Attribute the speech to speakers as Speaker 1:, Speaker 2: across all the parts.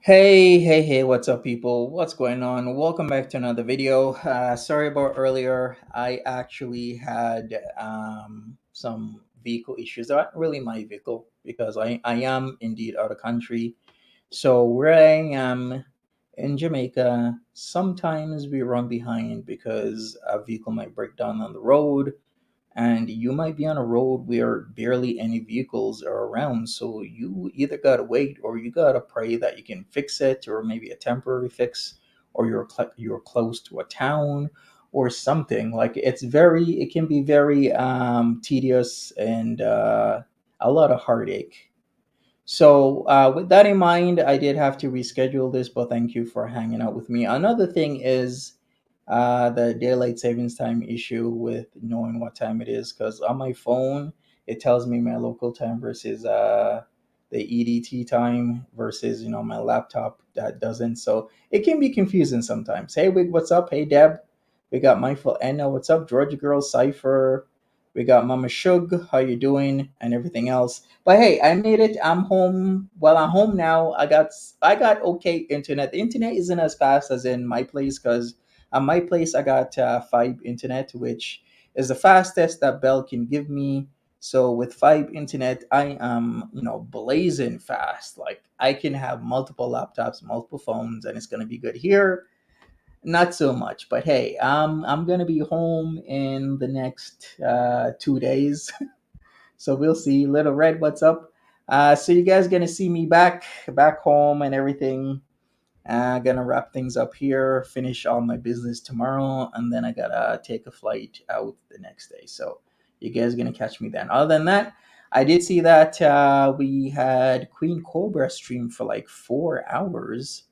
Speaker 1: Hey, what's up, people? What's going on? Welcome back to another video. Sorry about earlier. I actually had some vehicle issues. They're not really my vehicle because I am indeed out of country. So, where I am in Jamaica, sometimes we run behind because a vehicle might break down on the road, and you might be on a road where barely any vehicles are around, so you either gotta wait or you gotta pray that you can fix it, or maybe a temporary fix, or you're close to a town or something. Like it can be very tedious and a lot of heartache. So, with that in mind, I did have to reschedule this, but thank you for hanging out with me. Another thing is the daylight savings time issue with knowing what time it is, because on my phone, it tells me my local time versus the EDT time versus, my laptop that doesn't. So, it can be confusing sometimes. Hey, Wig, what's up? Hey, Deb. We got Mindful Enna. What's up? Georgia Girl, Cypher. We got Mama Shug. How you doing? And everything else. But hey, I made it. I'm home. Well, I'm home now. I got okay internet. The internet isn't as fast as in my place because at my place I got five internet, which is the fastest that Bell can give me. So with five internet, I am blazing fast. Like I can have multiple laptops, multiple phones, and it's gonna be good here. Not so much, but hey, I'm gonna be home in the next 2 days. So we'll see. Little Red, what's up? So you guys gonna see me back home and everything. Gonna wrap things up here, finish all my business tomorrow, and then I gotta take a flight out the next day. So you guys gonna catch me then. Other than that, I did see that we had Queen Cobra stream for like 4 hours.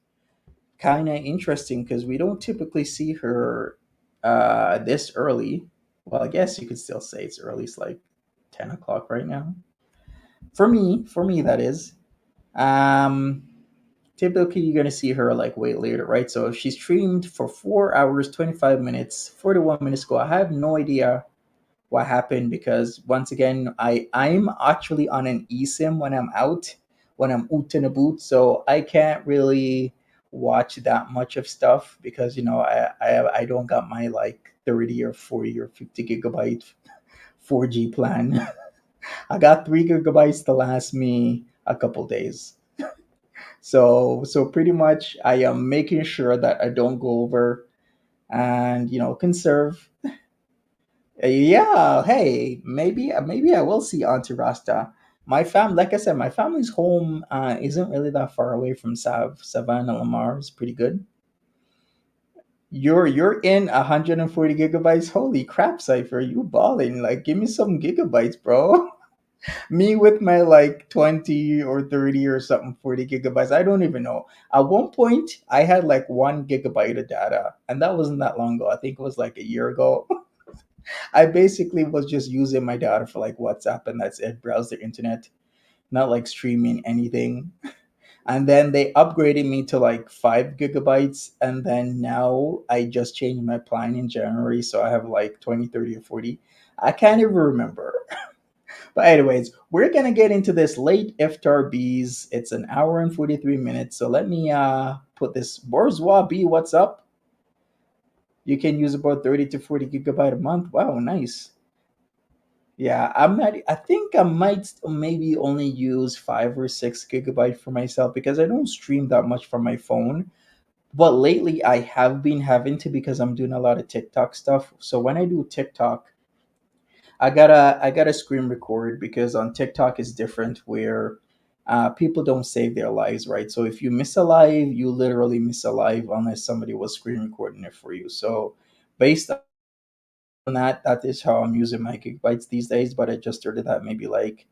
Speaker 1: Kind of interesting because we don't typically see her this early. Well, I guess you could still say it's early. It's like 10 o'clock right now for me that is. um Typically you're gonna see her like way later, right? So she streamed for 4 hours 25 minutes 41 minutes ago. I have no idea what happened because once again I'm actually on an eSIM when I'm out in a boot, so I can't really watch that much of stuff because I don't got my like 30 or 40 or 50 gigabyte 4G plan. I got 3 gigabytes to last me a couple days. So pretty much I am making sure that I don't go over and conserve. Yeah, hey, maybe I will see Auntie Rasta. Like I said, my family's home isn't really that far away from Savannah Lamar. Is pretty good. You're in 140 gigabytes. Holy crap, Cypher, you balling? Like, give me some gigabytes, bro. Me with my like 20 or 30 or something 40 gigabytes, I don't even know. At one point I had like 1 gigabyte of data, and that wasn't that long ago. I think it was like a year ago. I basically was just using my data for like WhatsApp, and that's it. Browse the internet, not like streaming anything. And then they upgraded me to like 5 gigabytes, and then now I just changed my plan in January, so I have like 20, 30, or 40. I can't even remember. But anyways, we're gonna get into this late iftar bees. It's an hour and 43 minutes. So let me put this bourgeois bee. What's up? You can use about 30 to 40 gigabyte a month. Wow, nice. Yeah, I'm not. I think I might maybe only use 5 or 6 gigabyte for myself because I don't stream that much from my phone. But lately, I have been having to because I'm doing a lot of TikTok stuff. So when I do TikTok, I gotta screen record because on TikTok is different where people don't save their lives, right? So if you miss a live, you literally miss a live unless somebody was screen recording it for you. So based on that, that is how I'm using my gigabytes these days. But I just started that maybe like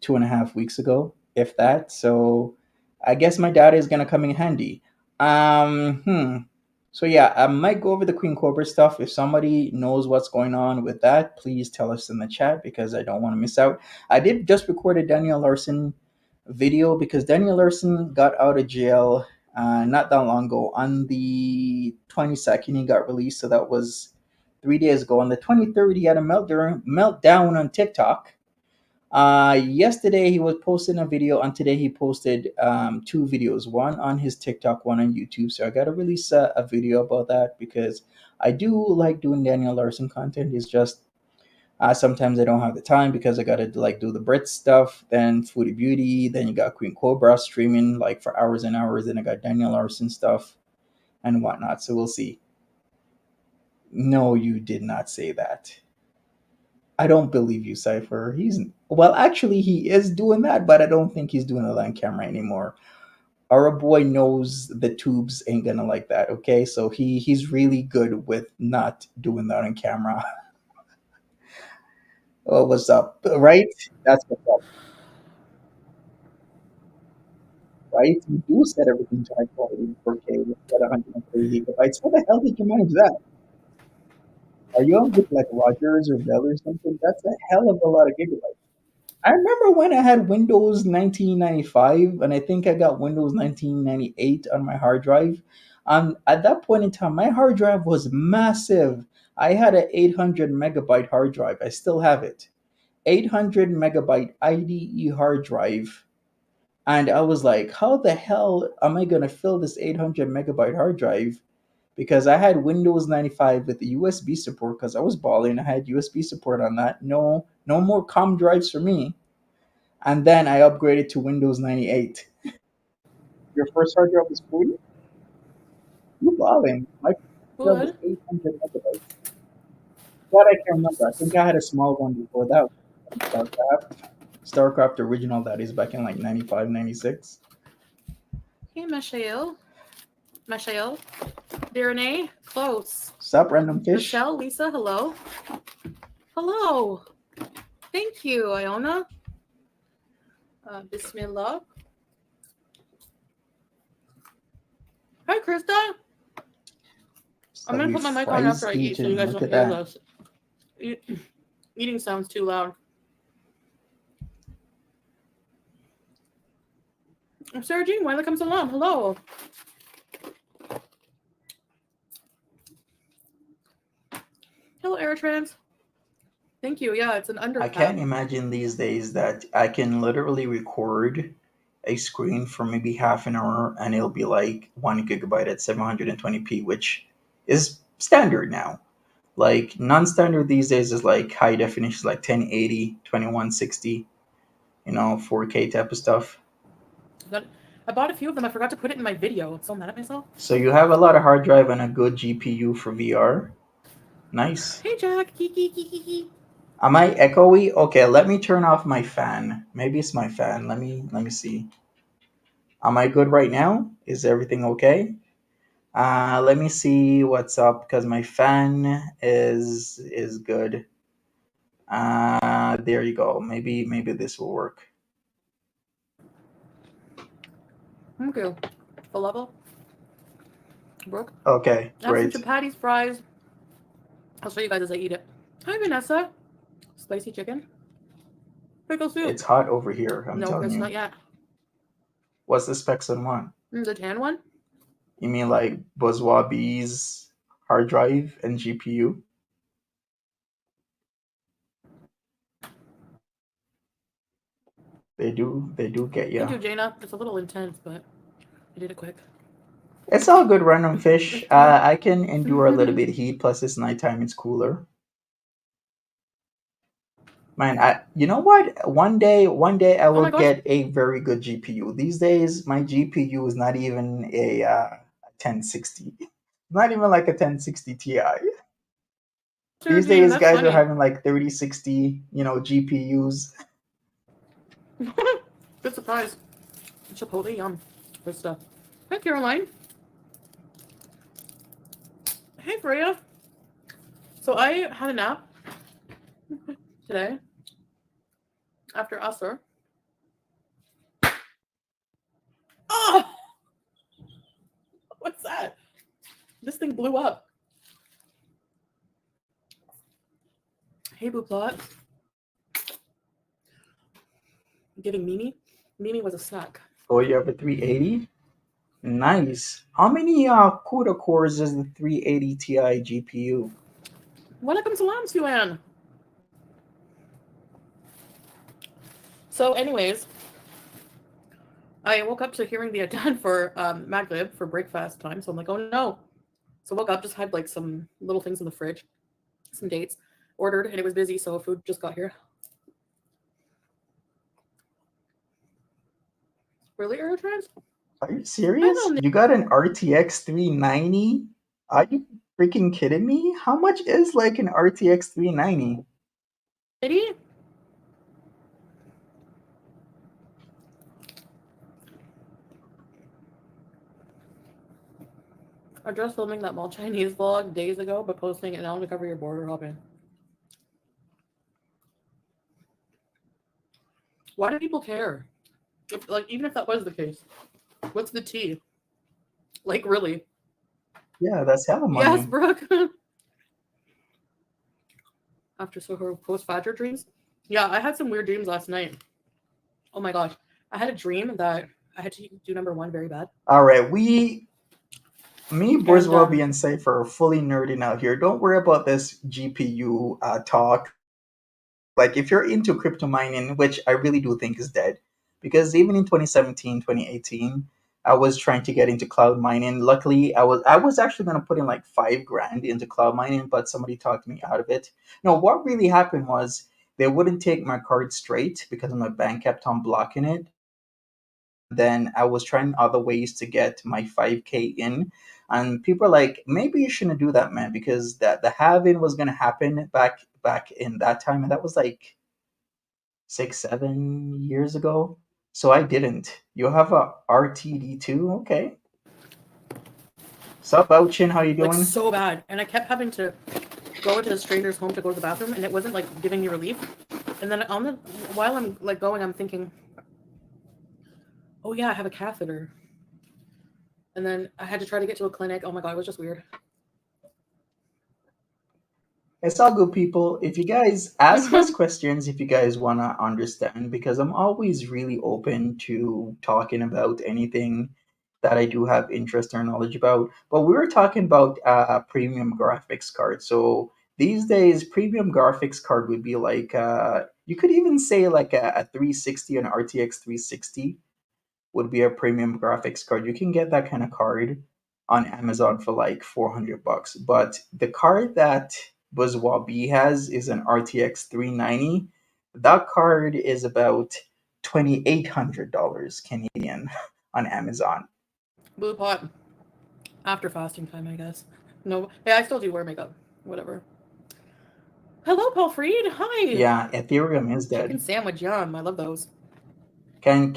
Speaker 1: 2.5 weeks ago, if that. So I guess my data is gonna come in handy. Um, hmm. So yeah, I might go over the Queen Cobra stuff. If somebody knows what's going on with that, please tell us in the chat because I don't want to miss out. I did just record a Daniel Larson video because Daniel Larson got out of jail not that long ago. On the 22nd, he got released, so that was 3 days ago. On the 23rd, he had a meltdown on TikTok Yesterday he was posting a video, and today he posted two videos, one on his TikTok, one on YouTube. So I got to release a video about that because I do like doing Daniel Larson content. It's just sometimes I don't have the time because I got to like do the Brit stuff, then Foodie Beauty, then you got Queen Cobra streaming like for hours and hours, then I got Daniel Larson stuff and whatnot. So we'll see. No, you did not say that. I don't believe you, Cypher. He's well, actually, he is doing that, but I don't think he's doing it on camera anymore. Our boy knows the tubes ain't gonna like that. Okay, so he's really good with not doing that on camera. Oh, what's up? Right? That's what's up, right? You do set everything to high quality 4K with 130 gigabytes. How the hell did you manage that? Are you on with like Rogers or Bell or something? That's a hell of a lot of gigabytes. I remember when I had Windows 1995, and I think I got Windows 1998 on my hard drive. At that point in time, my hard drive was massive. I had an 800 megabyte hard drive. I still have it. 800 megabyte IDE hard drive. And I was like, how the hell am I going to fill this 800 megabyte hard drive? Because I had Windows 95 with the USB support because I was balling. I had USB support on that. No, no more COM drives for me. And then I upgraded to Windows 98. Your first hard drive was 40? You balling. My first hard drive was
Speaker 2: Would.
Speaker 1: 800 megabytes. But I can't remember. I think I had a small one before that. StarCraft. StarCraft original, that is back in like 95, 96.
Speaker 2: Hey, Michelle. Michelle. Renee. Close.
Speaker 1: Stop, random fish.
Speaker 2: Michelle. Lisa. Hello. Hello. Thank you, Iona. Bismillah. Hi, Krista. I'm going to put my mic on after I eat so you guys don't hear this. Eating sounds too loud. Sarah Jean, why come so long? Hello. Hello, Aerotrans. Thank you. Yeah, it's an undercut.
Speaker 1: I can't imagine these days that I can literally record a screen for maybe half an hour and it'll be like 1 gigabyte at 720p, which is standard now. Like non-standard these days is like high definition, like 1080, 2160, 4K type of stuff.
Speaker 2: I bought a few of them. I forgot to put it in my video. I'm so mad at myself.
Speaker 1: So you have a lot of hard drive and a good GPU for VR. Nice.
Speaker 2: Hey, Jack. Kiki.
Speaker 1: Am I echoey? Okay, let me turn off my fan. Maybe it's my fan. Let me see. Am I good right now? Is everything okay? Let me see what's up because my fan is good. There you go. Maybe this will work.
Speaker 2: Okay. Full level. Brooke.
Speaker 1: Okay,
Speaker 2: I have
Speaker 1: great.
Speaker 2: some chapattis, fries. I'll show you guys as I eat it. Hi, Vanessa. Spicy chicken. Pickle soup.
Speaker 1: It's hot over here. I'm telling you.
Speaker 2: No, it's not yet.
Speaker 1: What's the specs on one?
Speaker 2: The tan one?
Speaker 1: You mean like BEEZE hard drive and GPU? They do get you.
Speaker 2: Thank you, Jaina. It's a little intense, but I did it quick.
Speaker 1: It's all good, random fish. I can endure a little bit of heat. Plus, it's nighttime. It's cooler. Man, you know what? One day I will get a very good GPU. These days, my GPU is not even a 1060. Not even like a 1060 Ti. These days, guys are having like 3060, GPUs.
Speaker 2: Good surprise. Chipotle, yum. Good stuff. Hi, Caroline. Hey, Freya. So I had a nap today after Usher. Oh! What's that? This thing blew up. Hey, Boo Plot. Giving Mimi. Mimi was a snack.
Speaker 1: Oh, you have a 380? Nice. How many CUDA cores is the 380 Ti GPU?
Speaker 2: Walaikum salam, Suan. So, anyways, I woke up to hearing the adhan for Maghrib for breakfast time. So I'm like, oh no. So woke up, just had like some little things in the fridge, some dates, ordered, and it was busy, so food just got here. Really, Aerotrans?
Speaker 1: Are you
Speaker 2: I
Speaker 1: serious?
Speaker 2: don't
Speaker 1: You got an RTX 390? Are you freaking kidding me? How much is like an RTX 390?
Speaker 2: know. I just filming that mall Chinese vlog days ago, but posting it now to cover your border hopping. Why do people care? If, like, even if that was the case, what's the tea? Like, really?
Speaker 1: Yeah, that's hella
Speaker 2: Yes,
Speaker 1: money.
Speaker 2: Brooke. After her post-Fajr dreams. Yeah, I had some weird dreams last night. Oh my gosh. I had a dream that I had to do number one very bad.
Speaker 1: All right, me,
Speaker 2: And
Speaker 1: Bourgeois, and Cypher are fully nerding out here. Don't worry about this GPU talk. Like, if you're into crypto mining, which I really do think is dead, because even in 2017, 2018, I was trying to get into cloud mining. Luckily, I was actually going to put in like 5 grand into cloud mining, but somebody talked me out of it. No, what really happened was they wouldn't take my card straight because my bank kept on blocking it. Then I was trying other ways to get my 5K in. And people are like, maybe you shouldn't do that, man, because that the halving was gonna happen back in that time, and that was like 6, 7 years ago. So I didn't. You have a RTD too? Okay. Sup, Ouchin, how you
Speaker 2: like
Speaker 1: doing?
Speaker 2: so bad. And I kept having to go into the stranger's home to go to the bathroom, and it wasn't like giving me relief. And then while I'm like going, I'm thinking, oh yeah, I have a catheter. And then I had to try to get to a clinic. Oh my god, it was just weird.
Speaker 1: It's all good, people. If you guys ask us questions, if you guys want to understand, because I'm always really open to talking about anything that I do have interest or knowledge about. But we were talking about premium graphics card. So these days, premium graphics card would be like, you could even say like a 360, an RTX 360 would be a premium graphics card. You can get that kind of card on Amazon for like $400. But the card that Buzwabi has is an RTX 390. That card is about $2,800 Canadian on Amazon.
Speaker 2: Blue pot. After fasting time, I guess. No, hey, I still do wear makeup. Whatever. Hello, Paul Freed. Hi.
Speaker 1: Yeah, Ethereum is
Speaker 2: Chicken
Speaker 1: dead.
Speaker 2: sandwich, yum. I love those.
Speaker 1: Can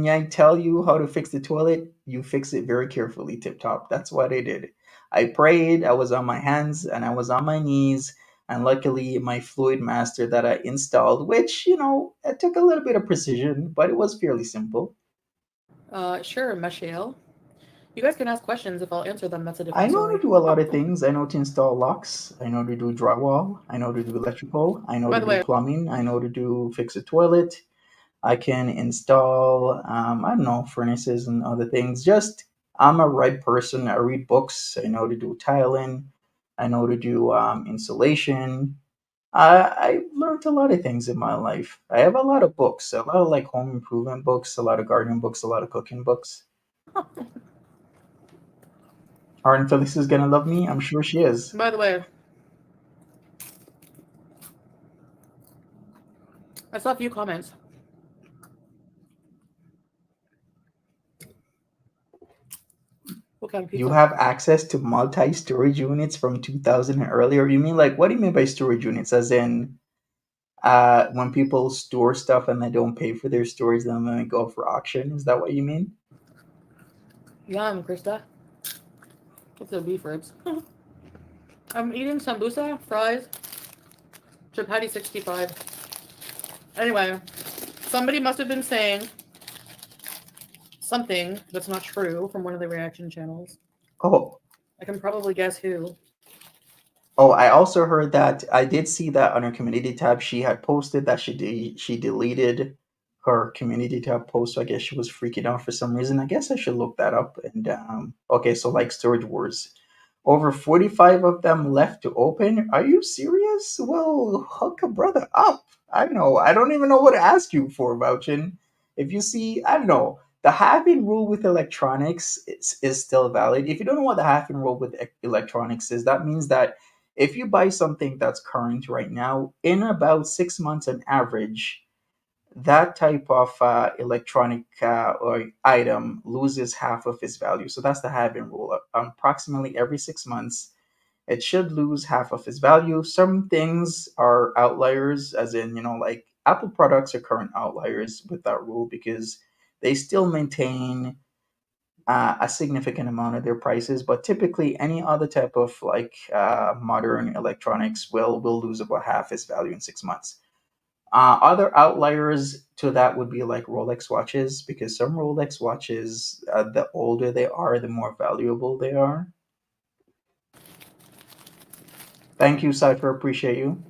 Speaker 1: I tell you how to fix the toilet? You fix it very carefully, tip top. That's what I did. I prayed, I was on my hands and I was on my knees, and luckily my fluid master that I installed, which, it took a little bit of precision, but it was fairly simple.
Speaker 2: Sure, Michelle. You guys can ask questions. If I'll answer them, that's a
Speaker 1: I
Speaker 2: different
Speaker 1: know to
Speaker 2: story.
Speaker 1: do a lot of things. I know to install locks. I know to do drywall. I know to do electrical. I know
Speaker 2: By
Speaker 1: to
Speaker 2: the
Speaker 1: do
Speaker 2: way,
Speaker 1: plumbing. I know to do fix a toilet. I can install, I don't know, furnaces and other things. Just, I'm a right person. I read books. I know to do tiling. I know to do insulation. I've learned a lot of things in my life. I have a lot of books, a lot of like home improvement books, a lot of gardening books, a lot of cooking books. Aren't Phyllis is gonna love me? I'm sure she is.
Speaker 2: by the way, I saw a few comments. What kind of
Speaker 1: You
Speaker 2: pizza?
Speaker 1: have access to multi-storage units from 2000 and earlier. You mean like what do you mean by storage units? As in when people store stuff and they don't pay for their storage, then they go for auction. Is that what you mean?
Speaker 2: Yum, Krista. What's the beef ribs? I'm eating sambusa, fries, chapati 65. Anyway, somebody must have been saying something that's not true from one of the reaction channels.
Speaker 1: Oh,
Speaker 2: I can probably guess who.
Speaker 1: oh, I also heard that I did see that on her community tab. She had posted that she deleted her community tab post. So I guess she was freaking out for some reason. I guess I should look that up. And okay, so like Storage Wars. Over 45 of them left to open. Are you serious? Well, hook a brother up. I don't know. I don't even know what to ask you for, Vouchin. If you see, I don't know. The halving rule with electronics is still valid. If you don't know what the halving rule with electronics is, that means that if you buy something that's current right now, in about 6 months on average, that type of electronic or item loses half of its value. So that's the halving rule. Approximately every 6 months, it should lose half of its value. Some things are outliers, as in, like Apple products are current outliers with that rule because they still maintain a significant amount of their prices. But typically, any other type of like modern electronics will lose about half its value in 6 months. Other outliers to that would be like Rolex watches, because some Rolex watches, the older they are, the more valuable they are. Thank you, Cypher. Appreciate you.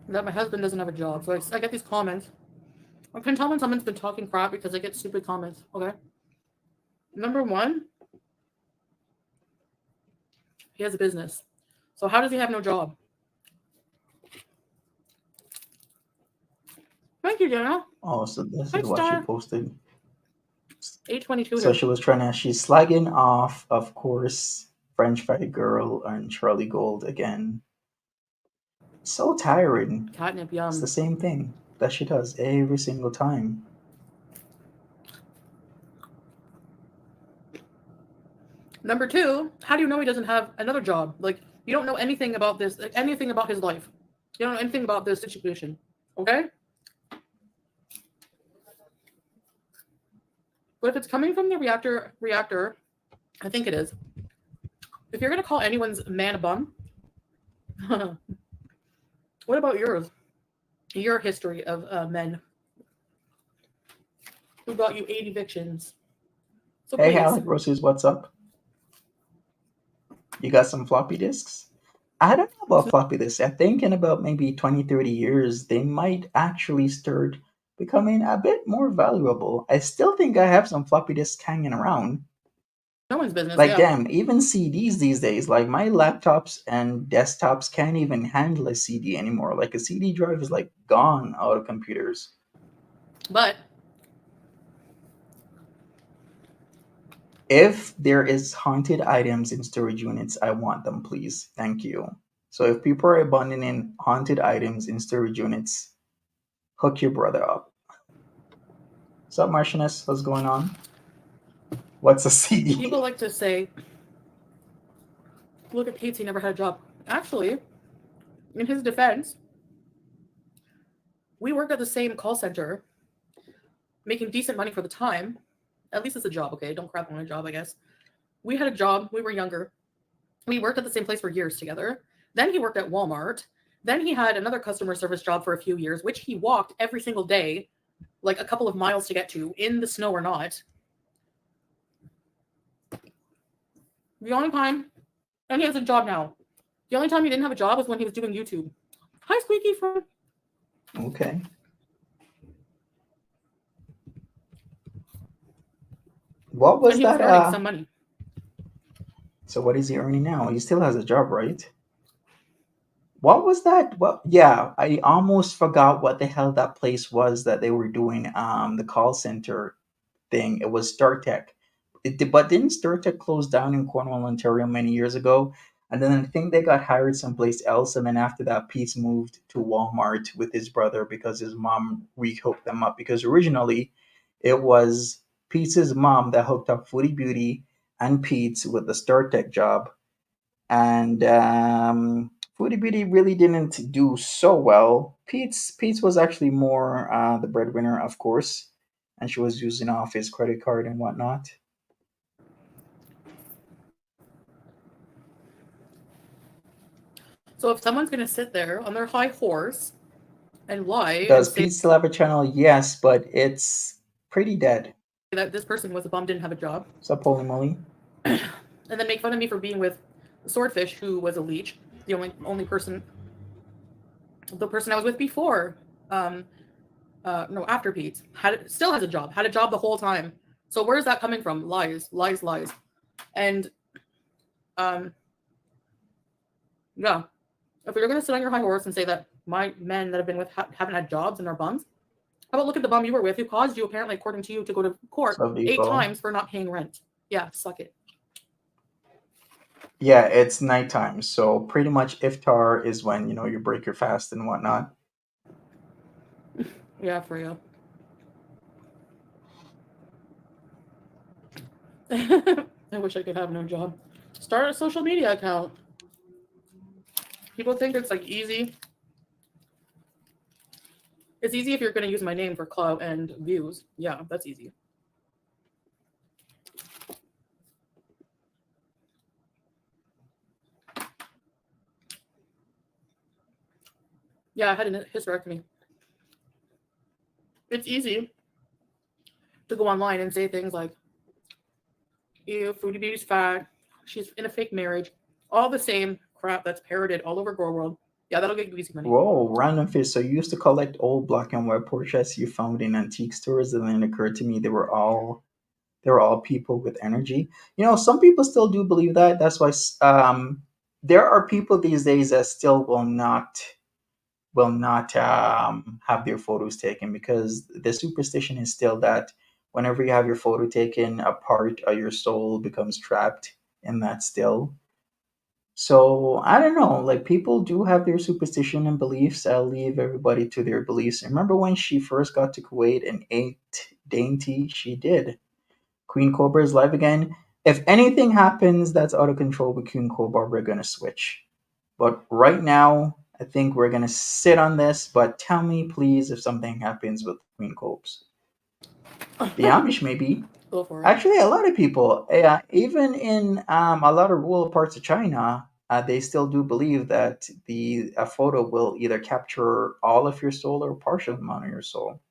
Speaker 2: That my husband doesn't have a job. So I get these comments. I can tell when someone's been talking crap because I get stupid comments. Okay. Number one, he has a business. So how does he have no job? Thank you, Dana.
Speaker 1: Oh, so this
Speaker 2: Hi,
Speaker 1: is what she
Speaker 2: Star.
Speaker 1: posted.
Speaker 2: 822
Speaker 1: So
Speaker 2: here.
Speaker 1: she's slagging off, of course, French Fry Girl and Charlie Gold again. So tiring.
Speaker 2: Catnip,
Speaker 1: It's the
Speaker 2: yum.
Speaker 1: same thing that she does every single time.
Speaker 2: Number two, how do you know he doesn't have another job? Like, you don't know anything about this, like, anything about his life. You don't know anything about this situation. Okay? But if it's coming from the reactor, I think it is. If you're gonna call anyone's man a bum, what about yours? Your history of men who got you 8 evictions. So
Speaker 1: Hey,
Speaker 2: please.
Speaker 1: Alec Roses, what's up? You got some floppy disks? I don't know about floppy disks. I think in about maybe 20, 30 years, they might actually start becoming a bit more valuable. I still think I have some floppy disks hanging around.
Speaker 2: No one's business,
Speaker 1: Like,
Speaker 2: yeah.
Speaker 1: damn, even CDs these days, like my laptops and desktops can't even handle a CD anymore. Like, a CD drive is like gone out of computers.
Speaker 2: But
Speaker 1: If there is haunted items in storage units, I want them, please. Thank you. So if people are abandoning haunted items in storage units, hook your brother up. What's up, Martianus? What's going on? What's a
Speaker 2: people
Speaker 1: CD?
Speaker 2: like to say, look at Pete, he never had a job. Actually, in his defense, we worked at the same call center, making decent money for the time. At least it's a job, okay? Don't crap on a job, I guess. We had a job, we were younger. We worked at the same place for years together. Then he worked at Walmart. Then he had another customer service job for a few years, which he walked every single day, like a couple of miles to get to, in the snow or not. The only time, and he has a job now. The only time he didn't have a job was when he was doing YouTube. Hi, Squeaky friend.
Speaker 1: Okay. What
Speaker 2: And
Speaker 1: was
Speaker 2: he was
Speaker 1: that?
Speaker 2: earning some money.
Speaker 1: So what is he earning now? He still has a job, right? What was that? What? Yeah, I almost forgot what the hell that place was that they were doing. The call center thing. It was StarTech. But didn't StarTech close down in Cornwall, Ontario many years ago? And then I think they got hired someplace else. And then after that, Pete moved to Walmart with his brother because his mom re-hooked them up. Because originally, it was Pete's mom that hooked up Foodie Beauty and Pete's with the StarTech job. And Foodie Beauty really didn't do so well. Pete's was actually more the breadwinner, of course, and she was using off his credit card and whatnot.
Speaker 2: So if someone's going to sit there on their high horse and lie and
Speaker 1: Does
Speaker 2: say
Speaker 1: Pete still have a channel? Yes, but it's pretty dead.
Speaker 2: that this person was a bum, didn't have a job,
Speaker 1: What's up, Holy Moly?
Speaker 2: and then make fun of me for being with Swordfish, who was a leech, the only person, the person I was with before, um, No, after Pete, still has a job, had a job the whole time. So where is that coming from? Lies, lies, lies. And um, yeah, if you're gonna sit on your high horse and say that my men that have been with haven't had jobs and are bums, how about look at the bum you were with who caused you, apparently, according to you, to go to court
Speaker 1: Some
Speaker 2: 8 times
Speaker 1: people.
Speaker 2: for not paying rent? Yeah, suck it.
Speaker 1: Yeah, it's nighttime, so pretty much iftar is when you break your fast and whatnot.
Speaker 2: Yeah, for you. I wish I could have no job. Start a social media account. People think it's like easy. It's easy if you're going to use my name for clout and views. Yeah, that's easy. Yeah, I had a hysterectomy. It's easy to go online and say things like, ew, Foodie Beauty's fat, she's in a fake marriage, all the same crap that's parroted all over Girl World. Yeah, that'll get you easy money.
Speaker 1: Whoa, random fish. So you used to collect old black and white portraits you found in antique stores, and then it occurred to me they were all people with energy. Some people still do believe that. That's why there are people these days that still will not have their photos taken, because the superstition is still that whenever you have your photo taken, a part of your soul becomes trapped in that still. So I don't know. Like, people do have their superstition and beliefs. I'll leave everybody to their beliefs. Remember when she first got to Kuwait and ate dainty? She did. Queen Cobra is live again. If anything happens that's out of control with Queen Cobra, we're gonna switch. But right now, I think we're gonna sit on this. But tell me, please, if something happens with Queen Cobras. The Amish, maybe.
Speaker 2: Go for it.
Speaker 1: Actually, a lot of people, even in a lot of rural parts of China, they still do believe that the a photo will either capture all of your soul or partial amount of your soul.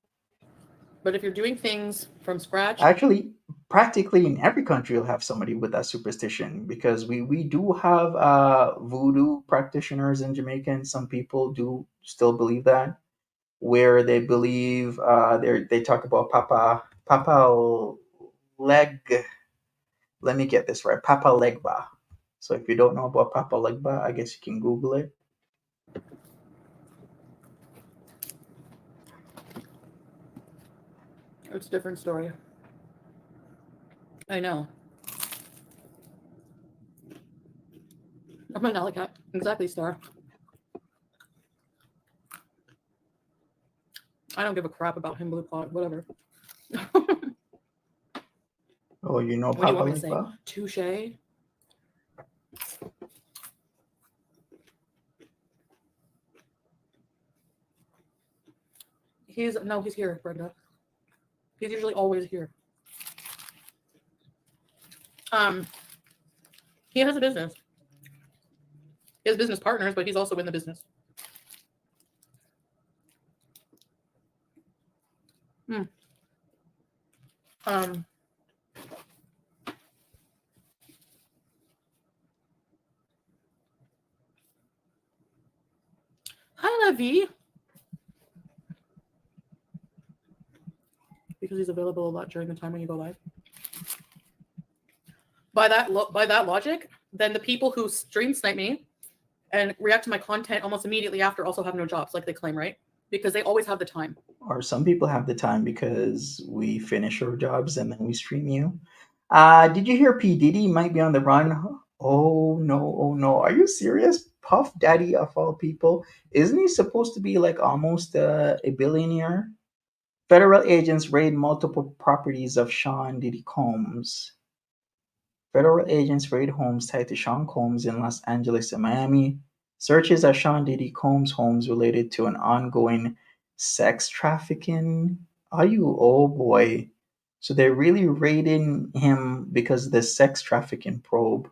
Speaker 2: But if you're doing things from scratch,
Speaker 1: Actually, practically in every country, you'll have somebody with that superstition, because we do have voodoo practitioners in Jamaica, and some people do still believe that, where they believe they talk about Papa Leg. Let me get this right. Papa Legba. So if you don't know about Papa Legba, I guess you can Google it.
Speaker 2: it's a different story. I know. I'm an alley cat. Exactly, Star. I don't give a crap about him, blue plot, whatever.
Speaker 1: Oh, you know
Speaker 2: What do you
Speaker 1: Papa
Speaker 2: want me to say?
Speaker 1: Legba?
Speaker 2: Touche. He's here, Brenda. He's usually always here. Um, he has a business. He has business partners, but he's also in the business. Hmm. Um, hi, Levi. Because he's available a lot during the time when you go live. By that logic, then the people who stream snipe me and react to my content almost immediately after also have no jobs, like they claim, right? Because they always have the time.
Speaker 1: Or some people have the time because we finish our jobs and then we stream you. Did you hear P. Diddy might be on the run? Oh no, oh no. Are you serious? Puff Daddy of all people. Isn't he supposed to be like almost a billionaire? Federal agents raid multiple properties of Sean Diddy Combs. Federal agents raid homes tied to Sean Combs in Los Angeles and Miami. Searches at Sean Diddy Combs' homes related to an ongoing sex trafficking. Are you? Oh boy. So they're really raiding him because of the sex trafficking probe.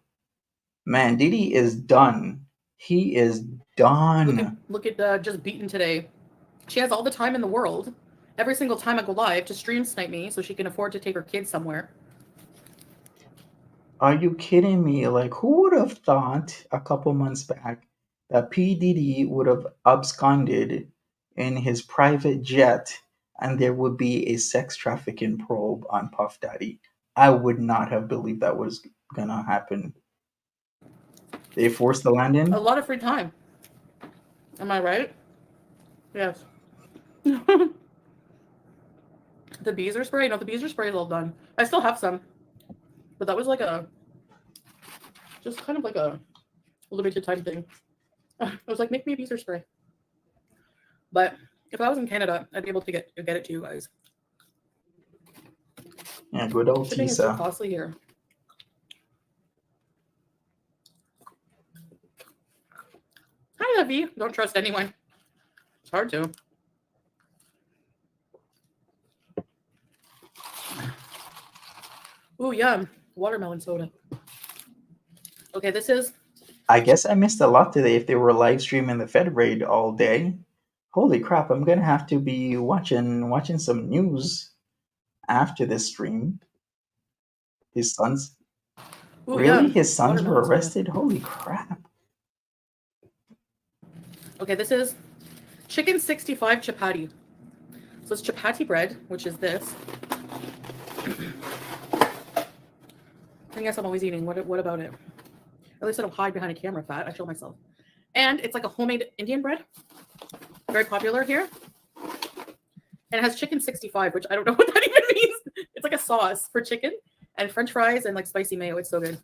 Speaker 1: Man, Diddy is done. He is done.
Speaker 2: Look at just beaten today. She has all the time in the world. Every single time I go live to stream snipe me so she can afford to take her kids somewhere.
Speaker 1: Are you kidding me? Like, who would have thought a couple months back that P. Diddy would have absconded in his private jet and there would be a sex trafficking probe on Puff Daddy. I would not have believed that was gonna happen. They forced the
Speaker 2: A
Speaker 1: landing.
Speaker 2: lot of free time. Am I right? Yes. The BEEZE spray? No, the BEEZE spray is all done. I still have some. But that was like just kind of like a limited time thing. I was like, make me a BEEZE spray. But if I was in Canada, I'd be able to get it to you guys.
Speaker 1: Yeah, good old
Speaker 2: Shipping is too
Speaker 1: Tisa.
Speaker 2: costly here. Hi, Lovey. Don't trust anyone. It's hard to. Ooh, yum. Watermelon soda. Okay, this is...
Speaker 1: I guess I missed a lot today if they were live streaming the Fed raid all day. Holy crap, I'm gonna have to be watching some news after this stream. His sons,
Speaker 2: Ooh,
Speaker 1: really?
Speaker 2: yum.
Speaker 1: His sons were
Speaker 2: Watermelon soda.
Speaker 1: arrested? Holy crap.
Speaker 2: Okay, this is chicken 65 chapati. So it's chapati bread, which is this. I guess I'm always eating. What about it? At least I don't hide behind a camera fat. I show myself. And it's like a homemade Indian bread. Very popular here. And it has chicken 65, which I don't know what that even means. It's like a sauce for chicken and French fries and like spicy mayo. It's so good.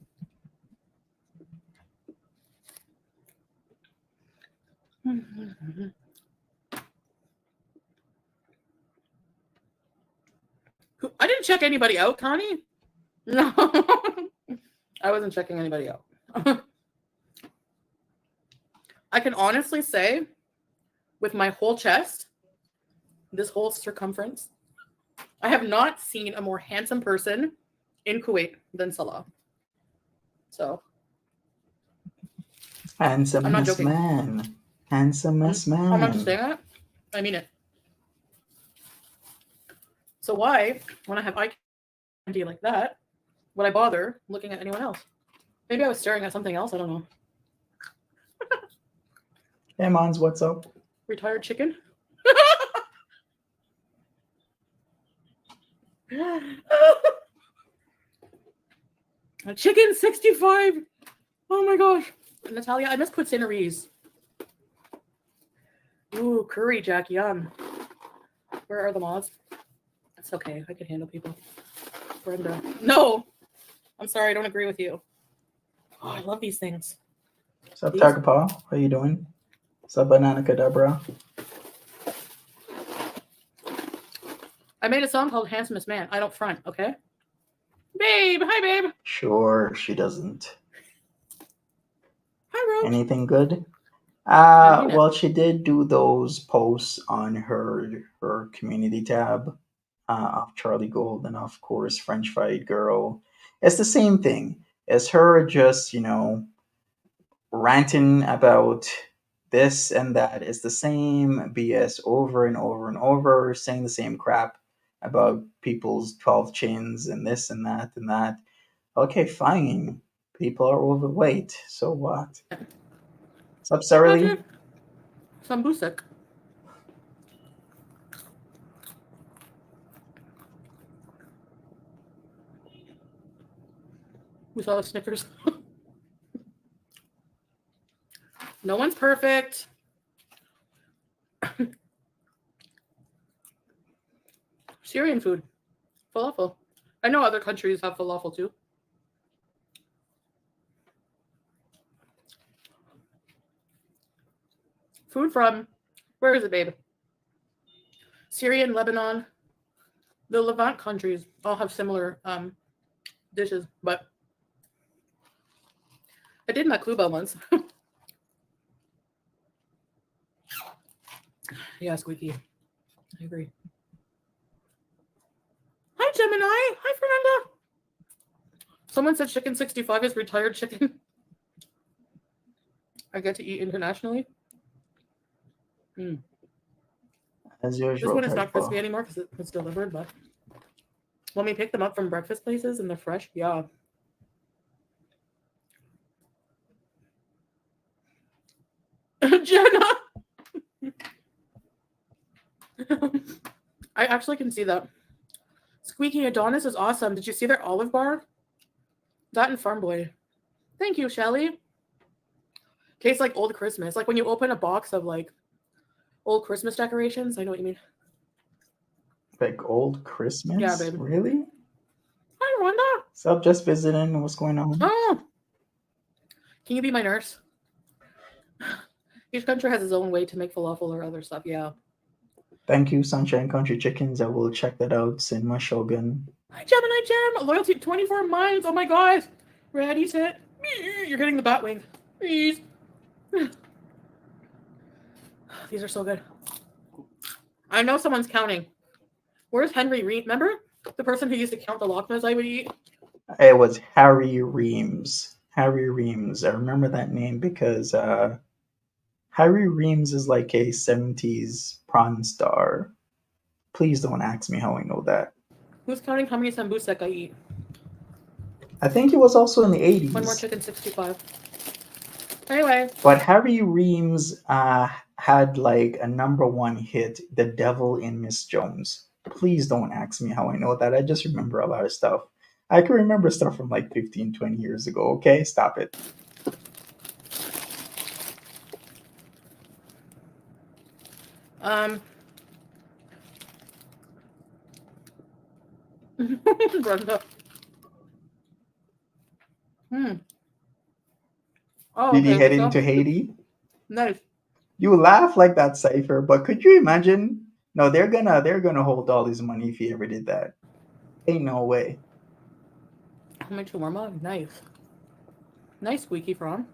Speaker 2: I didn't check anybody out, Connie. No, I wasn't checking anybody out. I can honestly say, with my whole chest, this whole circumference, I have not seen a more handsome person in Kuwait than Salah. So, I'm not
Speaker 1: Handsomest
Speaker 2: joking.
Speaker 1: man. Handsomest man.
Speaker 2: I'm not just saying that. I mean it. So why, when I have eye candy like that, would I bother looking at anyone else? Maybe I was staring at something else. I don't know.
Speaker 1: Hey, Mons, what's up?
Speaker 2: Retired chicken. A chicken 65. Oh my gosh. Natalia, I miss cuisinaries. Ooh, curry jack, yum. Where are the mods? It's okay. I can handle people. Brenda. No. I'm sorry. I don't agree with you. Oh, I love these things.
Speaker 1: What's up, Tagapa? How you doing? What's up, Banana Cadabra?
Speaker 2: I made a song called Handsomest Man. I don't front, okay? Babe. Hi, babe.
Speaker 1: Sure, she doesn't.
Speaker 2: Hi, Roach.
Speaker 1: Anything good?
Speaker 2: I mean it.
Speaker 1: Well, she did do those posts on her community tab of Charlie Gold and of course French Fried Girl. It's the same thing. It's her just, ranting about this and that. It's the same BS over and over and over, saying the same crap about people's 12 chins and this and that and that. Okay, fine. People are overweight. So what? What's up, Sarah Lee?
Speaker 2: Sambusek. We saw the Snickers. No one's perfect. Syrian food. Falafel. I know other countries have falafel too. Food from, where is it, babe? Syria and Lebanon. The Levant countries all have similar dishes, but I did Makluba once. Yeah, squeaky. I agree. Hi, Gemini. Hi, Fernanda. Someone said chicken 65 is retired chicken. I get to eat internationally.
Speaker 1: As
Speaker 2: This
Speaker 1: usual.
Speaker 2: one is not crispy anymore because it's delivered, but when we pick them up from breakfast places and they're fresh, yeah. Jenna! I actually can see that. Squeaky Adonis is awesome. Did you see their olive bar? That and Farm Boy. Thank you, Shelly. Tastes like old Christmas. Like when you open a box of like old Christmas decorations. I know what you mean.
Speaker 1: Like old
Speaker 2: Yeah,
Speaker 1: Christmas?
Speaker 2: babe.
Speaker 1: Really?
Speaker 2: Hi, Rhonda.
Speaker 1: So just visiting. What's going on?
Speaker 2: Oh, can you be my nurse? Each country has its own way to make falafel or other stuff. Yeah.
Speaker 1: Thank you, Sunshine Country Chickens. I will check that out in my Shogun.
Speaker 2: Hi, Gemini Gem. Loyalty 24 months. Oh my gosh. Ready, set. You're getting the bat wing. Please. These are so good. I know someone's counting. Where's Henry Reed? Remember the person who used to count the lachmas I would eat?
Speaker 1: It was Harry Reams. Harry Reams. I remember that name because Harry Reams is like a 70s prawn star. Please don't ask me how I know that.
Speaker 2: Who's counting how many sambusek I eat?
Speaker 1: I think he was also in the
Speaker 2: One more
Speaker 1: 80s.
Speaker 2: chicken, 65. Anyway.
Speaker 1: But Harry Reams had like a number one hit, The Devil in Miss Jones. Please don't ask me how I know that. I just remember a lot of stuff. I can remember stuff from like 15, 20 years ago. Okay, stop it.
Speaker 2: Brenda. Oh,
Speaker 1: Did he
Speaker 2: okay.
Speaker 1: head
Speaker 2: So
Speaker 1: into Haiti?
Speaker 2: nice.
Speaker 1: You laugh like that, Cypher, but could you imagine? No, they're gonna hold all his money if he ever did that. Ain't no way.
Speaker 2: How much shawarma? Nice. Nice squeaky frog.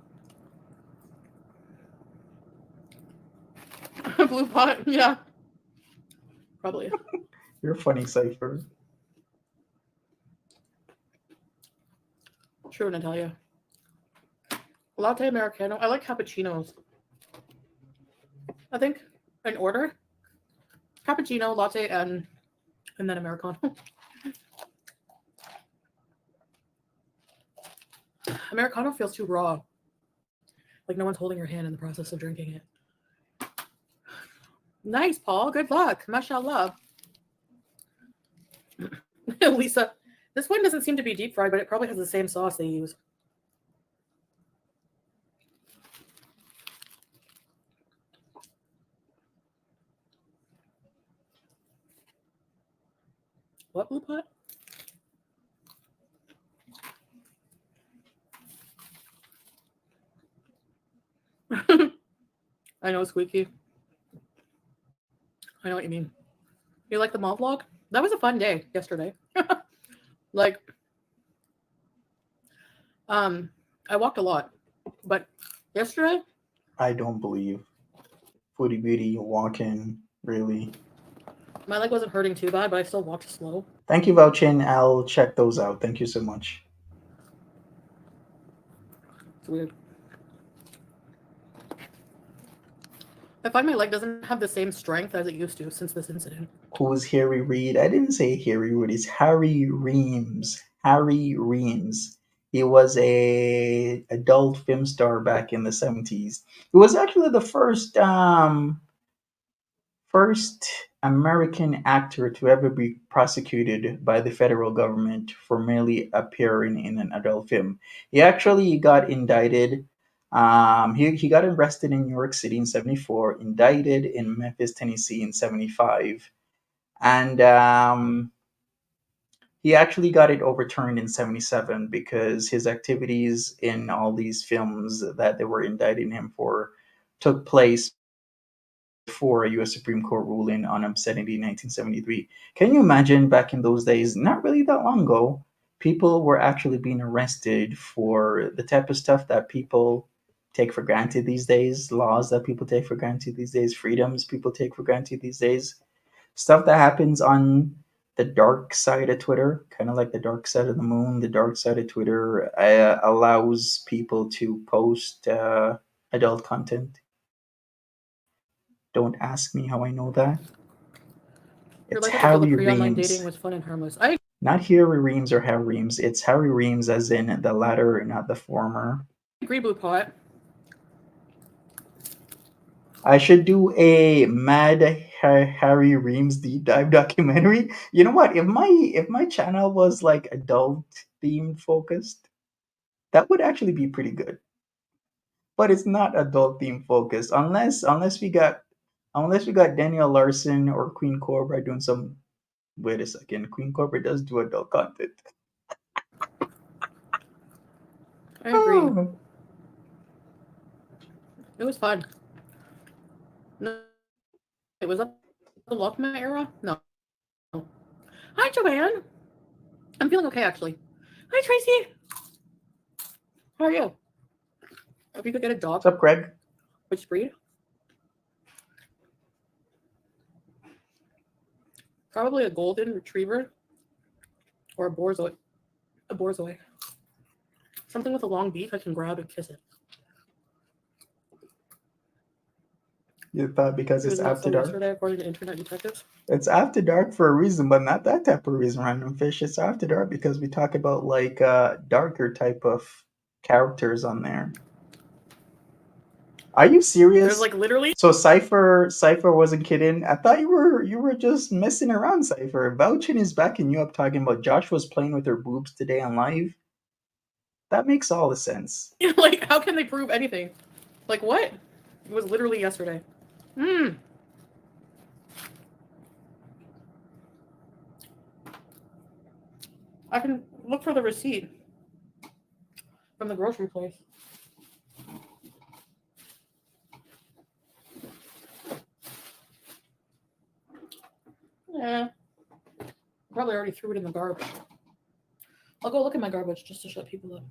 Speaker 2: Blue pot, yeah. Probably.
Speaker 1: You're funny, Cypher.
Speaker 2: True, Natalia. Latte Americano. I like cappuccinos. I think in order. Cappuccino, latte, and then Americano. Americano feels too raw. Like no one's holding your hand in the process of drinking it. Nice, Paul. Good luck. Mashallah. Lisa, this one doesn't seem to be deep fried, but it probably has the same sauce they use. What blue pot? I know, Squeaky. I know what you mean. You like the mall vlog? That was a fun day yesterday. Like, I walked a lot, but yesterday,
Speaker 1: I don't believe. Foodie Beauty walking, really.
Speaker 2: my leg wasn't hurting too bad, but I still walked slow.
Speaker 1: Thank you, Vouchin. I'll check those out. Thank you so much.
Speaker 2: It's weird. I find my leg doesn't have the same strength as it used to since this incident.
Speaker 1: Who's Harry Reid? I didn't say Harry Reid. It's Harry Reams. Harry Reams. He was a adult film star back in the 70s. He was actually the first American actor to ever be prosecuted by the federal government for merely appearing in an adult film. He actually got indicted. He got arrested in New York City in 74, indicted in Memphis, Tennessee in 75. And he actually got it overturned in 77 because his activities in all these films that they were indicting him for took place before a US Supreme Court ruling on obscenity in 1973. Can you imagine back in those days, not really that long ago, people were actually being arrested for the type of stuff that people take for granted these days, laws that people take for granted these days, freedoms people take for granted these days, stuff that happens on the dark side of Twitter, kind of like the dark side of the moon. The dark side of Twitter allows people to post adult content. Don't ask me how I know that.
Speaker 2: Your
Speaker 1: It's
Speaker 2: life up until the
Speaker 1: Harry
Speaker 2: pre-online
Speaker 1: Reams.
Speaker 2: dating was fun and harmless.
Speaker 1: Not Harry Reams or Harry Reams. It's Harry Reams as in the latter, not the former.
Speaker 2: agree, Blue Pot.
Speaker 1: I should do a Mad Harry Reams deep dive documentary. You know what? If my channel was like adult themed focused, that would actually be pretty good. But it's not adult theme focused unless we got Daniel Larson or Queen Cobra doing some. Wait a second, Queen Cobra does do adult content.
Speaker 2: I agree.
Speaker 1: Oh.
Speaker 2: It was fun. No, it was that the Lockman era? No. Hi, Joanne. I'm feeling okay, actually. Hi, Tracy. How are you? If you could get a dog,
Speaker 1: What's up, Greg?
Speaker 2: which breed? Probably a golden retriever or a borzoi. A borzoi. Something with a long beak I can grab and kiss it.
Speaker 1: You thought because
Speaker 2: It
Speaker 1: it's
Speaker 2: was not
Speaker 1: after
Speaker 2: so
Speaker 1: dark?
Speaker 2: yesterday, according to internet detectives.
Speaker 1: It's after dark for a reason, but not that type of reason, random fish. It's after dark because we talk about like darker type of characters on there. Are you
Speaker 2: There's
Speaker 1: serious?
Speaker 2: like literally.
Speaker 1: So Cypher wasn't kidding. I thought you were just messing around, Cypher. Vouching is backing you up talking about Josh was playing with her boobs today on live. That makes all the sense.
Speaker 2: Like, how can they prove anything? Like, what? It was literally yesterday. Hmm. I can look for the receipt from the grocery place. Yeah. Probably already threw it in the garbage. I'll go look at my garbage just to shut people up.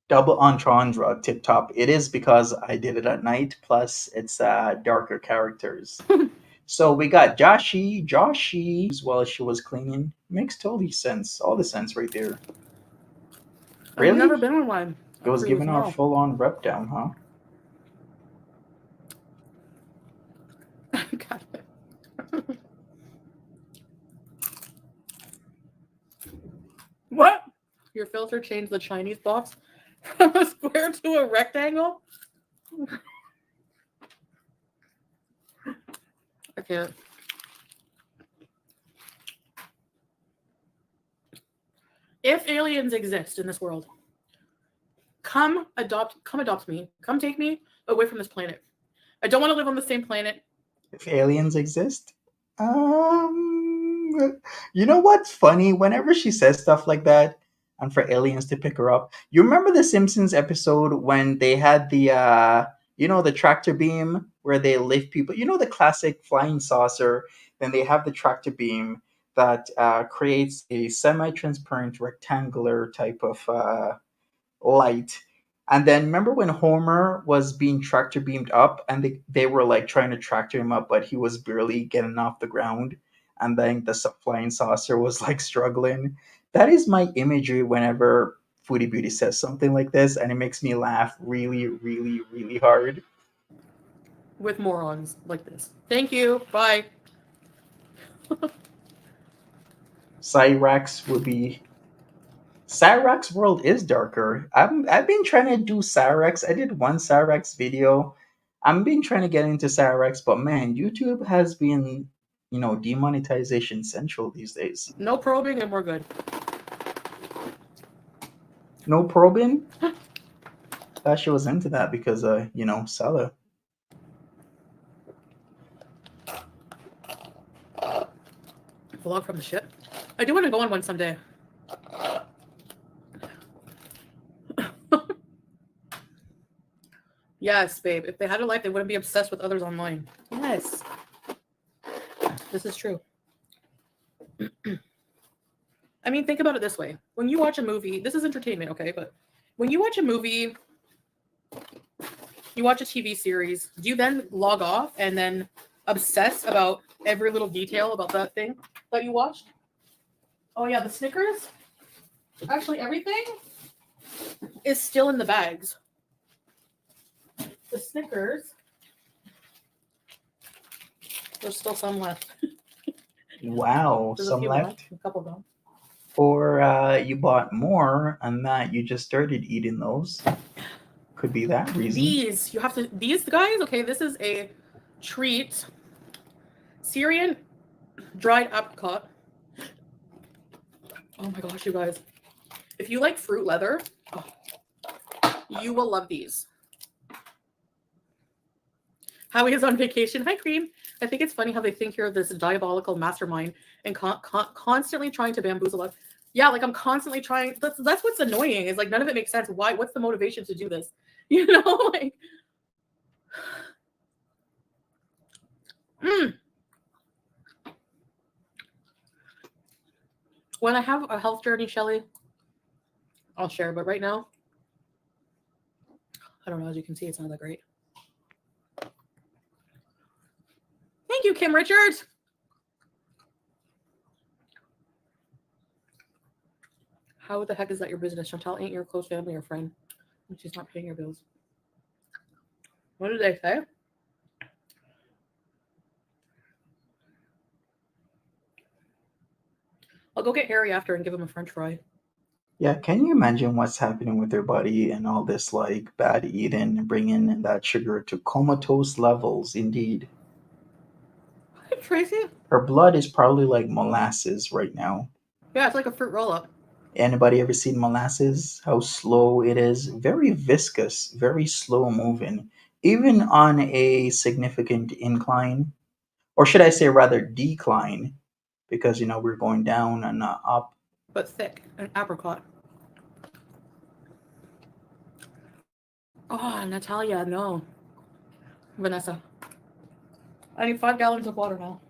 Speaker 1: Double entendre tip top. It is because I did it at night. Plus, it's darker characters. So we got Joshi while she was cleaning. Makes totally sense. All the sense right there.
Speaker 2: I've never
Speaker 1: Really?
Speaker 2: been on one.
Speaker 1: It
Speaker 2: I'm
Speaker 1: was
Speaker 2: free
Speaker 1: giving her a
Speaker 2: tomorrow.
Speaker 1: full on rep down, huh?
Speaker 2: Got it. What? Your filter changed the Chinese box from a square to a rectangle? I can't. If aliens exist in this world, come adopt me. Come take me away from this planet. I don't want to live on the same planet.
Speaker 1: If aliens exist? You know what's funny? Whenever she says stuff like that, and for aliens to pick her up, you remember the Simpsons episode when they had the tractor beam where they lift people? You know the classic flying saucer. Then they have the tractor beam that creates a semi-transparent rectangular type of light. And then remember when Homer was being tractor beamed up and they were like trying to tractor him up, but he was barely getting off the ground. And then the flying saucer was like struggling. That is my imagery whenever Foodie Beauty says something like this, and it makes me laugh really, really, really hard.
Speaker 2: With morons like this. Thank you. Bye.
Speaker 1: Cyrax would be. Cyrax world is darker. I've been trying to do Cyrax. I did one Cyrax video. I've been trying to get into Cyrax, but man, YouTube has been, demonetization central these days.
Speaker 2: No probing and we're good.
Speaker 1: No probing. Thought she was into that because Salah.
Speaker 2: Vlog from the ship. I do want to go on one someday. Yes, babe. If they had a life, they wouldn't be obsessed with others online. Yes. This is true. I mean, think about it this way. When you watch a movie, this is entertainment, okay? But when you watch a movie, you watch a TV series, do you then log off and then obsess about every little detail about that thing that you watched? Oh, yeah, the Snickers? Actually, everything is still in the bags. The Snickers, there's still some left.
Speaker 1: Wow,
Speaker 2: There's a
Speaker 1: some
Speaker 2: few more,
Speaker 1: left.
Speaker 2: a couple gone.
Speaker 1: Or you bought more and that you just started eating those. Could be that reason.
Speaker 2: These guys, okay, this is a treat Syrian dried apricot. Oh my gosh, you guys. If you like fruit leather, oh, you will love these. Howie is on vacation. Hi, Cream. I think it's funny how they think you're this diabolical mastermind and constantly trying to bamboozle us. Yeah, like I'm constantly trying. That's what's annoying. Is like none of it makes sense. Why? What's the motivation to do this? You know, like. Mm. When I have a health journey, Shelly, I'll share. But right now, I don't know. As you can see, it's not that great. Thank you, Kim Richards. How the heck is that your business? Chantal ain't your close family or friend. And she's not paying your bills. What did they say? I'll go get Harry after and give him a french fry.
Speaker 1: Yeah, can you imagine what's happening with her body and all this like bad eating, bringing that sugar to comatose levels? Indeed,
Speaker 2: Hi, Tracy.
Speaker 1: her blood is probably like molasses right now.
Speaker 2: Yeah, it's like a fruit roll up.
Speaker 1: Anybody ever seen molasses? How slow it is? Very viscous, very slow moving, even on a significant incline, or should I say rather decline, because we're going down and not up.
Speaker 2: But thick and apricot. Oh, Natalia, no. Vanessa. I need 5 gallons of water now.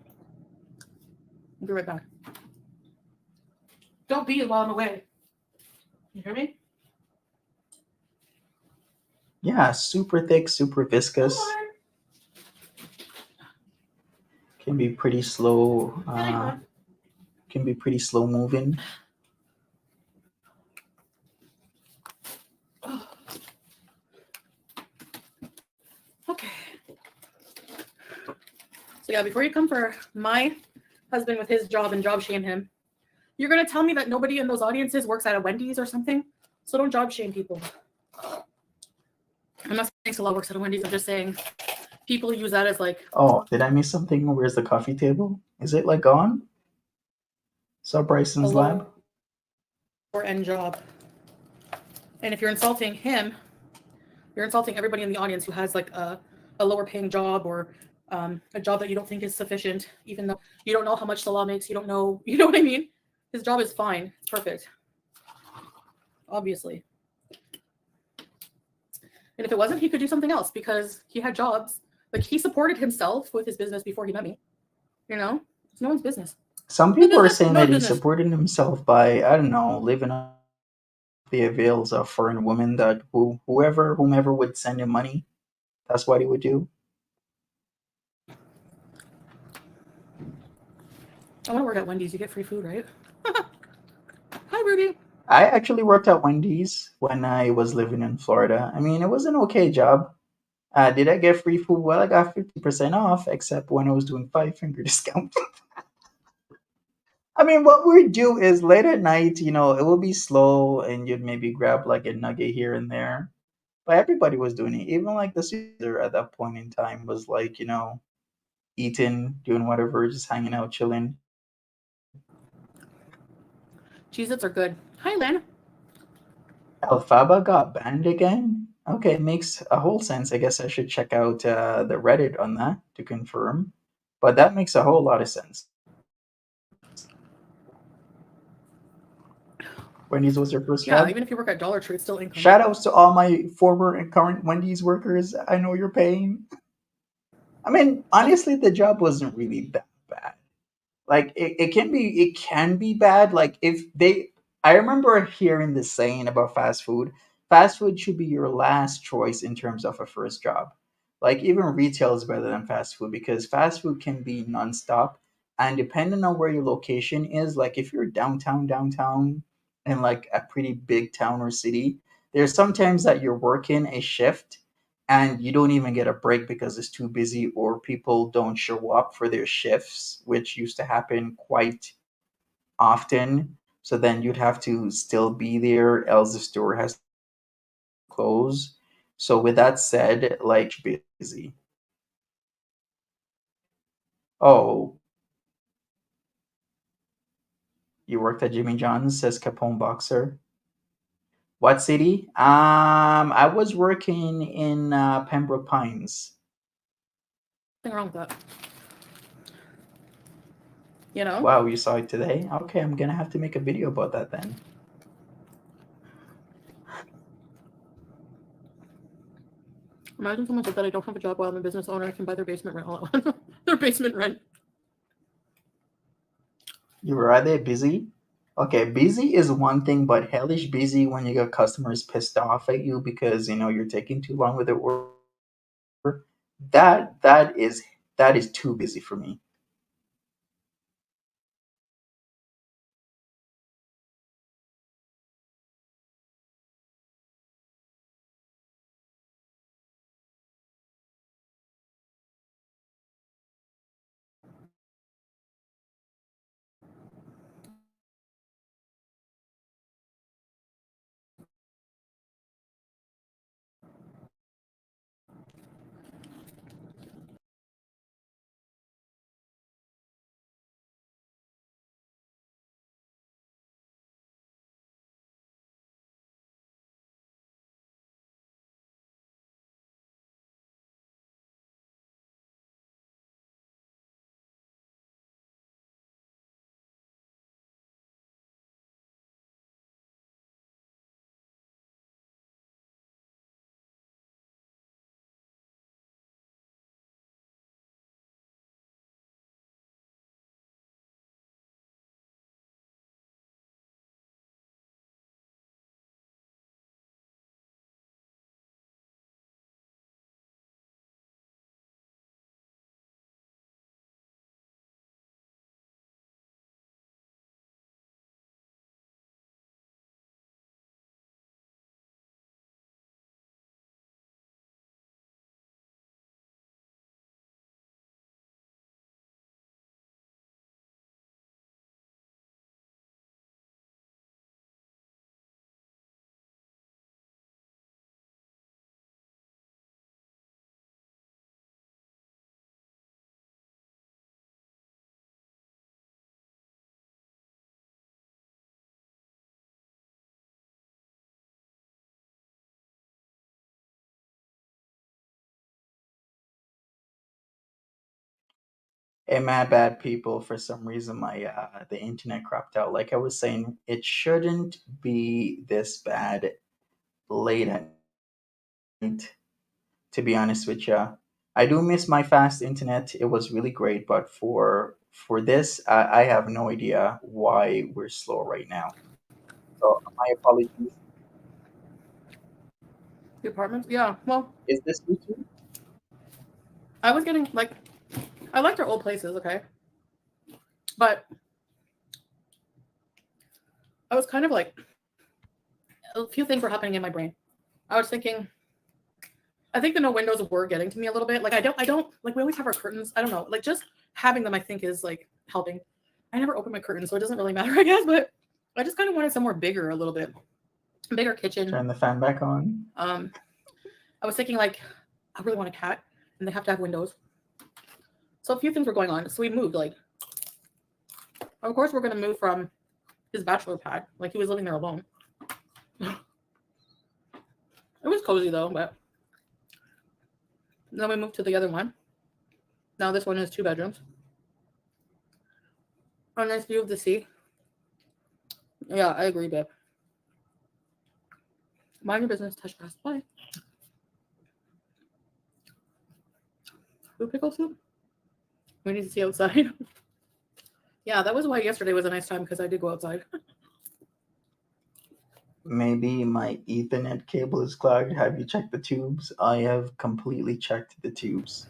Speaker 2: I'll be right back. Don't be while I'm away. You hear me?
Speaker 1: Yeah, super thick, super viscous. Can be pretty slow. Can be pretty slow moving.
Speaker 2: Okay. So yeah, before you come for my husband with his job and job shame him, you're gonna tell me that nobody in those audiences works at a Wendy's or something. So don't job shame people. I'm not saying Salah works at a Wendy's. I'm just saying people use that as like.
Speaker 1: Oh, did I miss something? Where's the coffee table? Is it like gone? Saw Bryson's lab.
Speaker 2: Or end job. And if you're insulting him, you're insulting everybody in the audience who has like a lower paying job or a job that you don't think is sufficient, even though you don't know how much Salah makes. You don't know, you know what I mean? His job is fine. It's perfect. Obviously. And if it wasn't, he could do something else because he had jobs. Like he supported himself with his business before he met me. You know, it's no one's business.
Speaker 1: Some people are
Speaker 2: Business,
Speaker 1: saying
Speaker 2: no
Speaker 1: that he
Speaker 2: business.
Speaker 1: supported himself by, I don't know, living off the avails of foreign women that whomever would send him money, that's what he would do.
Speaker 2: I want to work at Wendy's. You get free food, right? Hi, Ruby.
Speaker 1: I actually worked at Wendy's when I was living in Florida. I mean, it was an okay job. Did I get free food? Well, I got 50% off, except when I was doing five finger discount. I mean, what we'd do is late at night, it would be slow and you'd maybe grab like a nugget here and there. But everybody was doing it. Even like the supervisor at that point in time was like, eating, doing whatever, just hanging out, chilling.
Speaker 2: Cheez-Its are good. Hi, Lynn.
Speaker 1: Alfaba got banned again? Okay, makes a whole sense. I guess I should check out the Reddit on that to confirm. But that makes a whole lot of sense. Wendy's was your first
Speaker 2: Yeah,
Speaker 1: job?
Speaker 2: even if you work at Dollar Tree, it's still income.
Speaker 1: Shout outs to all my former and current Wendy's workers. I know you're paying. I mean, honestly, the job wasn't really that bad. Like it can be bad. Like if they I remember hearing this saying about fast food. Fast food should be your last choice in terms of a first job. Like even retail is better than fast food because fast food can be nonstop. And depending on where your location is, like if you're downtown in like a pretty big town or city, there's sometimes that you're working a shift and you don't even get a break because it's too busy or people don't show up for their shifts, which used to happen quite often. So then you'd have to still be there, else the store has to close. So with that said, like busy. Oh, you worked at Jimmy John's, says Capone Boxer. What city? I was working in Pembroke Pines.
Speaker 2: Nothing wrong with that. You know?
Speaker 1: Wow, you saw it today? Okay, I'm gonna have to make a video about that then.
Speaker 2: Imagine someone said that I don't have a job while I'm a business owner. I can buy their basement rent all at once. Their basement rent.
Speaker 1: You were rather busy? Okay, busy is one thing, but hellish busy when you get customers pissed off at you because you're taking too long with their order. That is too busy for me. Hey, my bad, people. For some reason, my the internet cropped out. Like I was saying, it shouldn't be this bad late at night. To be honest with you, I do miss my fast internet. It was really great, but for this, I have no idea why we're slow right now. So my apologies.
Speaker 2: The apartments? Yeah. Well,
Speaker 1: Is this YouTube?
Speaker 2: I was getting like I liked our old places, okay? But I was kind of like a few things were happening in my brain. I was thinking I think the no windows were getting to me a little bit. Like I don't like we always have our curtains. I don't know. Like just having them I think is like helping. I never open my curtains, so it doesn't really matter, I guess, but I just kind of wanted somewhere bigger a little bit. Bigger kitchen.
Speaker 1: Turn the fan back on.
Speaker 2: Um I was thinking like I really want a cat and they have to have windows. So a few things were going on. So we moved like of course we're gonna move from his bachelor pad. Like he was living there alone. It was cozy though, but then we moved to the other one. Now this one has 2 bedrooms. A nice view of the sea. Yeah, I agree, babe. Mind your business, touch grass. Bye. Food pickle soup? We need to see outside. Yeah, that was why yesterday was a nice time because I did go outside.
Speaker 1: Maybe my Ethernet cable is clogged. Have you checked the tubes? I have completely checked the tubes.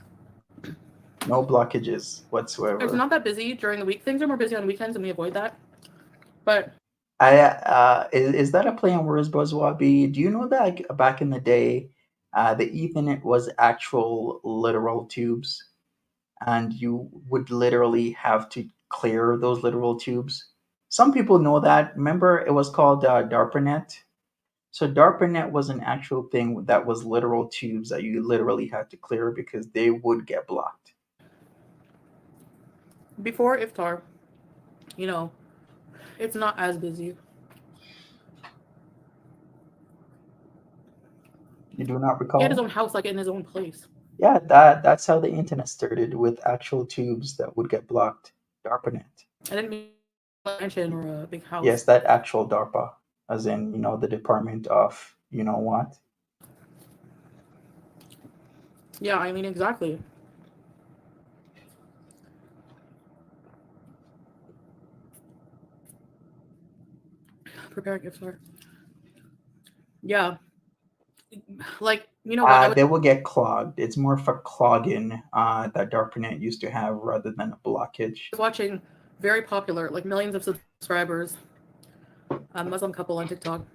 Speaker 1: No blockages
Speaker 2: It's
Speaker 1: whatsoever.
Speaker 2: not that busy during the week. Things are more busy on weekends and we avoid that. But
Speaker 1: Is that a play on words, Buzzwabi? Do you know that like, back in the day, the Ethernet was actual literal tubes, and you would literally have to clear those literal tubes. Some people know that. Remember, it was called DARPANET. So DARPANET was an actual thing that was literal tubes that you literally had to clear because they would get blocked.
Speaker 2: before iftar, you know, it's not as busy.
Speaker 1: You do not
Speaker 2: He had his
Speaker 1: recall?
Speaker 2: own house, like in his own place.
Speaker 1: Yeah, that's how the internet started, with actual tubes that would get blocked. DARPANET.
Speaker 2: I didn't mean a mansion or a big
Speaker 1: Yes,
Speaker 2: house.
Speaker 1: that actual DARPA, as in, the Department of you know what.
Speaker 2: Yeah, I mean exactly. Preparing iftar. Yeah, like you know what? I was
Speaker 1: They will get clogged. It's more for clogging that DARPANET used to have rather than a blockage.
Speaker 2: watching very popular, like millions of subscribers, a Muslim couple on TikTok.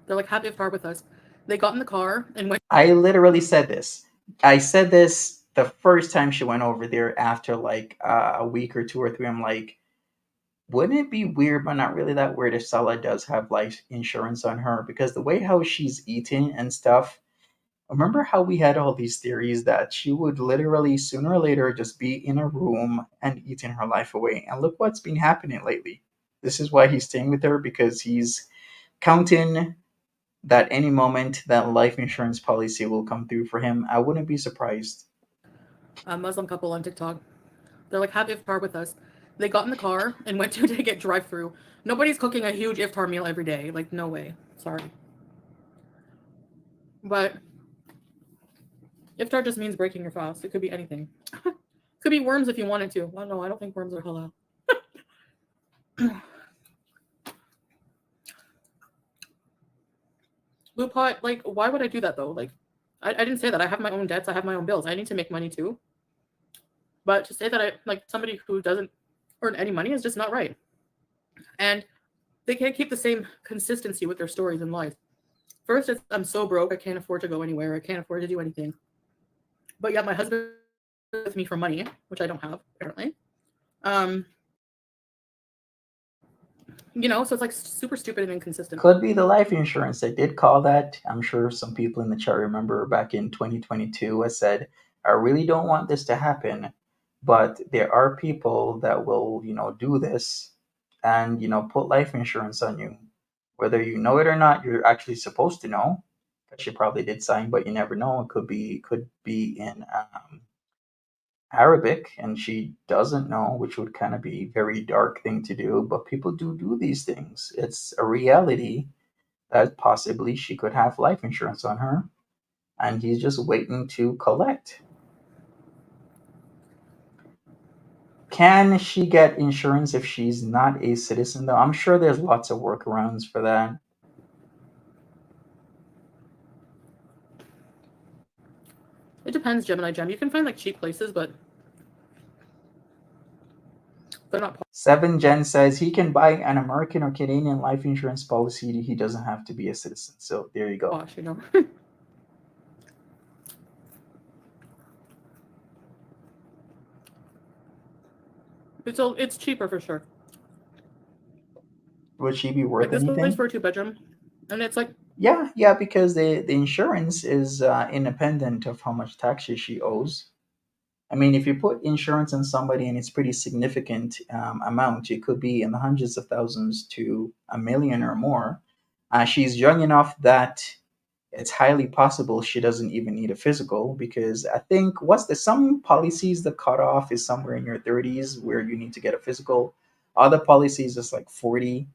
Speaker 2: They're like, have iftar with us. They got in the car and went.
Speaker 1: I literally said this. I said this the first time she went over there after like a week or two or three. I'm like, wouldn't it be weird, but not really that weird, if Salah does have life insurance on her? Because the way how she's eating and stuff, remember how we had all these theories that she would literally sooner or later just be in a room and eating her life away. And look what's been happening lately. This is why he's staying with her, because he's counting that any moment that life insurance policy will come through for him. I wouldn't be surprised.
Speaker 2: A Muslim couple on TikTok. They're like, have iftar with us. They got in the car and went to take it drive through. Nobody's cooking a huge iftar meal every day. Like, no way. Sorry. But iftar just means breaking your fast. It could be anything. Could be worms if you wanted to. Well, no, I don't think worms are halal. Blue pot, like, why would I do that though? Like, I didn't say that. I have my own debts. I have my own bills. I need to make money too. But to say that I like somebody who doesn't earn any money is just not right. And they can't keep the same consistency with their stories in life. First, it's I'm so broke, I can't afford to go anywhere, I can't afford to do anything. But yet my husband with me for money, which I don't have apparently. Um, so it's like super stupid and inconsistent.
Speaker 1: Could be the life insurance. They did call that. I'm sure some people in the chat remember back in 2022. I said, I really don't want this to happen, but there are people that will, do this and, put life insurance on you. Whether you know it or not, you're actually supposed to know, because you probably did sign, but you never know. It could be in Arabic, and she doesn't know, which would kind of be a very dark thing to do. But people do these things. It's a reality that possibly she could have life insurance on her, and he's just waiting to collect. Can she get insurance if she's not a citizen, though? I'm sure there's lots of workarounds for that.
Speaker 2: It depends, Gemini Gem. You can find like cheap places, but they're not
Speaker 1: Seven Gen says he can buy an American or Canadian life insurance policy. He doesn't have to be a citizen. So there you go.
Speaker 2: posh. It's cheaper for sure.
Speaker 1: Would she be
Speaker 2: Like
Speaker 1: worth
Speaker 2: this place
Speaker 1: anything?
Speaker 2: for a 2 bedroom, and it's like
Speaker 1: Yeah, because the insurance is independent of how much taxes she owes. I mean, if you put insurance on somebody and it's pretty significant amount, it could be in the hundreds of thousands to a million or more. She's young enough that it's highly possible she doesn't even need a physical, because I think some policies, the cutoff is somewhere in your 30s where you need to get a physical. Other policies is like 40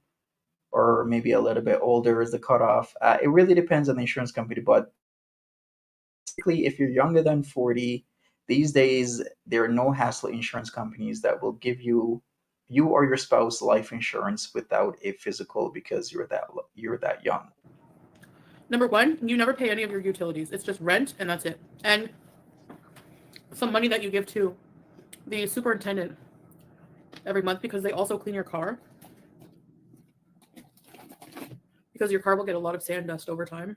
Speaker 1: or maybe a little bit older is the cutoff. It really depends on the insurance company, but basically, if you're younger than 40, these days there are no hassle insurance companies that will give you or your spouse life insurance without a physical, because you're that young.
Speaker 2: number one, you never pay any of your utilities. It's just rent, and that's it. And some money that you give to the superintendent every month because they also clean your car because your car will get a lot of sand dust over time.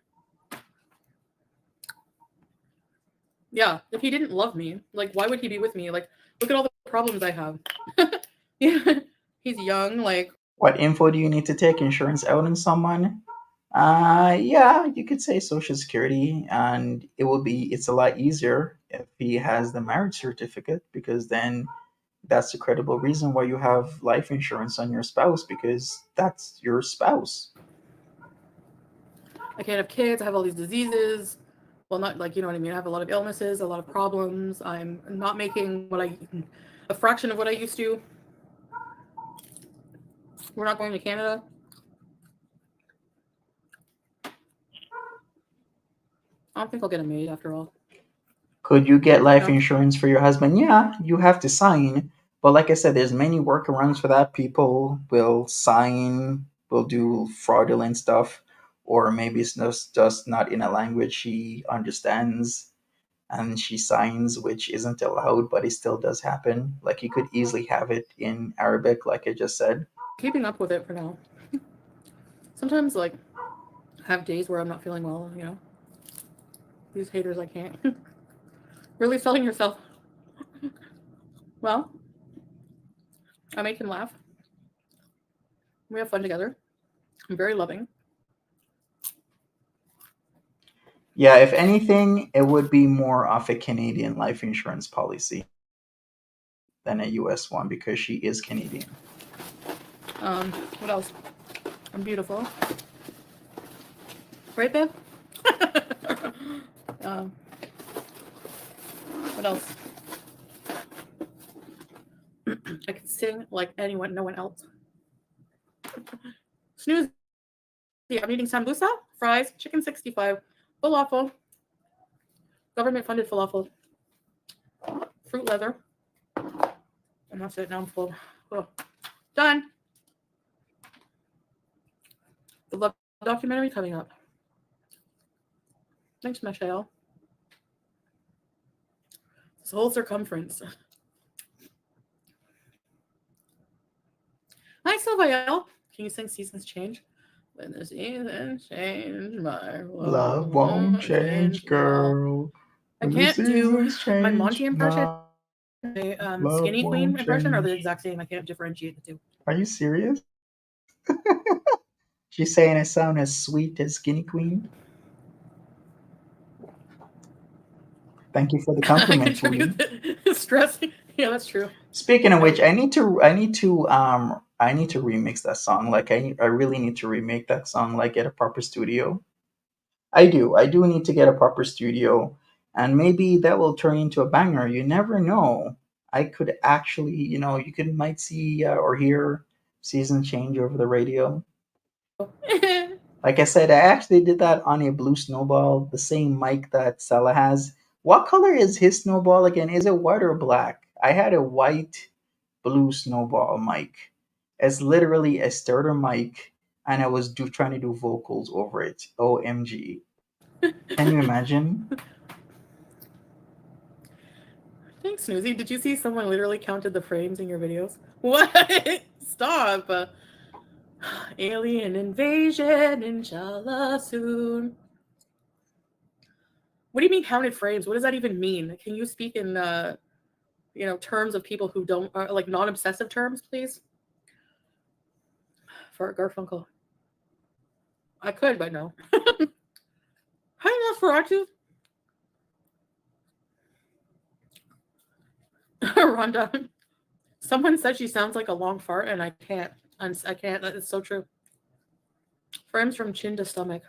Speaker 2: Yeah, if he didn't love me, like why would he be with me? Like look at all the problems I have. Yeah, he's young. Like
Speaker 1: What info do you need to take insurance out on someone? Yeah, you could say Social Security, and it's a lot easier if he has the marriage certificate, because then that's the credible reason why you have life insurance on your spouse, because that's your spouse.
Speaker 2: I can't have kids. I have all these diseases. Well, not like, you know what I mean. I have a lot of illnesses, a lot of problems. I'm not making a fraction of what I used to. We're not going to Canada. I don't think I'll get a maid after all.
Speaker 1: Could you get life
Speaker 2: No.
Speaker 1: insurance for your husband? Yeah, you have to sign. But like I said, there's many workarounds for that. People will sign, will do fraudulent stuff, or maybe it's just not in a language she understands, and she signs, which isn't allowed, but it still does happen. Like you could easily have it in Arabic, like I just said.
Speaker 2: Keeping up with it for now. Sometimes, like, I have days where I'm not feeling well, you know? These haters, I can't. Really selling yourself. Well, I make him laugh. We have fun together. I'm very loving.
Speaker 1: Yeah, if anything, it would be more of a Canadian life insurance policy than a US one because she is Canadian.
Speaker 2: What else? I'm beautiful. Right, babe? um, what else? I can sing like anyone, no one else. Snooze. I'm eating sambusa, fries, chicken 65, falafel, government funded falafel, fruit leather, and that's it. Now I'm full. Oh, done. The love documentary coming up. Thanks, Michelle. This whole circumference. Hi, Sylvael. Can you sing Seasons Change? When the seasons change, my love
Speaker 1: Love won't
Speaker 2: won't
Speaker 1: change,
Speaker 2: change at all.
Speaker 1: girl.
Speaker 2: I
Speaker 1: When the
Speaker 2: can't do
Speaker 1: seasons
Speaker 2: my
Speaker 1: change,
Speaker 2: Monty impression,
Speaker 1: my
Speaker 2: my
Speaker 1: love
Speaker 2: Skinny
Speaker 1: won't
Speaker 2: Queen impression are the
Speaker 1: change.
Speaker 2: exact same. I can't differentiate the two.
Speaker 1: Are you serious? She's saying I sound as sweet as Skinny Queen. Thank you for the
Speaker 2: I
Speaker 1: compliment,
Speaker 2: contribute
Speaker 1: Foodie.
Speaker 2: the stress. Yeah, that's true.
Speaker 1: Speaking of
Speaker 2: I
Speaker 1: which,
Speaker 2: would.
Speaker 1: I need to remix that song. Like I really need to remake that song. Like get a proper studio. I do need to get a proper studio, and maybe that will turn into a banger. You never know. I could actually, you could might see or hear season change over the radio. Like I said, I actually did that on a blue snowball, the same mic that Salah has. What color is his snowball again? Is it white or black? I had a white blue snowball mic. It's literally a starter mic, and I was trying to do vocals over it. OMG. Can you imagine?
Speaker 2: Thanks, Snoozy. Did you see someone literally counted the frames in your videos? What? Stop. Alien invasion, inshallah soon. What do you mean counted frames? What does that even mean? Can you speak in terms of people who don't like non-obsessive terms, please? For Garfunkel, I could, but no. Hi, Nosferatu. Rhonda. Someone said she sounds like a long fart, and I can't. I can't. That is so true. Frames from chin to stomach.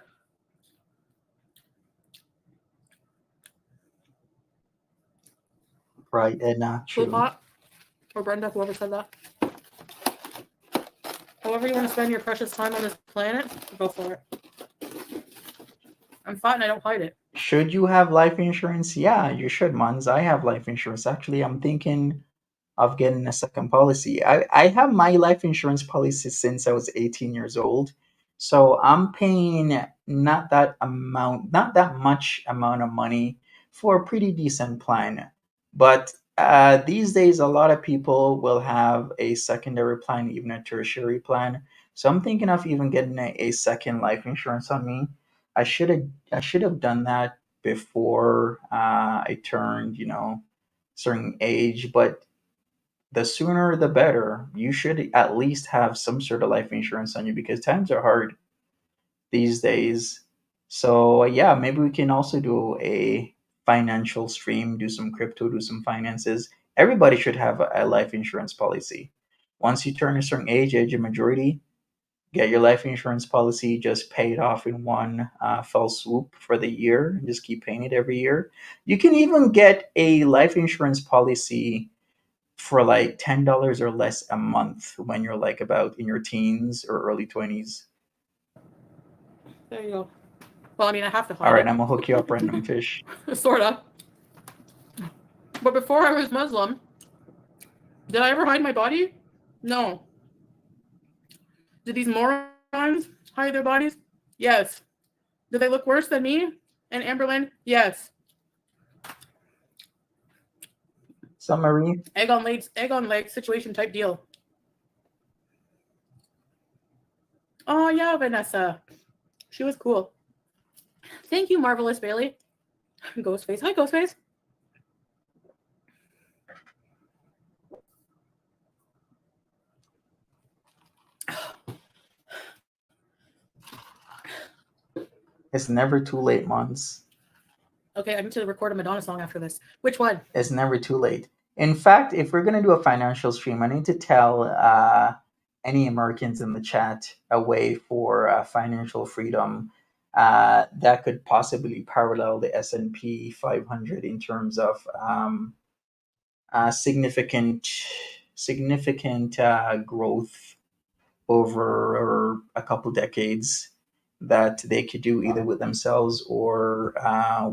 Speaker 1: Right, and not
Speaker 2: Food
Speaker 1: true.
Speaker 2: hot. Or Brenda, whoever said that. However you want to spend your precious time on this planet, go for it. I'm fat and I don't hide it.
Speaker 1: Should you have life insurance? Yeah, you should, Mons. I have life insurance. Actually, I'm thinking of getting a second policy. I have my life insurance policy since I was 18 years old. So I'm paying not that much amount of money for a pretty decent plan. But these days, a lot of people will have a secondary plan, even a tertiary plan. So I'm thinking of even getting a second life insurance on me. I should have done that before I turned, certain age, but the sooner the better. You should at least have some sort of life insurance on you because times are hard these days. So yeah, maybe we can also do a financial stream, do some crypto, do some finances. Everybody should have a life insurance policy. Once you turn a certain age of majority, get your life insurance policy, just pay it off in one fell swoop for the year, and just keep paying it every year. You can even get a life insurance policy for like $10 or less a month when you're like about in your teens or early 20s.
Speaker 2: There you go. Well, I mean, I have to
Speaker 1: All
Speaker 2: hide
Speaker 1: right,
Speaker 2: it.
Speaker 1: I'm gonna hook you up, random fish.
Speaker 2: Sort of. But before I was Muslim, did I ever hide my body? No. Did these morons hide their bodies? Yes. Did they look worse than me and Amberlynn? Yes.
Speaker 1: Summary.
Speaker 2: Egg on leg situation type deal. Oh yeah, Vanessa. She was cool. Thank you, Marvelous Bailey. Ghostface. Hi, Ghostface.
Speaker 1: It's never too late, Mons.
Speaker 2: Okay, I need to record a Madonna song after this. Which one?
Speaker 1: It's never too late. In fact, if we're gonna do a financial stream, I need to tell any Americans in the chat a way for financial freedom that could possibly parallel the S&P 500 in terms of significant growth over a couple decades that they could do either with themselves or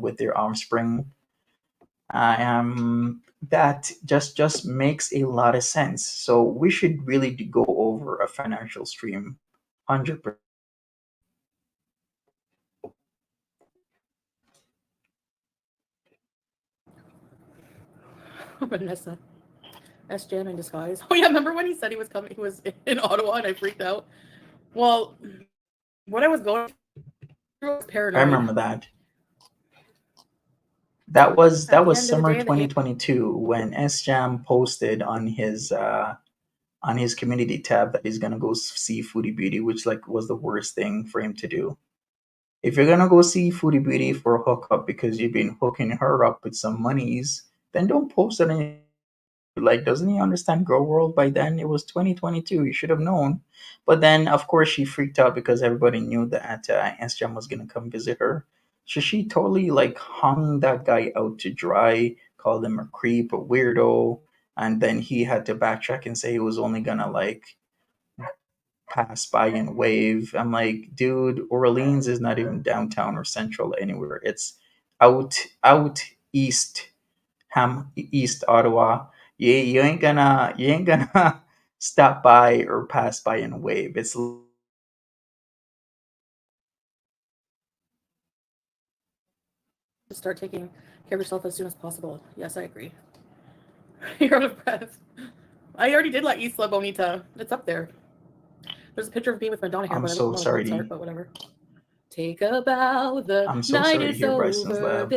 Speaker 1: with their offspring. That just makes a lot of sense. So we should really go over a financial stream, 100%.
Speaker 2: Vanessa. SJN in disguise. Oh yeah, remember when he said he was coming? He was in Ottawa, and I freaked out. Well, what I was going through was
Speaker 1: I
Speaker 2: paranoid.
Speaker 1: remember that. That was
Speaker 2: At the end of the
Speaker 1: summer
Speaker 2: day,
Speaker 1: 2022 when SJam posted on his community tab that he's gonna go see Foodie Beauty, which like was the worst thing for him to do. If you're gonna go see Foodie Beauty for a hookup because you've been hooking her up with some monies, then don't post it on. Like, doesn't he understand Girl World by then? It was 2022. He should have known. But then, of course, she freaked out because everybody knew that SJM was going to come visit her. So she totally, like, hung that guy out to dry, called him a creep, a weirdo. And then he had to backtrack and say he was only going to, like, pass by and wave. I'm like, dude, Orleans is not even downtown or central anywhere. It's out east, East Ottawa. You ain't gonna stop by or pass by and wave. It's
Speaker 2: start taking care of yourself as soon as possible. Yes, I agree. You're out of breath. I already did La Isla Bonita. It's up there. There's a picture of me with Madonna hair,
Speaker 1: I'm
Speaker 2: but I look
Speaker 1: so
Speaker 2: more like
Speaker 1: sorry
Speaker 2: Mozart, but whatever. Take a bow, the
Speaker 1: I'm so
Speaker 2: night
Speaker 1: sorry to
Speaker 2: is
Speaker 1: hear Bryson's
Speaker 2: over.
Speaker 1: lab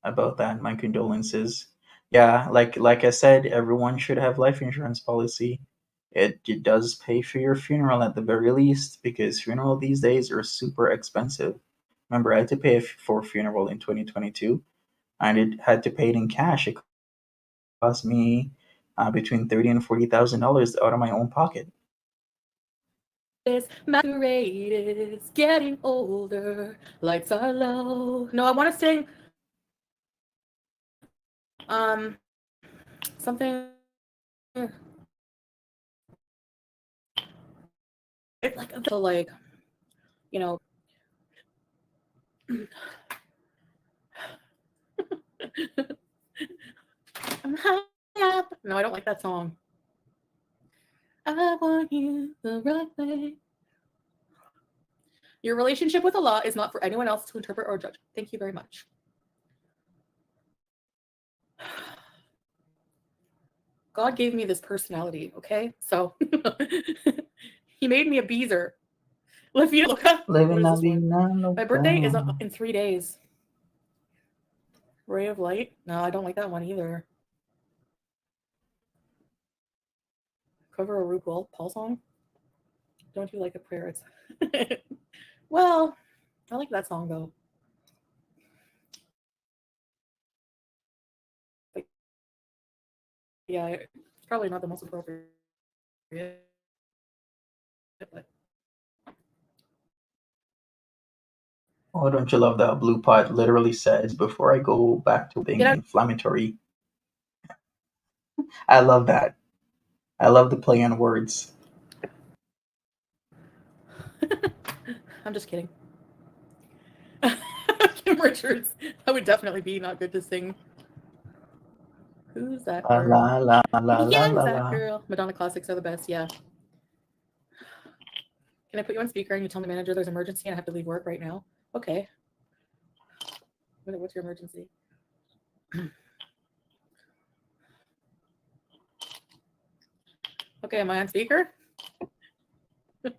Speaker 1: about that. My condolences. Yeah, like I said, everyone should have life insurance policy. It does pay for your funeral at the very least because funeral these days are super expensive. Remember, I had to pay for a funeral in 2022, and it had to pay it in cash. It cost me between $30,000 and $40,000 out of my own pocket.
Speaker 2: Masquerade is getting older. Lights are low. No, I want to sing something like you know. I'm high up. No, I don't like that song. I want you the right way. Your relationship with Allah is not for anyone else to interpret or judge. Thank you very much. God gave me this personality, okay? So he made me a beezer. What is this one? My birthday is in 3 days. Ray of Light? No, I don't like that one either. Cover a RuPaul Paul song? Don't you like a prayer? Well, I like that song though. yeah, it's probably not the most appropriate, but
Speaker 1: Oh, don't you love that Blue Pot literally says, before I go back to
Speaker 2: get
Speaker 1: something
Speaker 2: out.
Speaker 1: inflammatory? I love that. I love the play on words.
Speaker 2: I'm just kidding. Kim Richards. That would definitely be not good to sing. Who's that
Speaker 1: La la
Speaker 2: girl?
Speaker 1: la la la
Speaker 2: Yeah,
Speaker 1: la
Speaker 2: who's
Speaker 1: la.
Speaker 2: that girl? Madonna classics are the best. Yeah. Can I put you on speaker and you tell the manager there's an emergency and I have to leave work right now? Okay. What's your emergency? Okay, am I on speaker? Hi,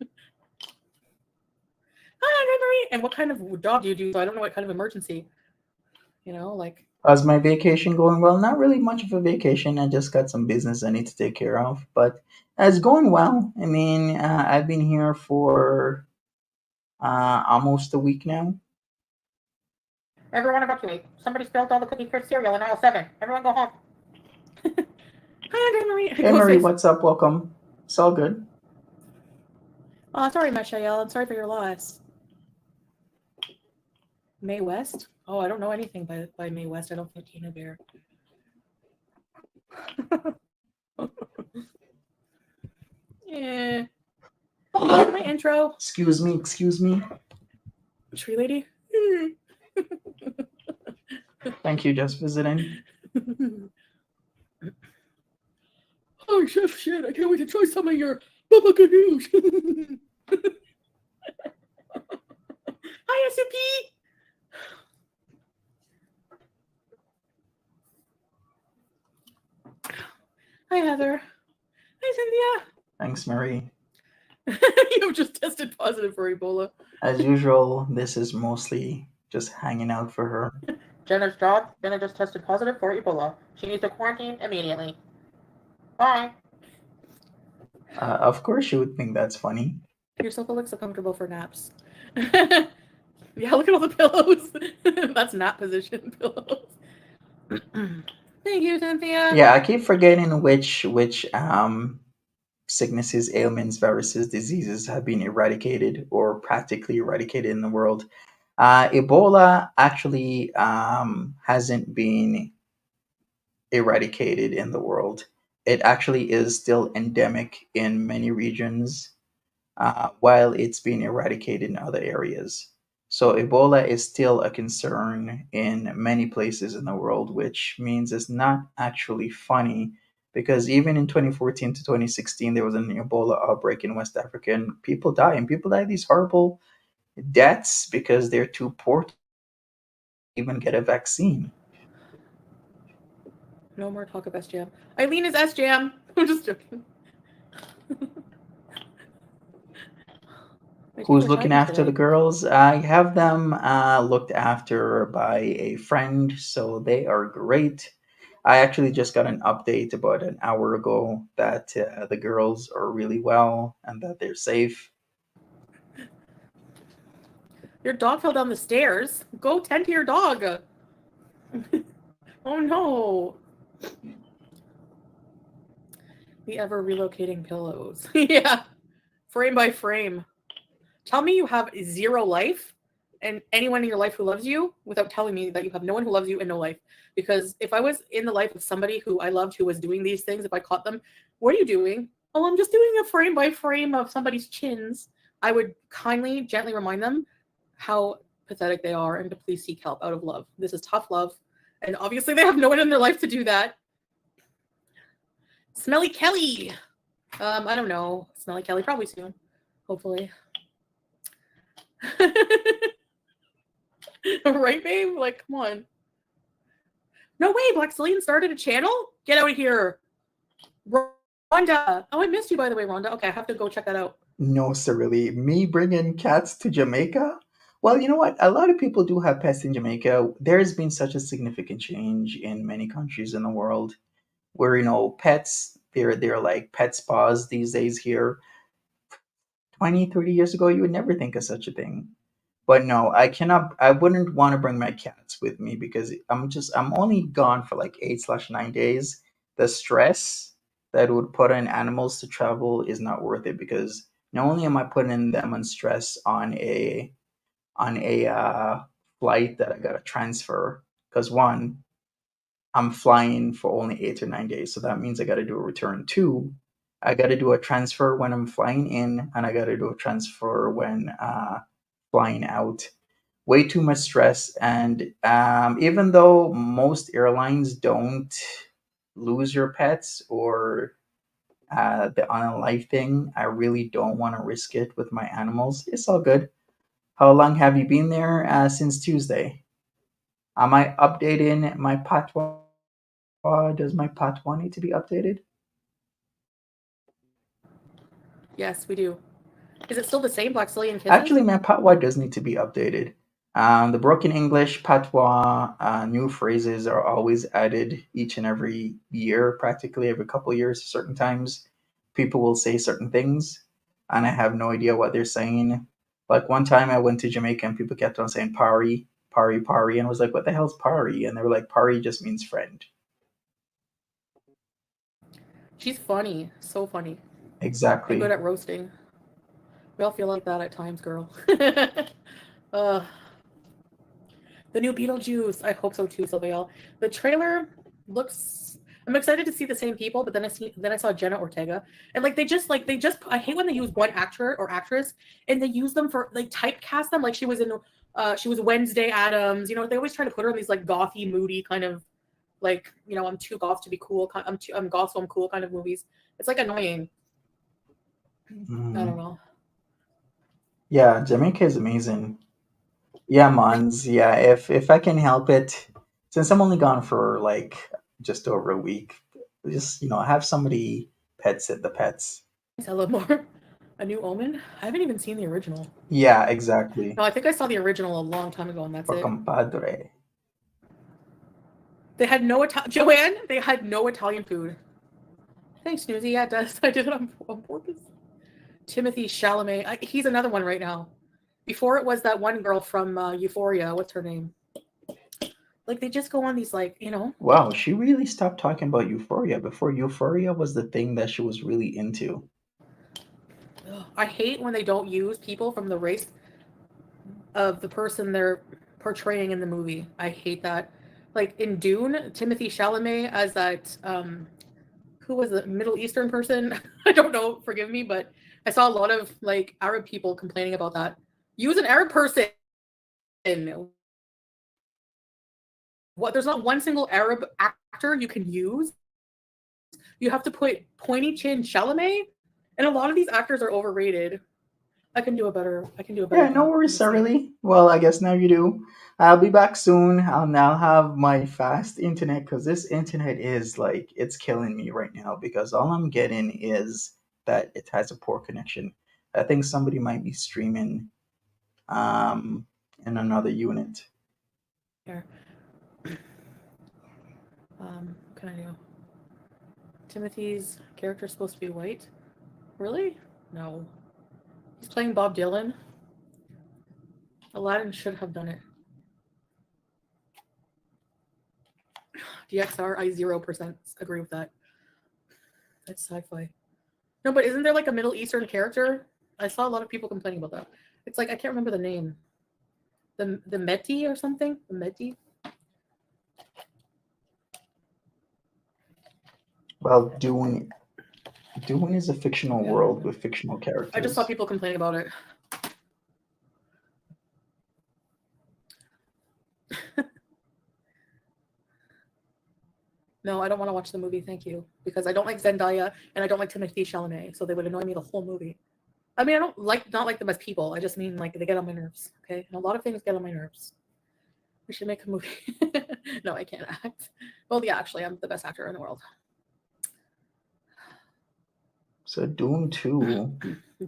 Speaker 2: Marie. And what kind of job do you do? So I don't know what kind of emergency. Like
Speaker 1: How's my vacation going? Well, not really much of a vacation. I just got some business I need to take care of, but it's going well. I mean, I've been here for almost a week now.
Speaker 2: everyone evacuate. Somebody spilled all the cookie crisp cereal in aisle 7. Everyone go home. Hi, Marie.
Speaker 1: Hey,
Speaker 2: Ghost
Speaker 1: Marie,
Speaker 2: face.
Speaker 1: what's up? Welcome. It's all good.
Speaker 2: Oh, sorry, Michelle. I'm sorry for your loss. Mae West? Oh, I don't know anything by Mae West. I don't think Tina Bear. Yeah. My intro.
Speaker 1: Excuse me, excuse me.
Speaker 2: Tree lady.
Speaker 1: Thank you, just visiting.
Speaker 2: Oh, Chef Shit, I can't wait to try some of your Bubba Ganoush. Hi, SUP. Hi, Heather. Hi,
Speaker 1: Thanks, Marie.
Speaker 2: Cynthia. You've just tested positive for Ebola.
Speaker 1: As usual, this is mostly just hanging out for her.
Speaker 2: Jenna's job. Jenna just tested positive for Ebola. She needs to quarantine immediately. Bye.
Speaker 1: Of course, you would think that's funny.
Speaker 2: Your sofa looks so comfortable for naps. Yeah, look at all the pillows. That's nap position pillows. Thank you, Cynthia.
Speaker 1: Yeah, I keep forgetting which sicknesses, ailments, viruses, diseases have been eradicated or practically eradicated in the world. Ebola actually hasn't been eradicated in the world. It actually is still endemic in many regions, while it's been eradicated in other areas. So Ebola is still a concern in many places in the world, which means it's not actually funny because even in 2014 to 2016, there was an Ebola outbreak in West Africa and people die. And people die these horrible deaths because they're too poor to even get a vaccine.
Speaker 2: No more talk of SJM. Eileen is SJM. I'm just joking. My teeth
Speaker 1: Who's
Speaker 2: are
Speaker 1: looking
Speaker 2: shiny
Speaker 1: after the
Speaker 2: today.
Speaker 1: girls? I have them looked after by a friend, so they are great. I actually just got an update about an hour ago that the girls are really well and that they're safe.
Speaker 2: Your dog fell down the stairs. Go tend to your dog. Oh no. The ever relocating pillows. Yeah. Frame by frame. Tell me you have zero life and anyone in your life who loves you without telling me that you have no one who loves you and no life. Because if I was in the life of somebody who I loved who was doing these things, if I caught them, what are you doing? Oh, I'm just doing a frame by frame of somebody's chins. I would kindly, gently remind them how pathetic they are and to please seek help out of love. This is tough love. And obviously, they have no one in their life to do that. Smelly Kelly. I don't know. Smelly Kelly, probably soon. Hopefully. Right, babe? Like, come on. No way, Black Cillian started a channel? Get out of here. Rhonda. Oh, I missed you, by the way, Rhonda. Okay, I have to go check that out.
Speaker 1: No, sir, really. Me bringing cats to Jamaica? Well, you know what? A lot of people do have pets in Jamaica. There's been such a significant change in many countries in the world where, pets, they're like pet spas these days here. 20, 30 years ago, you would never think of such a thing. But no, I wouldn't want to bring my cats with me because I'm only gone for like 8/9 days. the stress that would put on animals to travel is not worth it, because not only am I putting them on stress on a flight that I gotta transfer, because one, I'm flying for only 8 or 9 days, so that means I gotta do a return. Two, I gotta do a transfer when I'm flying in, and I gotta do a transfer when flying out. Way too much stress, and even though most airlines don't lose your pets or the on a life thing, I really don't want to risk it with my animals. It's all good. How long have you been there? Since Tuesday. Am I updating my patois? Does my patois need to be updated?
Speaker 2: Yes, we do. Is it still the same Blackzilian kisses?
Speaker 1: Actually, my patois does need to be updated. The broken English, patois, new phrases are always added each and every year, practically every couple of years. Certain times, people will say certain things, and I have no idea what they're saying. Like one time, I went to Jamaica and people kept on saying "pari, pari, pari," and I was like, "What the hell's pari?" And they were like, "Pari just means friend."
Speaker 2: She's funny. So funny. And good
Speaker 1: Exactly.
Speaker 2: at roasting. We all feel like that at times, girl. uh, the new Beetlejuice. I hope so too, Sylvia. The trailer looks. I'm excited to see the same people, but then I saw Jenna Ortega, and like they just. I hate when they use one actor or actress and they use them for like typecast them. Like she was in, she was Wednesday Adams. You know, they always try to put her in these like gothy, moody kind of like, you know, I'm too goth to be cool. I'm goth, so I'm cool kind of movies. It's like annoying. I don't
Speaker 1: Mhm.
Speaker 2: know.
Speaker 1: Yeah, Jamaica is amazing. Yeah, Mons. Yeah, if I can help it, since I'm only gone for like just over a week, just have somebody pet sit the pets.
Speaker 2: I love more. A New Omen. I haven't even seen the original.
Speaker 1: Yeah, exactly.
Speaker 2: No, I think I saw the original a long time ago, and that's
Speaker 1: For
Speaker 2: it.
Speaker 1: compadre.
Speaker 2: They had no Joanne. They had no Italian food. Thanks, Snoozy. Yeah, it does. I did it on purpose. Timothy Chalamet. He's another one right now. Before it was that one girl from Euphoria. What's her name? Like they just go on these like, you know.
Speaker 1: Wow, she really stopped talking about Euphoria before Euphoria was the thing that she was really into.
Speaker 2: Ugh, I hate when they don't use people from the race of the person they're portraying in the movie. I hate that. Like in Dune, Timothy Chalamet as that who was the Middle Eastern person? I don't know, forgive me, but I saw a lot of like Arab people complaining about that. Use an Arab person. What, there's not one single Arab actor you can use. You have to put pointy chin Chalamet, and a lot of these actors are overrated. I can do a better
Speaker 1: Yeah, no
Speaker 2: job. I'm
Speaker 1: worries,
Speaker 2: just saying.
Speaker 1: Sarah. Well, I guess now you do. I'll be back soon. I'll now have my fast internet, because this internet is like it's killing me right now, because all I'm getting is that it has a poor connection. I think somebody might be streaming in another unit.
Speaker 2: Here, what can I do? Timothy's character is supposed to be white. Really? No. He's playing Bob Dylan. Aladdin should have done it. DXR, I 0% agree with that. It's sci-fi. No, but isn't there like a Middle Eastern character? I saw a lot of people complaining about that. It's like I can't remember the name. The Meti or something. The Meti.
Speaker 1: Well, Dune is a fictional
Speaker 2: Yeah,
Speaker 1: world with fictional
Speaker 2: I just saw
Speaker 1: characters.
Speaker 2: people complaining about it. No, I don't want to watch the movie. Thank you, because I don't like Zendaya and I don't like Timothy Chalamet, so they would annoy me the whole movie. I mean, I don't like not like them as people. I just mean like they get on my nerves. Okay, and a lot of things get on my nerves. We should make a movie. No, I can't act. Well, yeah, actually, I'm the best actor in the world.
Speaker 1: So Dune 2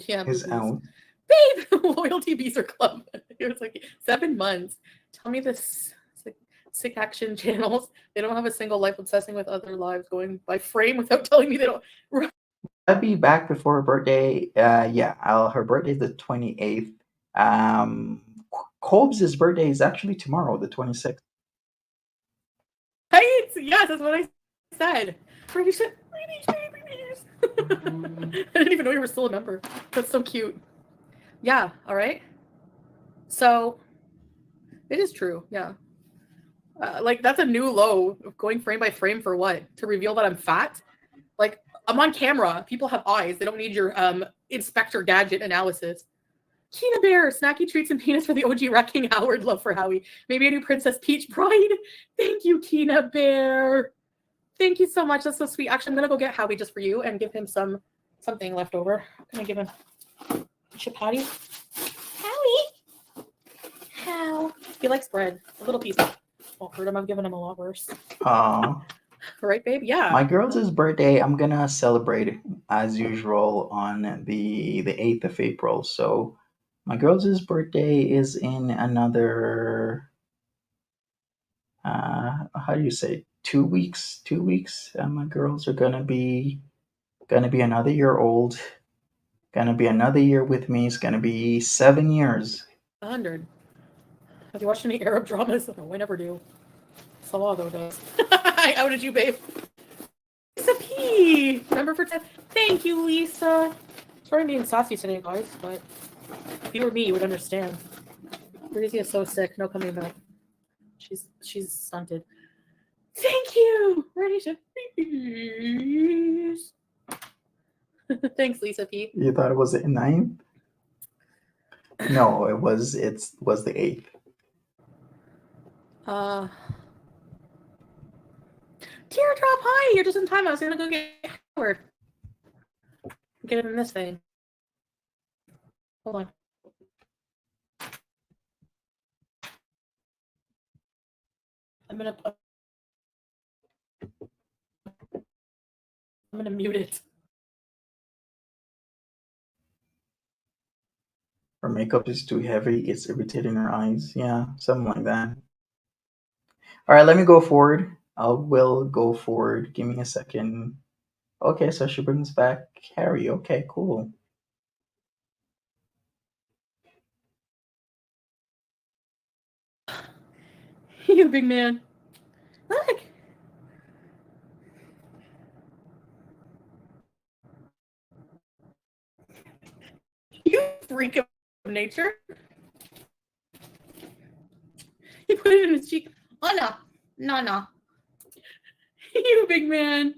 Speaker 2: Yeah,
Speaker 1: is
Speaker 2: boobies.
Speaker 1: out.
Speaker 2: Babe, loyalty visa club. It was like 7 months. Tell me this sick action channels. They don't have a single life obsessing with other lives going by frame without telling me they don't.
Speaker 1: I'll be back before her birthday. Yeah, her birthday is the 28th. Um, Colb's birthday is actually tomorrow, the 26th.
Speaker 2: Right? Yes, that's what I said. Brady said, babies. I didn't even know you were still a member. That's so cute. Yeah, all right. So, it is true, yeah. Like, that's a new low of going frame by frame for what? To reveal that I'm fat? Like, I'm on camera. People have eyes. They don't need your Inspector Gadget analysis. Kina Bear, snacky treats and peanuts for the OG Wrecking Howard. Love for Howie. Maybe a new Princess Peach Bride. Thank you, Kina Bear. Thank you so much. That's so sweet. Actually, I'm gonna go get Howie just for you and give him something left over. I'm gonna give him chapati. Howie, how? He likes bread. A little piece. Won't hurt him. I've given him a lot worse. Right, babe? Yeah.
Speaker 1: My girls' birthday, I'm gonna celebrate as usual on the 8th of April. So my girls' birthday is in another how do you say 2 weeks? 2 weeks. My girls are gonna be another year old. Gonna be another year with me. It's gonna be 7 years.
Speaker 2: 100. Have you watched any Arab dramas? No, I never do. Salah, though, does. I outed you, babe. Lisa P. Remember for 10. Thank you, Lisa. Sorry I'm being saucy today, guys, but if you were me, you would understand. Breezy is so sick. No coming back. She's stunted. Thank you. Ready to freeze. Thanks, Lisa P.
Speaker 1: You thought it was the 9th? No, it was the 8th.
Speaker 2: Teardrop, hi! You're just in time. I was gonna go get Howard. Get him in this thing. Hold on. I'm gonna mute it.
Speaker 1: Her makeup is too heavy. It's irritating her eyes. Yeah, something like that. All right, let me go forward. I will go forward. Give me a second. Okay, so she brings back Harry. Okay, cool.
Speaker 2: You big man. Look. You freak of nature. He put it in his cheek. Oh no. No. You big man.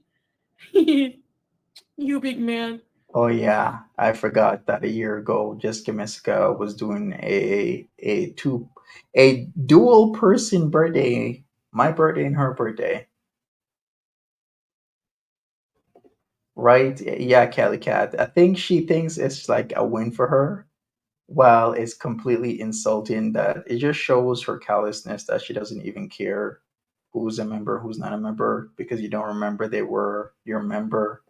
Speaker 2: You big man.
Speaker 1: Oh yeah, I forgot that a year ago, Jessica Messica was doing a dual person birthday, my birthday and her birthday. Right? Yeah, Kelly Cat. I think she thinks it's like a win for her, while it's completely insulting that it just shows her callousness that she doesn't even care who's a member, who's not a member, because you don't remember they were your member.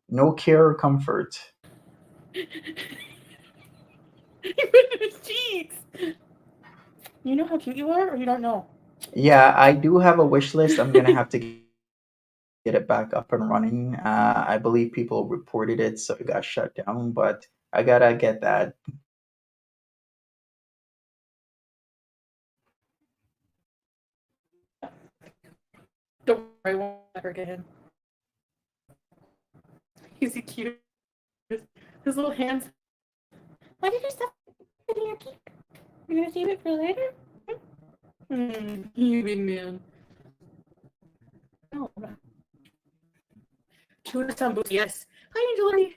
Speaker 1: No care or comfort.
Speaker 2: He put it in his cheeks. You know how cute you are, or you don't know?
Speaker 1: Yeah, I do have a wish list. I'm gonna have to get it back up and running. I believe people reported it, so it got shut down, but I gotta get that.
Speaker 2: Don't worry, I won't ever get him. He's cute. His little hands. Why did you stop putting your cake? You're gonna save it for later? You big man. No. Tuna Boots, yes. Hi, Angela. You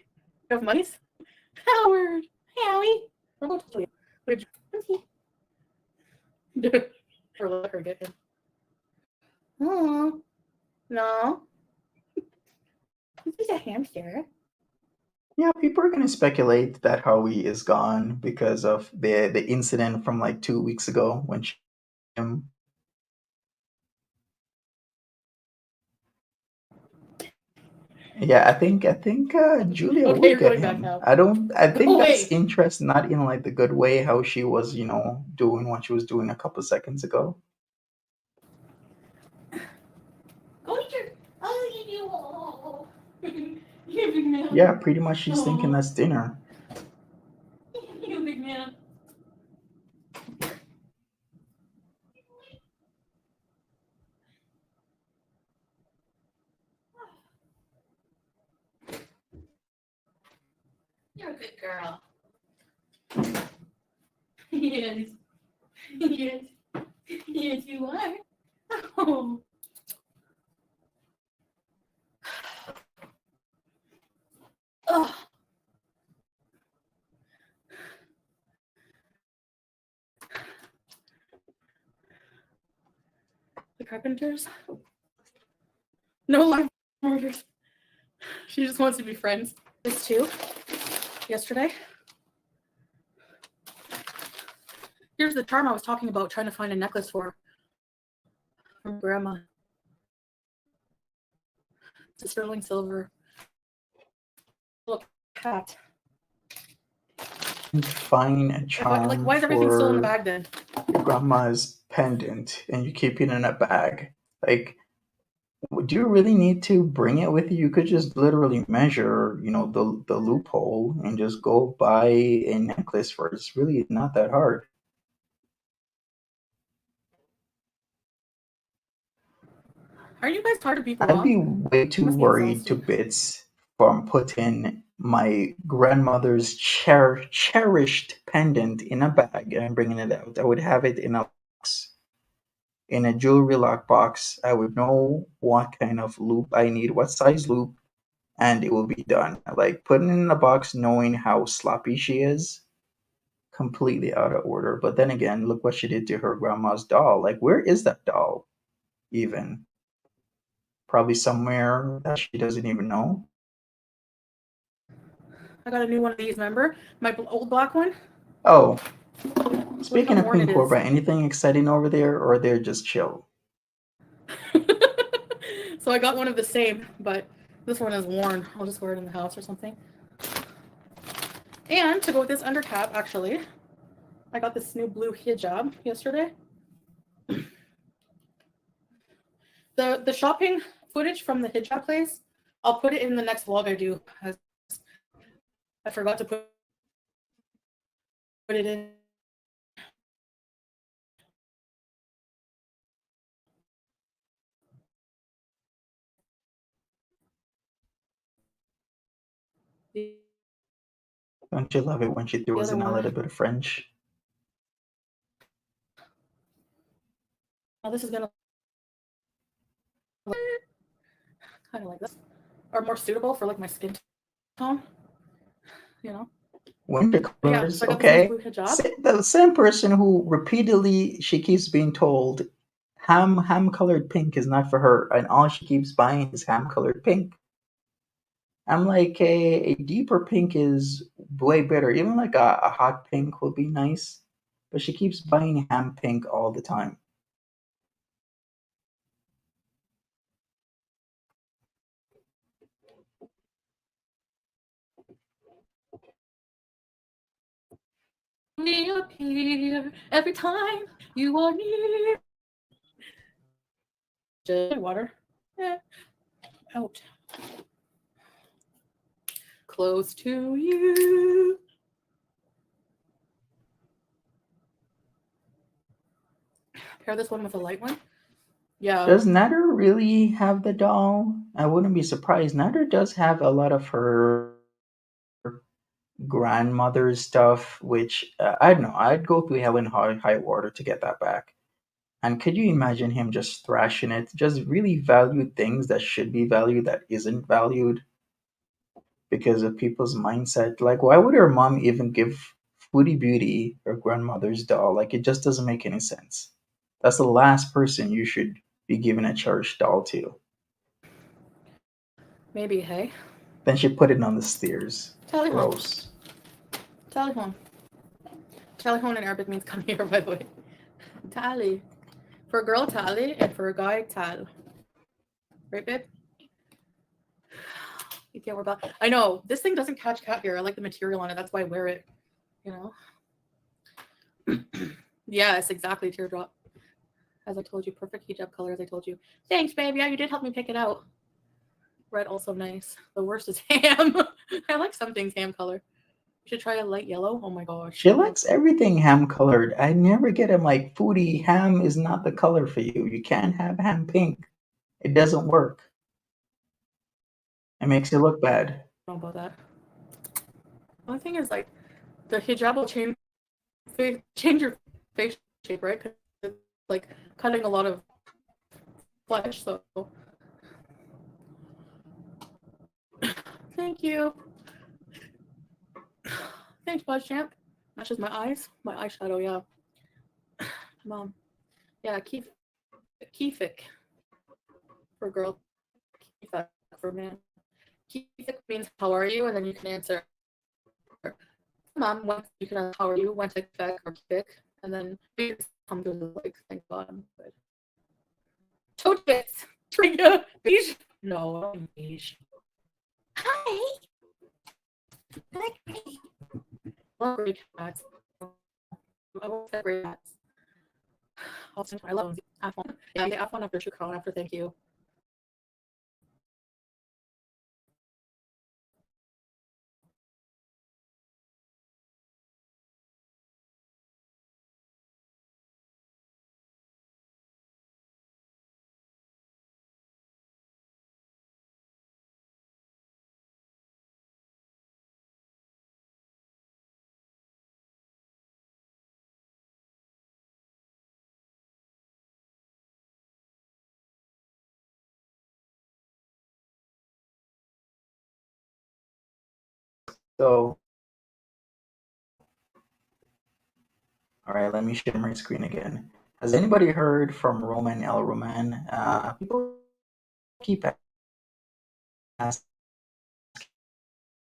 Speaker 2: have mice? Howard. Howie. I'm going to tell you. Which or let her get him. Oh, no. This is a hamster.
Speaker 1: Yeah, people are gonna speculate that Howie is gone because of the incident from like 2 weeks ago when she. Yeah, I think Julia
Speaker 2: Okay,
Speaker 1: would
Speaker 2: you're
Speaker 1: get
Speaker 2: going back
Speaker 1: him.
Speaker 2: now.
Speaker 1: I think
Speaker 2: Go
Speaker 1: that's
Speaker 2: away.
Speaker 1: interest, not in like the good way how she was, doing what she was doing a couple seconds ago.
Speaker 2: Go eat your. I'll eat you. You big man.
Speaker 1: Yeah, pretty much she's thinking that's dinner.
Speaker 2: You big man. You're a good girl. Yes. Yes. Yes, you are. Oh. Oh. The Carpenters? No live murders. She just wants to be friends. This too. Yesterday. Here's the charm I was talking about, trying to find a necklace for from Grandma. It's a sterling silver. Look, cat.
Speaker 1: Find a charm
Speaker 2: Like, why is everything still in the
Speaker 1: for
Speaker 2: bag then?
Speaker 1: your grandma's pendant and you keep it in a bag. Like, do you really need to bring it with you? You could just literally measure, the loophole and just go buy a necklace for it. It's really not that hard.
Speaker 2: Are you guys tired of people
Speaker 1: I'd
Speaker 2: off?
Speaker 1: be way too
Speaker 2: Must be
Speaker 1: worried to
Speaker 2: exhausted.
Speaker 1: bits from putting my grandmother's cherished pendant in a bag and bringing it out. I would have it in a box, in a jewelry lock box. I would know what kind of loop I need, what size loop, and it will be done. Like putting it in a box, knowing how sloppy she is, completely out of order. But then again, look what she did to her grandma's doll. Like, where is that doll even? Probably somewhere that she doesn't even know.
Speaker 2: I got a new one of these, remember? My old black one?
Speaker 1: Oh,
Speaker 2: Look
Speaker 1: speaking
Speaker 2: how
Speaker 1: of
Speaker 2: worn
Speaker 1: Queen
Speaker 2: it is.
Speaker 1: Cobra, anything exciting over there, or they're just chill?
Speaker 2: So I got one of the same, but this one is worn. I'll just wear it in the house or something. And to go with this undercap, actually, I got this new blue hijab yesterday. The shopping footage from the hijab place, I'll put it in the next vlog I do. I forgot to put it in.
Speaker 1: Don't you love it when she
Speaker 2: The
Speaker 1: throws
Speaker 2: other
Speaker 1: in a
Speaker 2: one.
Speaker 1: little bit of French?
Speaker 2: Oh, this is gonna kind of like this, or more suitable for like my skin tone, you know.
Speaker 1: Winter
Speaker 2: But yeah,
Speaker 1: colors,
Speaker 2: so I got this nice
Speaker 1: okay.
Speaker 2: blue hijab.
Speaker 1: The same person who repeatedly she keeps being told ham colored pink is not for her, and all she keeps buying is ham colored pink. I'm like, a deeper pink is way better. Even like a hot pink would be nice, but she keeps buying ham pink all the time.
Speaker 2: Reappear every time you are near. Just water. Yeah. Out. Close to you. Pair this one with a light one. Yeah.
Speaker 1: Does Nader really have the doll? I wouldn't be surprised. Nader does have a lot of her grandmother's stuff, which I don't know. I'd go through hell and high water to get that back. And could you imagine him just thrashing it? Just really valued things that should be valued that isn't valued because of people's mindset. Like, why would her mom even give Foodie Beauty her grandmother's doll? Like, it just doesn't make any sense. That's the last person you should be giving a cherished doll to.
Speaker 2: Maybe, hey?
Speaker 1: Then she put it on the stairs.
Speaker 2: Telephone.
Speaker 1: Gross.
Speaker 2: Telephone. Telephone in Arabic means come here, by the way. Tali. For a girl, tali, and for a guy, tal. Right, babe? You can't wear black. I know. This thing doesn't catch cat hair. I like the material on it. That's why I wear it. You know? Yes, exactly. Teardrop. As I told you, perfect hijab color, as I told you. Thanks, babe. Yeah, you did help me pick it out. Red also nice. The worst is ham. I like some things ham color. You should try a light yellow. Oh my gosh.
Speaker 1: She likes everything ham colored. I never get him like, Foodie, ham is not the color for you. You can't have ham pink. It doesn't work. It makes you look bad.
Speaker 2: I don't know about that. One thing is like the hijab will change your face shape, right? Because it's like cutting a lot of flesh. So thank you. Thanks, Buzz Champ. Matches my eyes, my eyeshadow. Yeah, mom. Yeah, Keefik for girl, Keefik for man. Keefik means how are you, and then you can answer mom. You can ask how are you, when to Keefik or Keefik, and then you come to the like thank God I'm good. Toadbits, Tringa, beige. No, beige. Hi. I like gray. I love gray cats. I love gray cats. I love F1. Yeah, I say F1 after Shukran after thank you.
Speaker 1: So, all right, let me share my screen again. Has anybody heard from Roman El Roman? People keep asking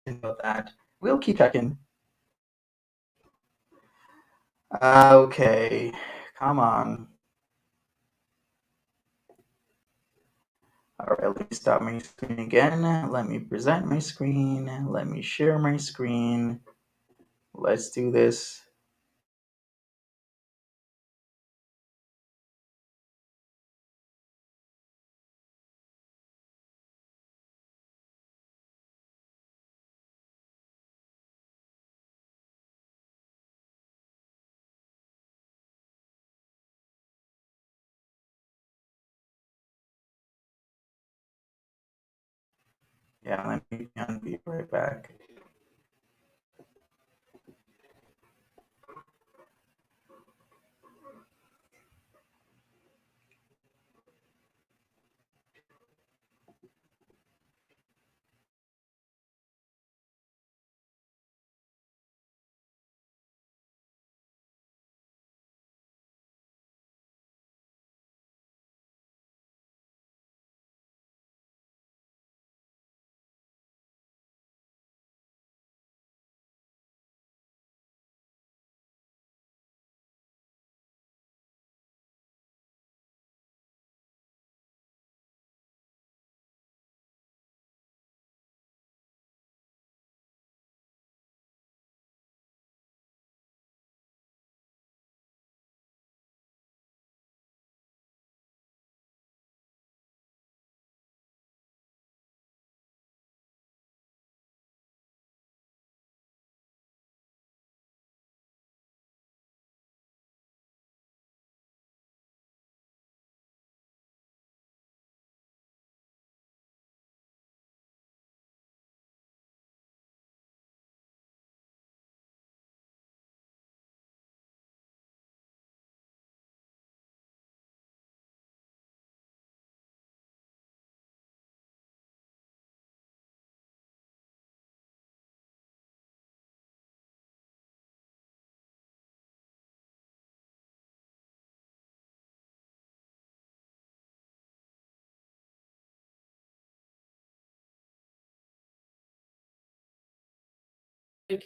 Speaker 1: about that. We'll keep checking. Okay, come on. All right, let me stop my screen again. Let me present my screen. Let me share my screen. Let's do this. Yeah, let me be right back.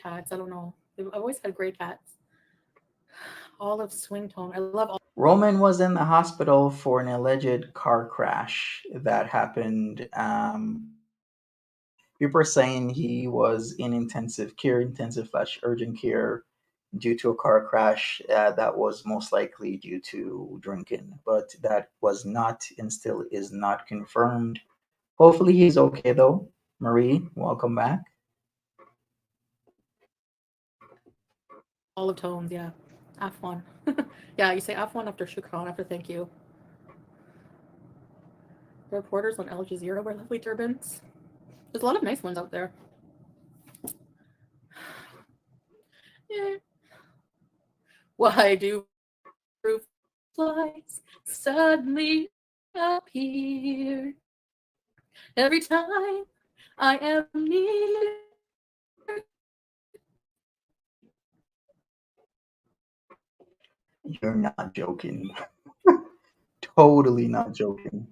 Speaker 2: Cats, I don't know. I've always had gray cats. Olive swing tone. I love olive.
Speaker 1: Roman was in the hospital for an alleged car crash that happened. People are saying he was in intensive care, intensive/urgent care, due to a car crash that was most likely due to drinking, but that was not and still is not confirmed. Hopefully, he's okay though. Marie, welcome back.
Speaker 2: Olive tones, yeah. F1. Yeah, you say F1 after Shukran after thank you. The reporters on Al Jazeera wear lovely turbans. There's a lot of nice ones out there. Why do fruit flies suddenly appear every time I am near?
Speaker 1: You're not joking. Totally not joking.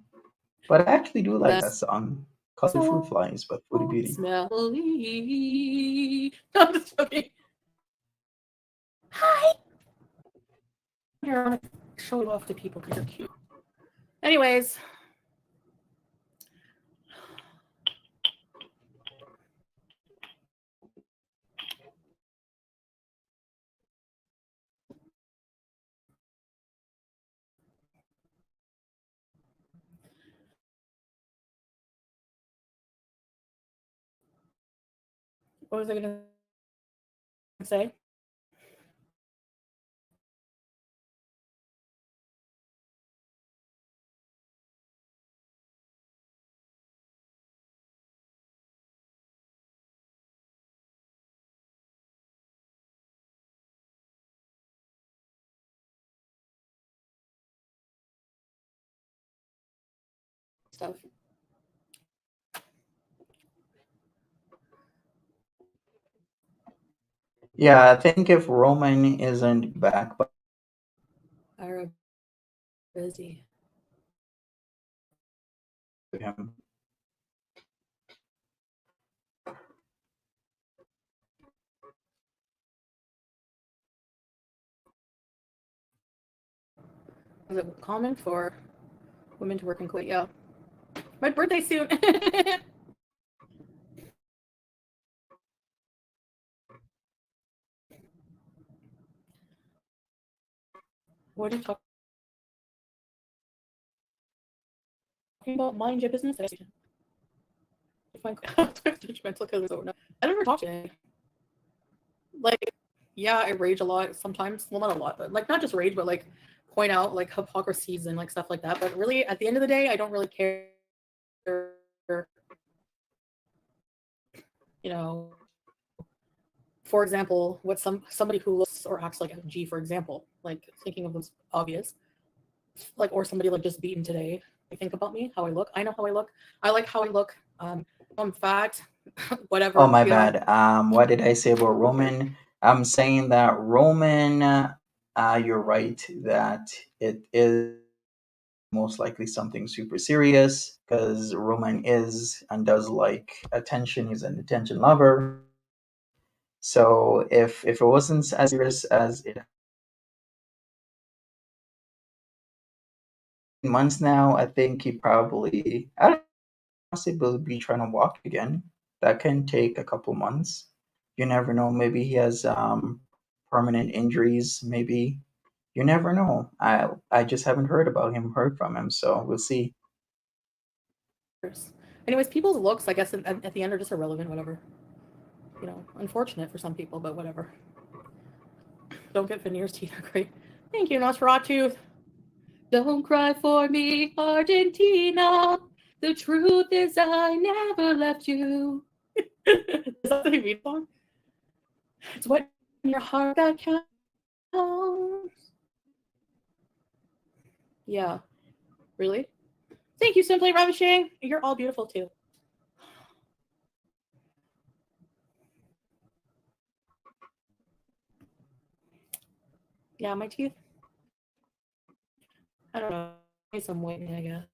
Speaker 1: But I actually do like that song, Colored Fruit
Speaker 2: So
Speaker 1: Flies by Foodie Beauty.
Speaker 2: smelly. No, I'm just joking. Hi. Here, I want to show you off to people because you're cute. Anyways, what was I going to say? Stuff.
Speaker 1: Yeah, I think if Roman isn't back by
Speaker 2: Are busy.
Speaker 1: him,
Speaker 2: Is it common for women to work in Kuwait? Yeah. My birthday soon. What are you talking about? Mind your business. Judgmental because I never talk today. Like, yeah, I rage a lot sometimes. Well, not a lot, but like not just rage, but like point out like hypocrisies and like stuff like that. But really, at the end of the day, I don't really care. You know, for example, what somebody who looks or acts like a G, for example, like thinking of those obvious, like or somebody like just beaten today. I think about me, how I look. I know how I look. I like how I look. I'm fat,
Speaker 1: oh
Speaker 2: whatever.
Speaker 1: my
Speaker 2: You know,
Speaker 1: bad. What did I say about Roman? I'm saying that Roman, you're right that it is most likely something super serious because Roman is and does like attention. He's an attention lover. So if it wasn't as serious as it months now, I think he probably I don't possibly be trying to walk again. That can take a couple months. You never know. Maybe he has permanent injuries. Maybe you never know. I just haven't heard from him. So we'll see.
Speaker 2: anyways, people's looks, I guess, at the end are just irrelevant. Whatever. You know, unfortunate for some people, but whatever. Don't get veneers teeth are great. Thank you, Nosferatu. Don't cry for me, Argentina. The truth is I never left you. Is that the Beatles song? It's what in your heart that counts. Yeah, really? Thank you, Simply Ravishing. You're all beautiful too. Yeah, my teeth. I don't know. Some whitening, I guess.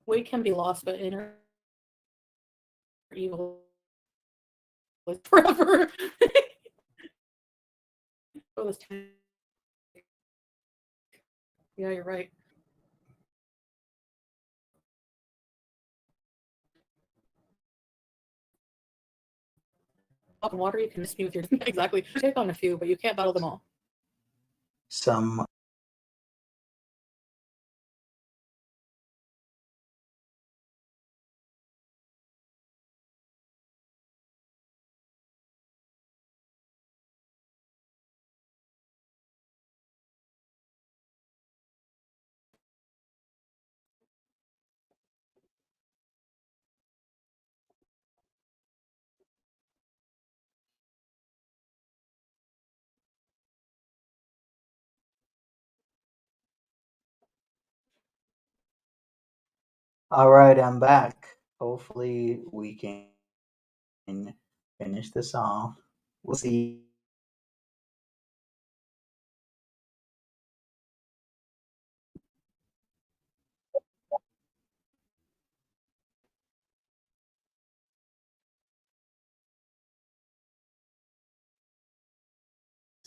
Speaker 2: Weight can be lost, but inner evil is forever. Oh, yeah, you're right. Talk water, you can miss me with your exactly. Take on a few, but you can't battle them all.
Speaker 1: Some All right, I'm back. Hopefully, we can finish this off. We'll see.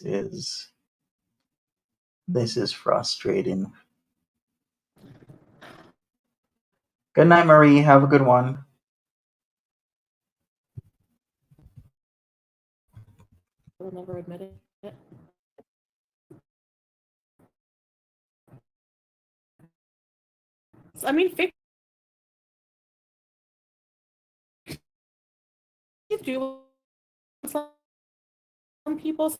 Speaker 1: Is this is frustrating. Good night, Marie. Have a good one.
Speaker 2: I'll never admit it. I mean, fake do some people.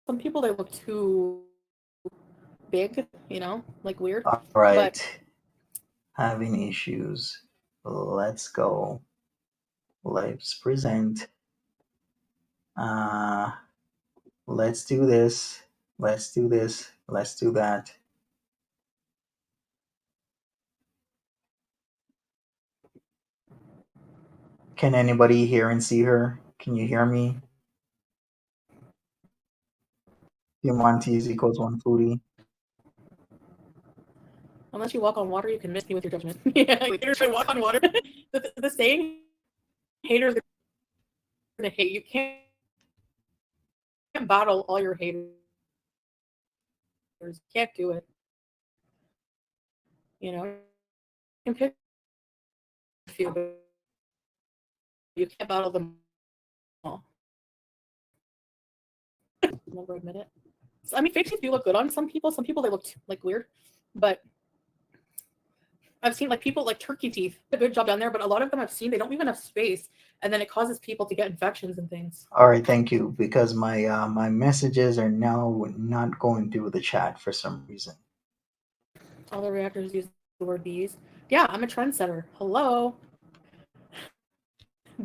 Speaker 2: Some people they look too big, like weird.
Speaker 1: All
Speaker 2: But
Speaker 1: right, having issues. Let's go. Let's present. Uh, let's do this. Let's do this. Let's do that. Can anybody hear and see her? Can you hear me? Humanity is equals one foodie.
Speaker 2: unless you walk on water, you can miss me with your judgment. Yeah, haters should walk on water. The saying, haters are gonna hate. You can't bottle all your haters. You can't do it. You can pick a few, but you can't bottle them all. Never admit it. I mean, fake teeth do look good on some people. Some people they look like weird, but I've seen like people like turkey teeth. A good job down there, but a lot of them I've seen they don't even have space, and then it causes people to get infections and things.
Speaker 1: All right, thank you. Because my messages are now not going through the chat for some reason.
Speaker 2: All the reactors use the word bees. Yeah, I'm a trendsetter. Hello.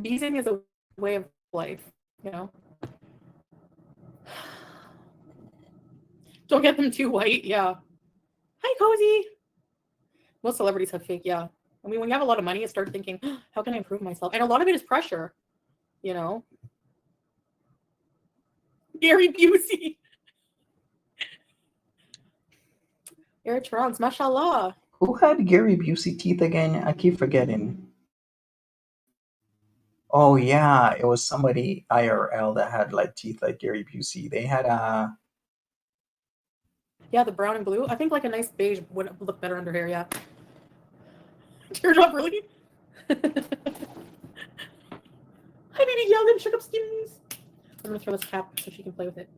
Speaker 2: Beezing is a way of life, you know. Don't get them too white. Yeah. Hi, Cozy. Most celebrities have fake. Yeah. I mean, when you have a lot of money, you start thinking, how can I improve myself? And a lot of it is pressure, you know. Gary Busey. Eric Trons, mashallah.
Speaker 1: Who had Gary Busey teeth again? I keep forgetting. Oh yeah, it was somebody IRL that had like teeth like Gary Busey. They had
Speaker 2: Yeah, the brown and blue. I think like a nice beige would look better under hair. Yeah. Teardrop, really? Hi, baby Yeldon, shook up skins. I'm gonna throw this cap so she can play with it.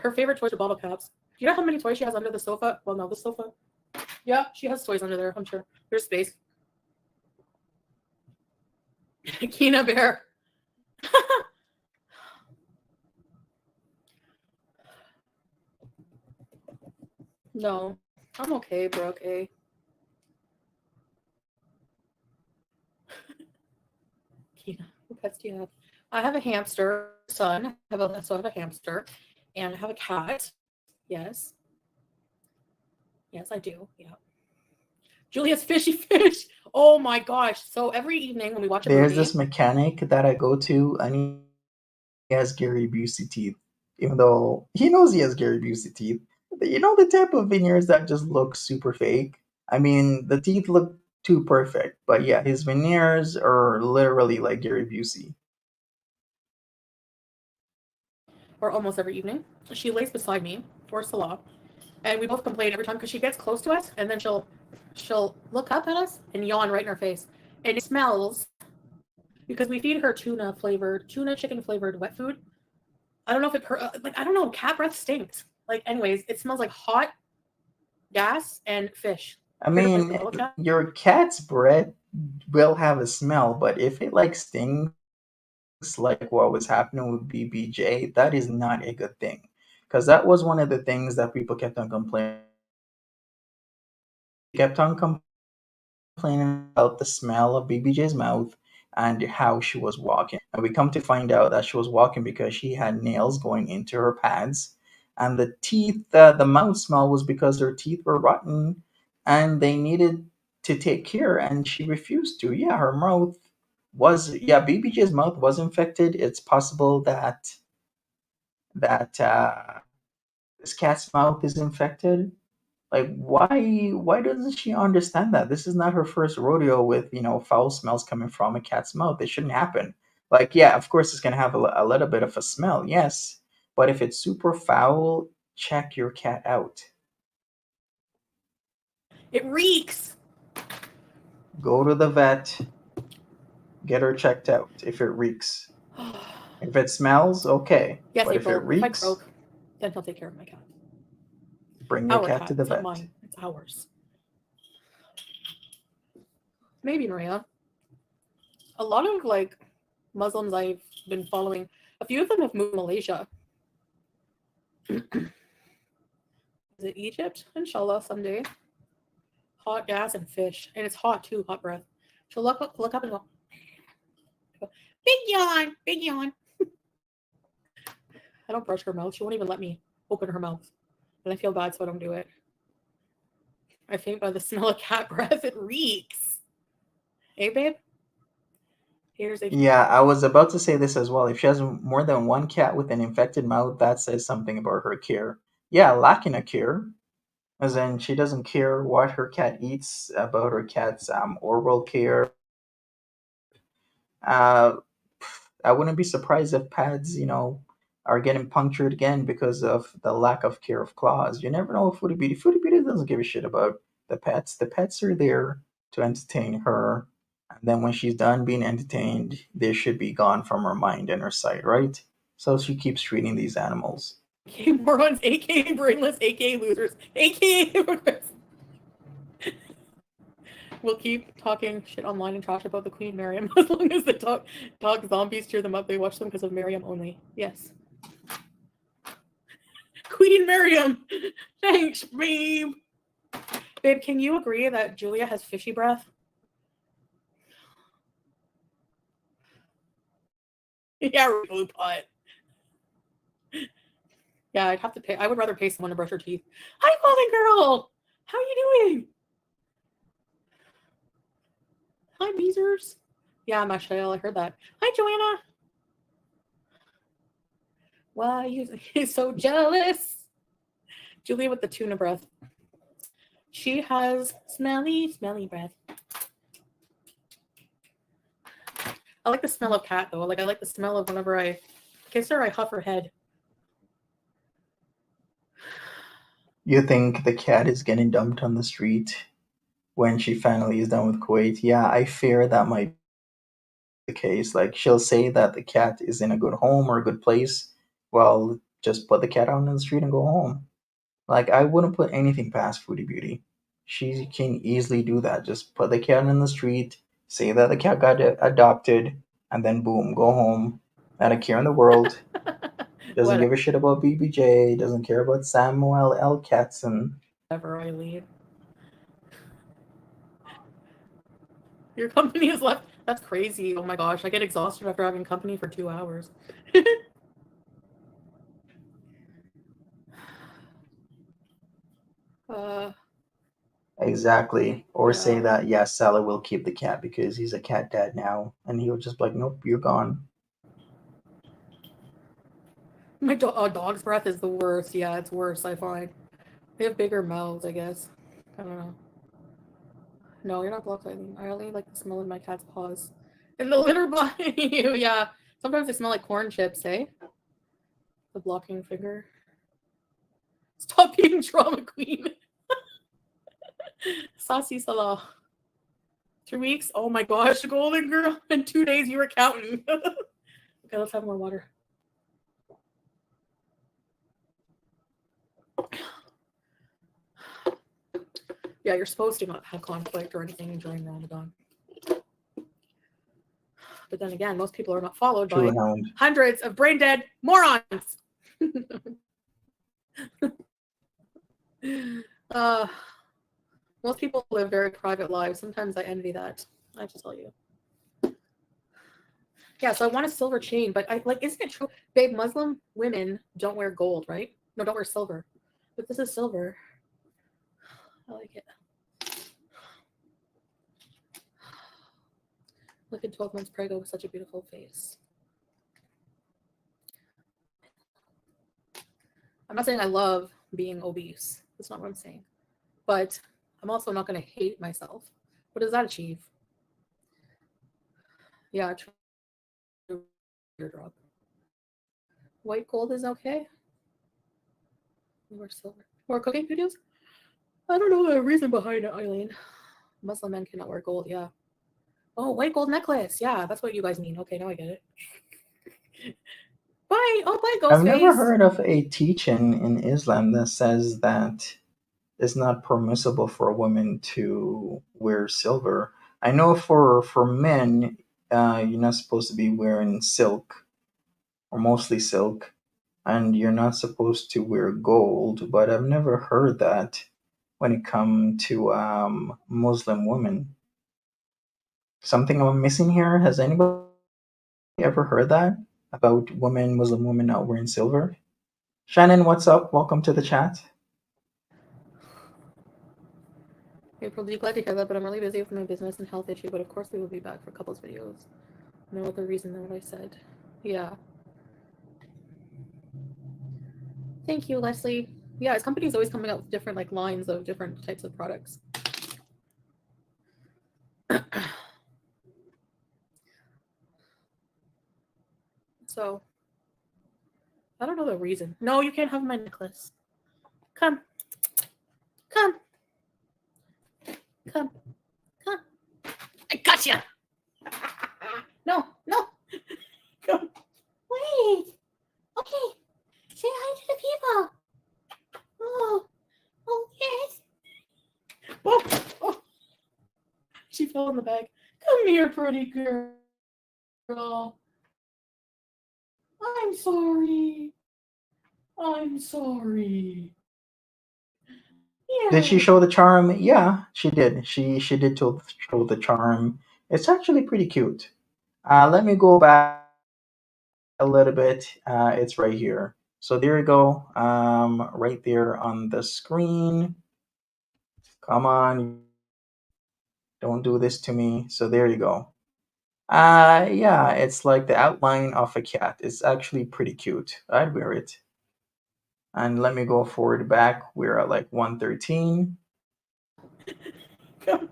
Speaker 2: Her favorite toys are bottle caps. Do you know how many toys she has under the sofa? Well, no, the sofa. Yeah, she has toys under there, I'm sure. There's space. Kina Bear. No, I'm okay, bro. Okay. Kina, what pets do you have? I have a hamster, son. I have a hamster, and I have a cat. Yes, yes, I do. Yeah. Julia's fishy fish. Oh my gosh! So every evening when we watch a
Speaker 1: there's
Speaker 2: movie,
Speaker 1: this mechanic that I go to and he has Gary Busey teeth. Even though he knows he has Gary Busey teeth. You know the type of veneers that just look super fake? I mean, the teeth look too perfect, but yeah, his veneers are literally like Gary Busey.
Speaker 2: or almost every evening, she lays beside me for Salah, and we both complain every time because she gets close to us, and then she'll look up at us and yawn right in our face, and it smells because we feed her tuna chicken flavored wet food. I don't know if like I don't know, cat breath stinks. Like anyways, it smells like hot gas and fish.
Speaker 1: I
Speaker 2: Here to play with the
Speaker 1: mean,
Speaker 2: bottle cap.
Speaker 1: your cat's breath will have a smell, but if it like stings like what was happening with BBJ, that is not a good thing. Because that was one of the things that people kept on complaining. Kept on complaining about the smell of BBJ's mouth and how she was walking. And we come to find out that she was walking because she had nails going into her pads. And the teeth, the mouth smell was because her teeth were rotten and they needed to take care, and she refused to. Yeah, her mouth was, yeah, BBJ's mouth was infected. It's possible that this cat's mouth is infected. Like, why doesn't she understand that this is not her first rodeo with, foul smells coming from a cat's mouth? It shouldn't happen. Like, yeah, of course it's gonna have a little bit of a smell, yes, but if it's super foul, check your cat out.
Speaker 2: It reeks.
Speaker 1: Go to the vet, get her checked out if it reeks. If it smells, okay,
Speaker 2: Yes,
Speaker 1: but if it
Speaker 2: April. If I
Speaker 1: reeks,
Speaker 2: croak, then he'll take care of my cat.
Speaker 1: bring your
Speaker 2: Our
Speaker 1: cat to
Speaker 2: cat.
Speaker 1: the
Speaker 2: It's not
Speaker 1: vet.
Speaker 2: mine. It's ours. Maybe, Maria. A lot of like Muslims I've been following, a few of them have moved to Malaysia. Is it Egypt? Inshallah, someday. Hot gas and fish. And it's hot too, hot breath. She'll look up and go, big yawn, big yawn. I don't brush her mouth. She won't even let me open her mouth. And I feel bad, so I don't do it. I faint by the smell of cat breath. It reeks. Hey, babe? Here's a.
Speaker 1: Yeah, I was about to say this as well. If she has more than one cat with an infected mouth, that says something about her care. Yeah, lacking a care, as in she doesn't care what her cat eats, about her cat's oral care. Uh, I wouldn't be surprised if pads, are getting punctured again because of the lack of care of claws. You never know with Foodie Beauty. Foodie Beauty doesn't give a shit about the pets. The pets are there to entertain her. And then when she's done being entertained, they should be gone from her mind and her sight, right? So she keeps treating these animals.
Speaker 2: AKA morons, AKA brainless, AKA losers, AKA hypocrites. We'll keep talking shit online and trash about the Queen Mariam as long as the dog zombies cheer them up. They watch them because of Mariam only. Yes. Queen Mariam! Thanks, babe! Babe, can you agree that Julia has fishy breath? Yeah, blue pot. Yeah, I'd have to pay. I would rather pay someone to brush her teeth. Hi, Golden Girl! How are you doing? Hi, Beezers. Yeah, Michelle, I heard that. Hi, Joanna. Why are you so jealous? Julia with the tuna breath. She has smelly, smelly breath. I like the smell of cat, though. Like, I like the smell of whenever I kiss her, I huff her head.
Speaker 1: You think the cat is getting dumped on the street when she finally is done with Kuwait? Yeah, I fear that might be the case. Like, she'll say that the cat is in a good home or a good place. Well, just put the cat out on the street and go home. Like, I wouldn't put anything past Foodie Beauty. She can easily do that. Just put the cat in the street, say that the cat got adopted, and then boom, go home. Not a care in the world. Doesn't
Speaker 2: Whatever,
Speaker 1: give a shit about BBJ. Doesn't care about Samuel L. Katzen.
Speaker 2: Eileen. Your company is left. That's crazy. Oh my gosh. I get exhausted after having company for 2 hours. uh,
Speaker 1: Exactly. Or say
Speaker 2: yeah.
Speaker 1: that, yes, Salah will keep the cat because he's a cat dad now. And he'll just be like, nope, you're gone.
Speaker 2: My dog's breath is the worst. Yeah, it's worse, I find. They have bigger mouths, I guess. I don't know. No, you're not blocked, Eileen. I only like the smell of my cat's paws. And the litter behind you, yeah. Sometimes they smell like corn chips, eh? The blocking finger. Stop being drama queen. Saucy Salah. 2 weeks? Oh my gosh, Golden Girl. In 2 days, you were counting. Okay, let's have more water. Yeah, you're supposed to not have conflict or anything during Ramadan. But then again, most people are not followed
Speaker 1: True
Speaker 2: by
Speaker 1: hound.
Speaker 2: hundreds of brain dead morons. uh, most people live very private lives. Sometimes I envy that. I have to tell you. Yeah, so I want a silver chain, but I like, isn't it true, babe? Muslim women don't wear gold, right? No, don't wear silver. But this is silver. I like it. Look at 12 months prego with such a beautiful face. I'm not saying I love being obese. That's not what I'm saying. But I'm also not going to hate myself. What does that achieve? Yeah, teardrop. White gold is okay. More silver. More cooking videos? I don't know the reason behind it, Eileen. Muslim men cannot wear gold, yeah. Oh, white gold necklace. Yeah, that's what you guys mean. Okay, now I get it. Bye. Oh, bye,
Speaker 1: I've never
Speaker 2: Ghostface.
Speaker 1: heard of a teaching in Islam that says that it's not permissible for a woman to wear silver. I know for men, you're not supposed to be wearing silk or mostly silk, and you're not supposed to wear gold. But I've never heard that when it comes to Muslim women. Something I'm missing here. Has anybody ever heard that about women, Muslim women not wearing silver? Shannon, what's up? Welcome to the chat.
Speaker 2: You're probably glad to hear that, but I'm really busy with my business and health issue. But of course, we will be back for couples videos. No other reason than what I said. Yeah. Thank you, Leslie. Yeah, his company's always coming out with different like lines of different types of products. So I don't know the reason. No, you can't have my necklace. Come. Come. Come. Come. I gotcha. No, no. Come. Wait. Okay. Say hi to the people. Oh. Oh, yes. Oh, oh. She fell in the bag. Come here, pretty girl. I'm sorry. I'm sorry.
Speaker 1: Did she
Speaker 2: Yeah.
Speaker 1: show the charm? Yeah, she did. She did show the charm. It's actually pretty cute. Let me go back a little bit. It's right here. So there you go. Right there on the screen. Come on, don't do this to me. So there you go. Yeah, it's like the outline of a cat. It's actually pretty cute. I'd wear it. And let me go forward back. We're at like 113.
Speaker 2: Come.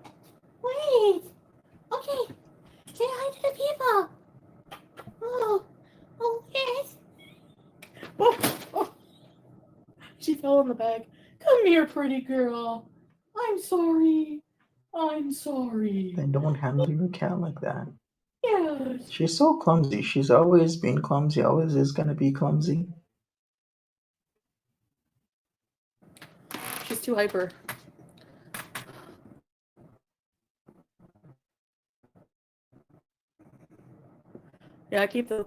Speaker 2: Wait. Okay. Say hi to the people. Oh. Oh, yes. Oh, oh. She fell in the bag. Come here, pretty girl. I'm sorry. I'm sorry.
Speaker 1: Then don't handle your cat like that.
Speaker 2: Yes.
Speaker 1: She's so clumsy. She's always been clumsy, always is gonna be clumsy.
Speaker 2: She's too hyper. Yeah, I keep the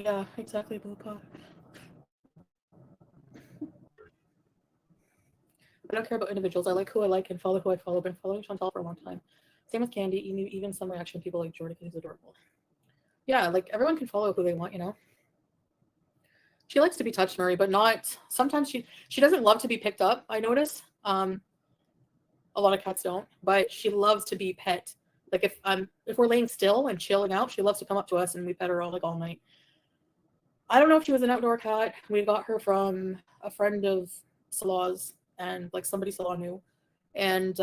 Speaker 2: yeah, exactly, Bopa. I don't care about individuals. I like who I like and follow who I follow. I've been following Chantal for a long time. Same with Candy. Even some reaction people like Jordan because he's adorable. Yeah, like everyone can follow who they want, you know. She likes to be touched, Murray, but not. Sometimes she doesn't love to be picked up. I notice. A lot of cats don't, but she loves to be pet. Like if we're laying still and chilling out, she loves to come up to us and we pet her all night. I don't know if she was an outdoor cat. We got her from a friend of Salah's and like somebody Salah knew, and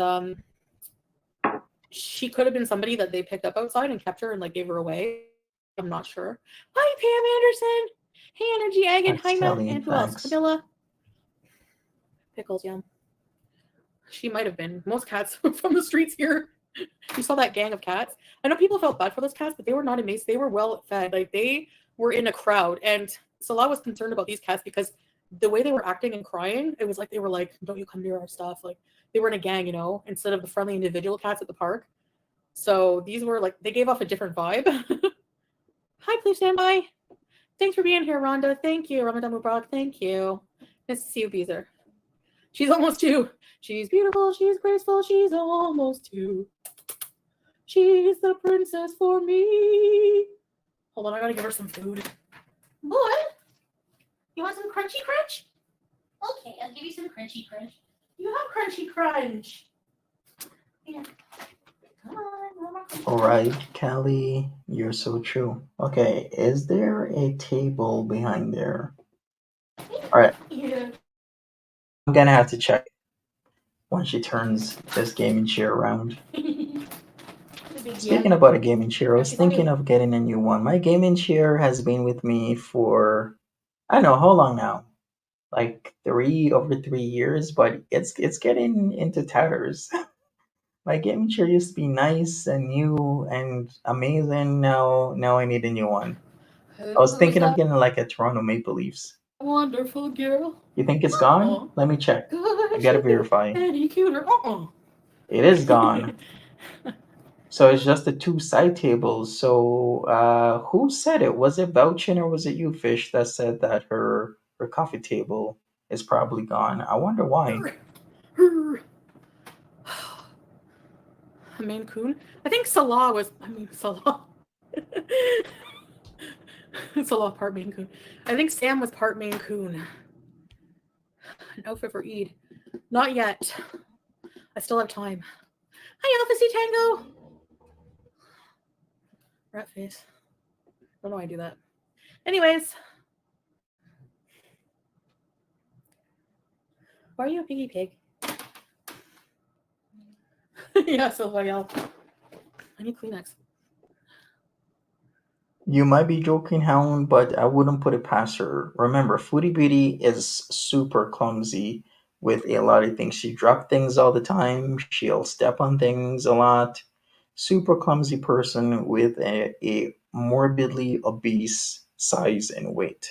Speaker 2: she could have been somebody that they picked up outside and kept her and like gave her away. I'm not sure. Hi, Pam Anderson. Hey, Energy Egg and
Speaker 1: Thanks,
Speaker 2: Hyma.
Speaker 1: Kelly.
Speaker 2: And who else?
Speaker 1: Thanks.
Speaker 2: Camilla. Pickles, yum. She might have been. Most cats from the streets here. You saw that gang of cats. I know people felt bad for those cats, but they were not amazed. They were well fed. Like they were in a crowd. And Salah was concerned about these cats because the way they were acting and crying, it was like they were like, don't you come near our stuff. Like they were in a gang, you know, instead of the friendly individual cats at the park. So these were like, they gave off a different vibe. Hi, please stand by. Thanks for being here, Rhonda. Thank you. Ramadan Mubarak. Thank you. Nice to see you, Beezer. She's almost 2. She's beautiful. She's graceful. She's almost 2. She's the princess for me. Hold on, I gotta give her some food. Boy, you want some crunchy crunch? Okay, I'll give you some crunchy crunch. You have crunchy crunch. Yeah. Come on.
Speaker 1: All right, Callie, you're so true. Okay, is there a table behind there? All right,
Speaker 2: Yeah.
Speaker 1: I'm gonna have to check when she turns this gaming chair around.
Speaker 2: Yeah.
Speaker 1: Speaking about a gaming chair, I
Speaker 2: Yeah,
Speaker 1: was
Speaker 2: she's only
Speaker 1: thinking of getting a new one. My gaming chair has been with me for I don't know how long now, like over 3 years, but it's getting into tatters. My gaming chair used to be nice and new and amazing. Now I need a new one. I was
Speaker 2: who's
Speaker 1: thinking of
Speaker 2: that
Speaker 1: getting like a Toronto Maple Leafs.
Speaker 2: wonderful girl?
Speaker 1: You think it's gone?
Speaker 2: Oh,
Speaker 1: Let me check. I
Speaker 2: could
Speaker 1: gotta
Speaker 2: she be
Speaker 1: verify.
Speaker 2: any cuter?
Speaker 1: It is gone. So it's just the two side tables. So who said it? Was it Vouchin or was it you, Fish, that said that her coffee table is probably gone? I wonder why.
Speaker 2: Maine Coon. I think Salah was. I mean Salah. Salah part Maine Coon. I think Sam was part Maine Coon. An outfit for Eid. Not yet. I still have time. Hi, Elephant Tango. Rat face. Don't know why I do that. Anyways, why are you a piggy pig? Yeah, somebody else. I need Kleenex.
Speaker 1: You might be joking, Hound, but I wouldn't put it past her. Remember, Foodie Beauty is super clumsy with a lot of things. She drops things all the time. She'll step on things a lot. Super clumsy person with a morbidly obese size and weight.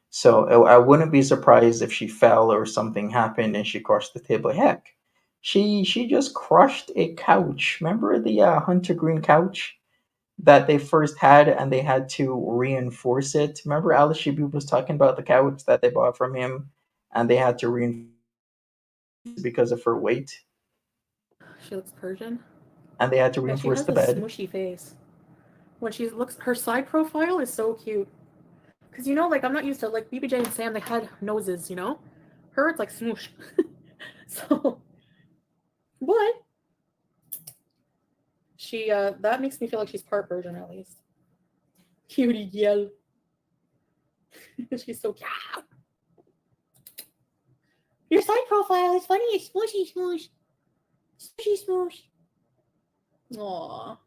Speaker 1: So I wouldn't be surprised if she fell or something happened and she crushed the table. Heck, she just crushed a couch. Remember the hunter green couch that they first had and they had to reinforce it? Remember Alice Shabu was talking about the couch that they bought from him and they had to reinforce it because of her weight
Speaker 2: She looks Persian.
Speaker 1: and they had to
Speaker 2: Yeah, she
Speaker 1: reinforce
Speaker 2: has
Speaker 1: the
Speaker 2: a
Speaker 1: bed.
Speaker 2: smooshy face. When she looks, her side profile is so cute. Cause like I'm not used to like BBJ and Sam. They had noses, Her, it's like smoosh. So, but she that makes me feel like she's part Persian at least. Cutie yell. She's so cute. Your side profile is funny. Smooshy smoosh. Smooshy smoosh. Aww.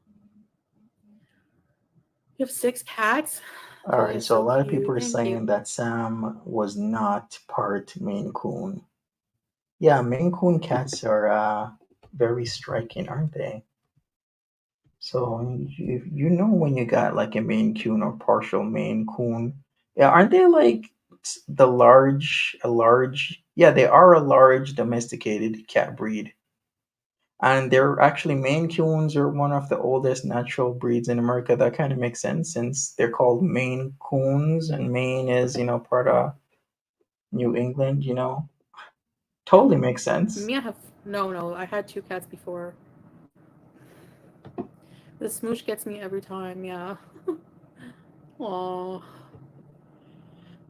Speaker 2: You have 6 cats?
Speaker 1: All
Speaker 2: That
Speaker 1: right,
Speaker 2: is
Speaker 1: so a
Speaker 2: so
Speaker 1: lot of people
Speaker 2: cute.
Speaker 1: are
Speaker 2: Thank
Speaker 1: saying
Speaker 2: you.
Speaker 1: that Sam was not part Maine Coon. Yeah, Maine Coon cats are very striking, aren't they? So you know when you got like a Maine Coon or partial Maine Coon, yeah, aren't they like a large? Yeah, they are a large domesticated cat breed, and they're actually Maine Coons are one of the oldest natural breeds in America. That kind of makes sense since they're called Maine Coons, and Maine is part of New England. Totally makes sense.
Speaker 2: Me, I have no. I had 2 cats before. The smooch gets me every time. Yeah. Aww.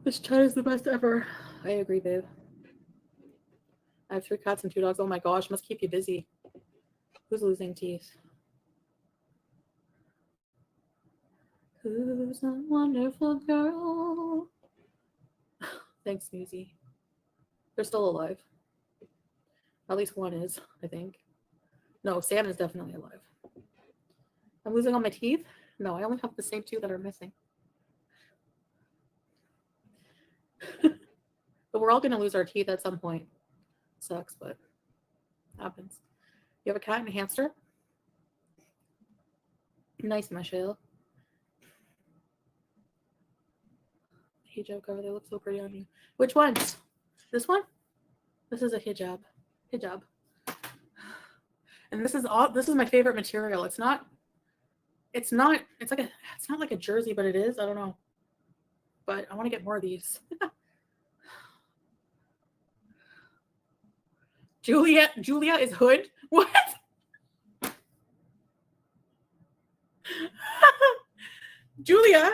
Speaker 2: This chat is the best ever. I agree, babe. I have 3 cats and 2 dogs. Oh my gosh, must keep you busy. Who's losing teeth? Who's a wonderful girl? Thanks, Musie. They're still alive. At least one is, I think. No, Sam is definitely alive. I'm losing all my teeth? No, I only have the same 2 that are missing. But we're all going to lose our teeth at some point. Sucks, but happens. You have a cat and a hamster? Nice, Michelle. Hijab cover, they look so pretty on you. Which ones? This one? This is a hijab. Hijab. And this is my favorite material. It's not like a jersey, but it is. I don't know. But I want to get more of these. Julia is hood? What? Julia.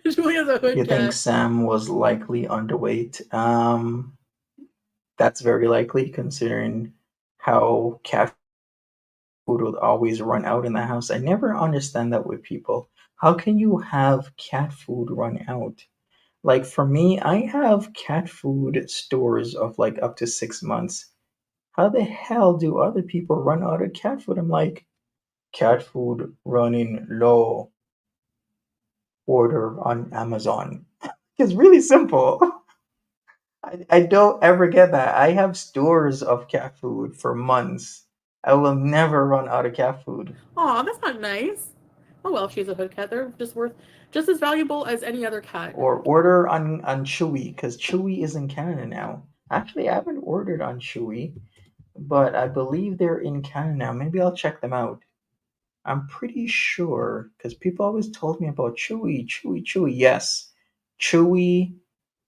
Speaker 2: Julia's a
Speaker 1: You
Speaker 2: hood
Speaker 1: think
Speaker 2: cat.
Speaker 1: Sam was likely underweight? That's very likely considering how cat food would always run out in the house. I never understand that with people. How can you have cat food run out? Like for me, I have cat food stores of like up to 6 months. How the hell do other people run out of cat food? I'm like, cat food running low, order on Amazon. It's really simple. I don't ever get that. I have stores of cat food for months. I will never run out of cat food.
Speaker 2: Aw, that's not nice. Oh well, if she's a hood cat, they're just as valuable as any other cat.
Speaker 1: Or order on Chewy, because Chewy is in Canada now. Actually, I haven't ordered on Chewy, but I believe they're in Canada now. Maybe I'll check them out. I'm pretty sure because people always told me about Chewy, Chewy, Chewy. Yes, Chewy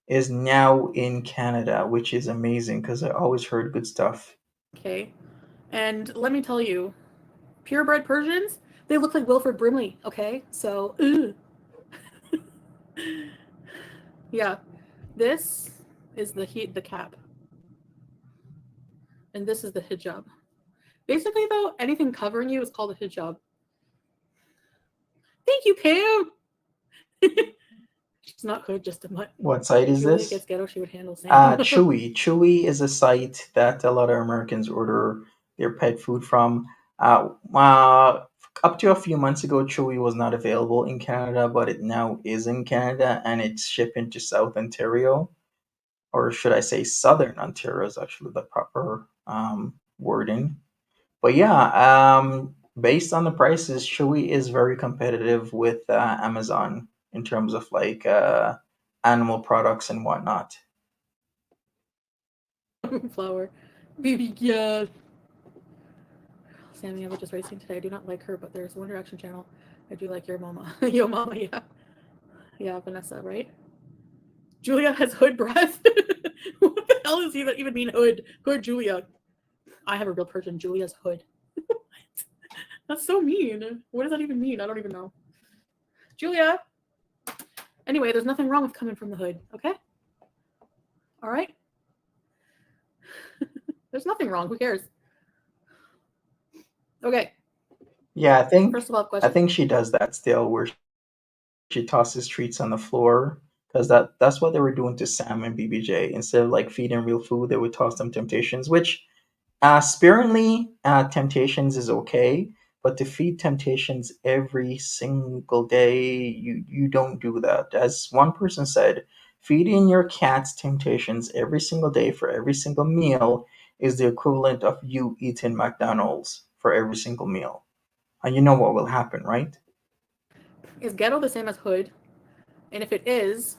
Speaker 1: is now in Canada, which is amazing because I always heard good stuff.
Speaker 2: Okay, and let me tell you, purebred Persians, they look like Wilford Brimley. Okay, so yeah, this is the cap, and this is the hijab. Basically, though, anything covering you is called a hijab. Thank you, Pam. She's not hood, just a mutt.
Speaker 1: What site
Speaker 2: If
Speaker 1: is
Speaker 2: Julia
Speaker 1: this?
Speaker 2: gets ghetto, she would handle Sam.
Speaker 1: Chewy. Chewy is a site that a lot of Americans order their pet food from. Up to a few months ago, Chewy was not available in Canada, but it now is in Canada and it's shipping to South Ontario, or should I say Southern Ontario is actually the proper wording. But yeah, based on the prices, Chewy is very competitive with Amazon in terms of like animal products and whatnot.
Speaker 2: Flower. Baby, yeah. Sammy, I was just racing today. I do not like her, but there's One Direction channel. I do like your mama. Yo, mama, yeah. Yeah, Vanessa, right? Julia has hood breath. What the hell does he even mean hood? Hood Julia. I have a real Persian. Julia's hood. That's so mean. What does that even mean? I don't even know. Julia. Anyway, there's nothing wrong with coming from the hood, okay? All right? There's nothing wrong. Who cares? Okay.
Speaker 1: Yeah,
Speaker 2: First of all,
Speaker 1: I
Speaker 2: question.
Speaker 1: think she does that still, where she tosses treats on the floor, because that's what they were doing to Sam and BBJ. Instead of like feeding real food, they would toss them Temptations, which sparingly Temptations is okay, but to feed Temptations every single day, you don't do that. As one person said, feeding your cats Temptations every single day for every single meal is the equivalent of you eating McDonald's for every single meal. And you know what will happen, right?
Speaker 2: Is ghetto the same as hood? And if it is,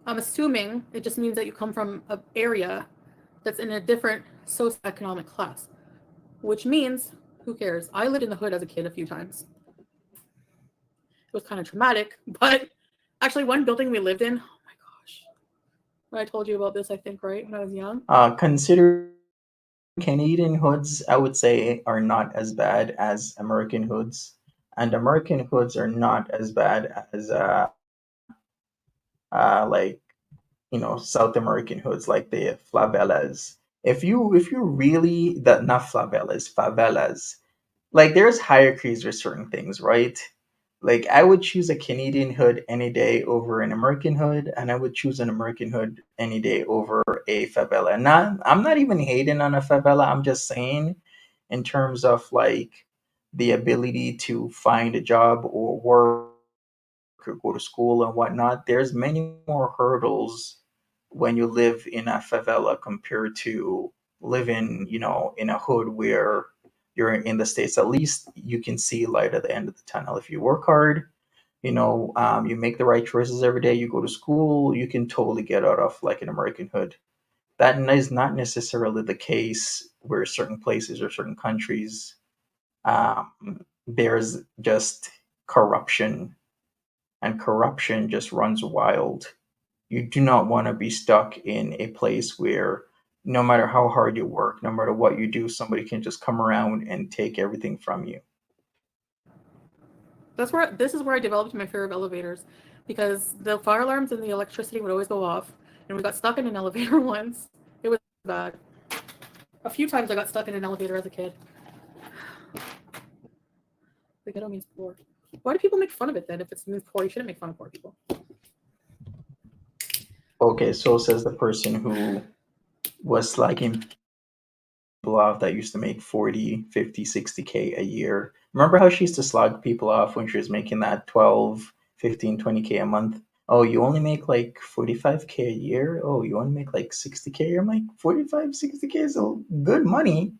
Speaker 2: I'm assuming it just means that you come from an area that's in a different socioeconomic class, which means, who cares? I lived in the hood as a kid a few times. It was kind of traumatic, but actually, one building we lived in, oh my gosh, I told you about this, I think, right, when I was young.
Speaker 1: Considering Canadian hoods, I would say, are not as bad as American hoods, and American hoods are not as bad as like South American hoods, like the favelas. If you really that not favelas, like there's hierarchies with certain things, right? Like I would choose a Canadian hood any day over an American hood, and I would choose an American hood any day over a favela. Not I'm not even hating on a favela. I'm just saying in terms of like the ability to find a job or work or go to school and whatnot. There's many more hurdles when you live in a favela compared to living, in a hood where you're in the States. At least you can see light at the end of the tunnel. If you work hard, you make the right choices every day, you go to school, you can totally get out of like an American hood. That is not necessarily the case where certain places or certain countries, there's just corruption, and corruption just runs wild. You do not want to be stuck in a place where no matter how hard you work, no matter what you do, somebody can just come around and take everything from you.
Speaker 2: This is where I developed my fear of elevators, because the fire alarms and the electricity would always go off, and we got stuck in an elevator once. It was bad. A few times I got stuck in an elevator as a kid. The ghetto means poor. Why do people make fun of it then? If it means poor, you shouldn't make fun of poor people.
Speaker 1: Okay, so says the person who was slagging people off that used to make 40, 50, 60K a year. Remember how she used to slug people off when she was making that 12, 15, 20K a month? Oh, you only make like 45K a year? Oh, you only make like 60K a year? I'm like, 45, 60K is a good money.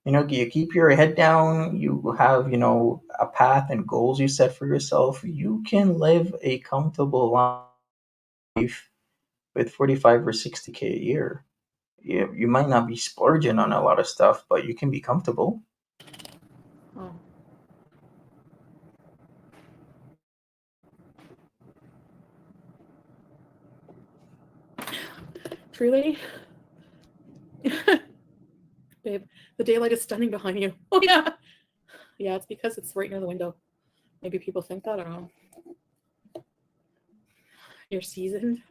Speaker 1: You keep your head down, you have, a path and goals you set for yourself. You can live a comfortable life with 45 or 60K a year. You might not be splurging on a lot of stuff, but you can be comfortable.
Speaker 2: Oh. Tree lady? Babe, the daylight is stunning behind you. Oh, yeah. Yeah, it's because it's right near the window. Maybe people think that. I don't know. You're seasoned?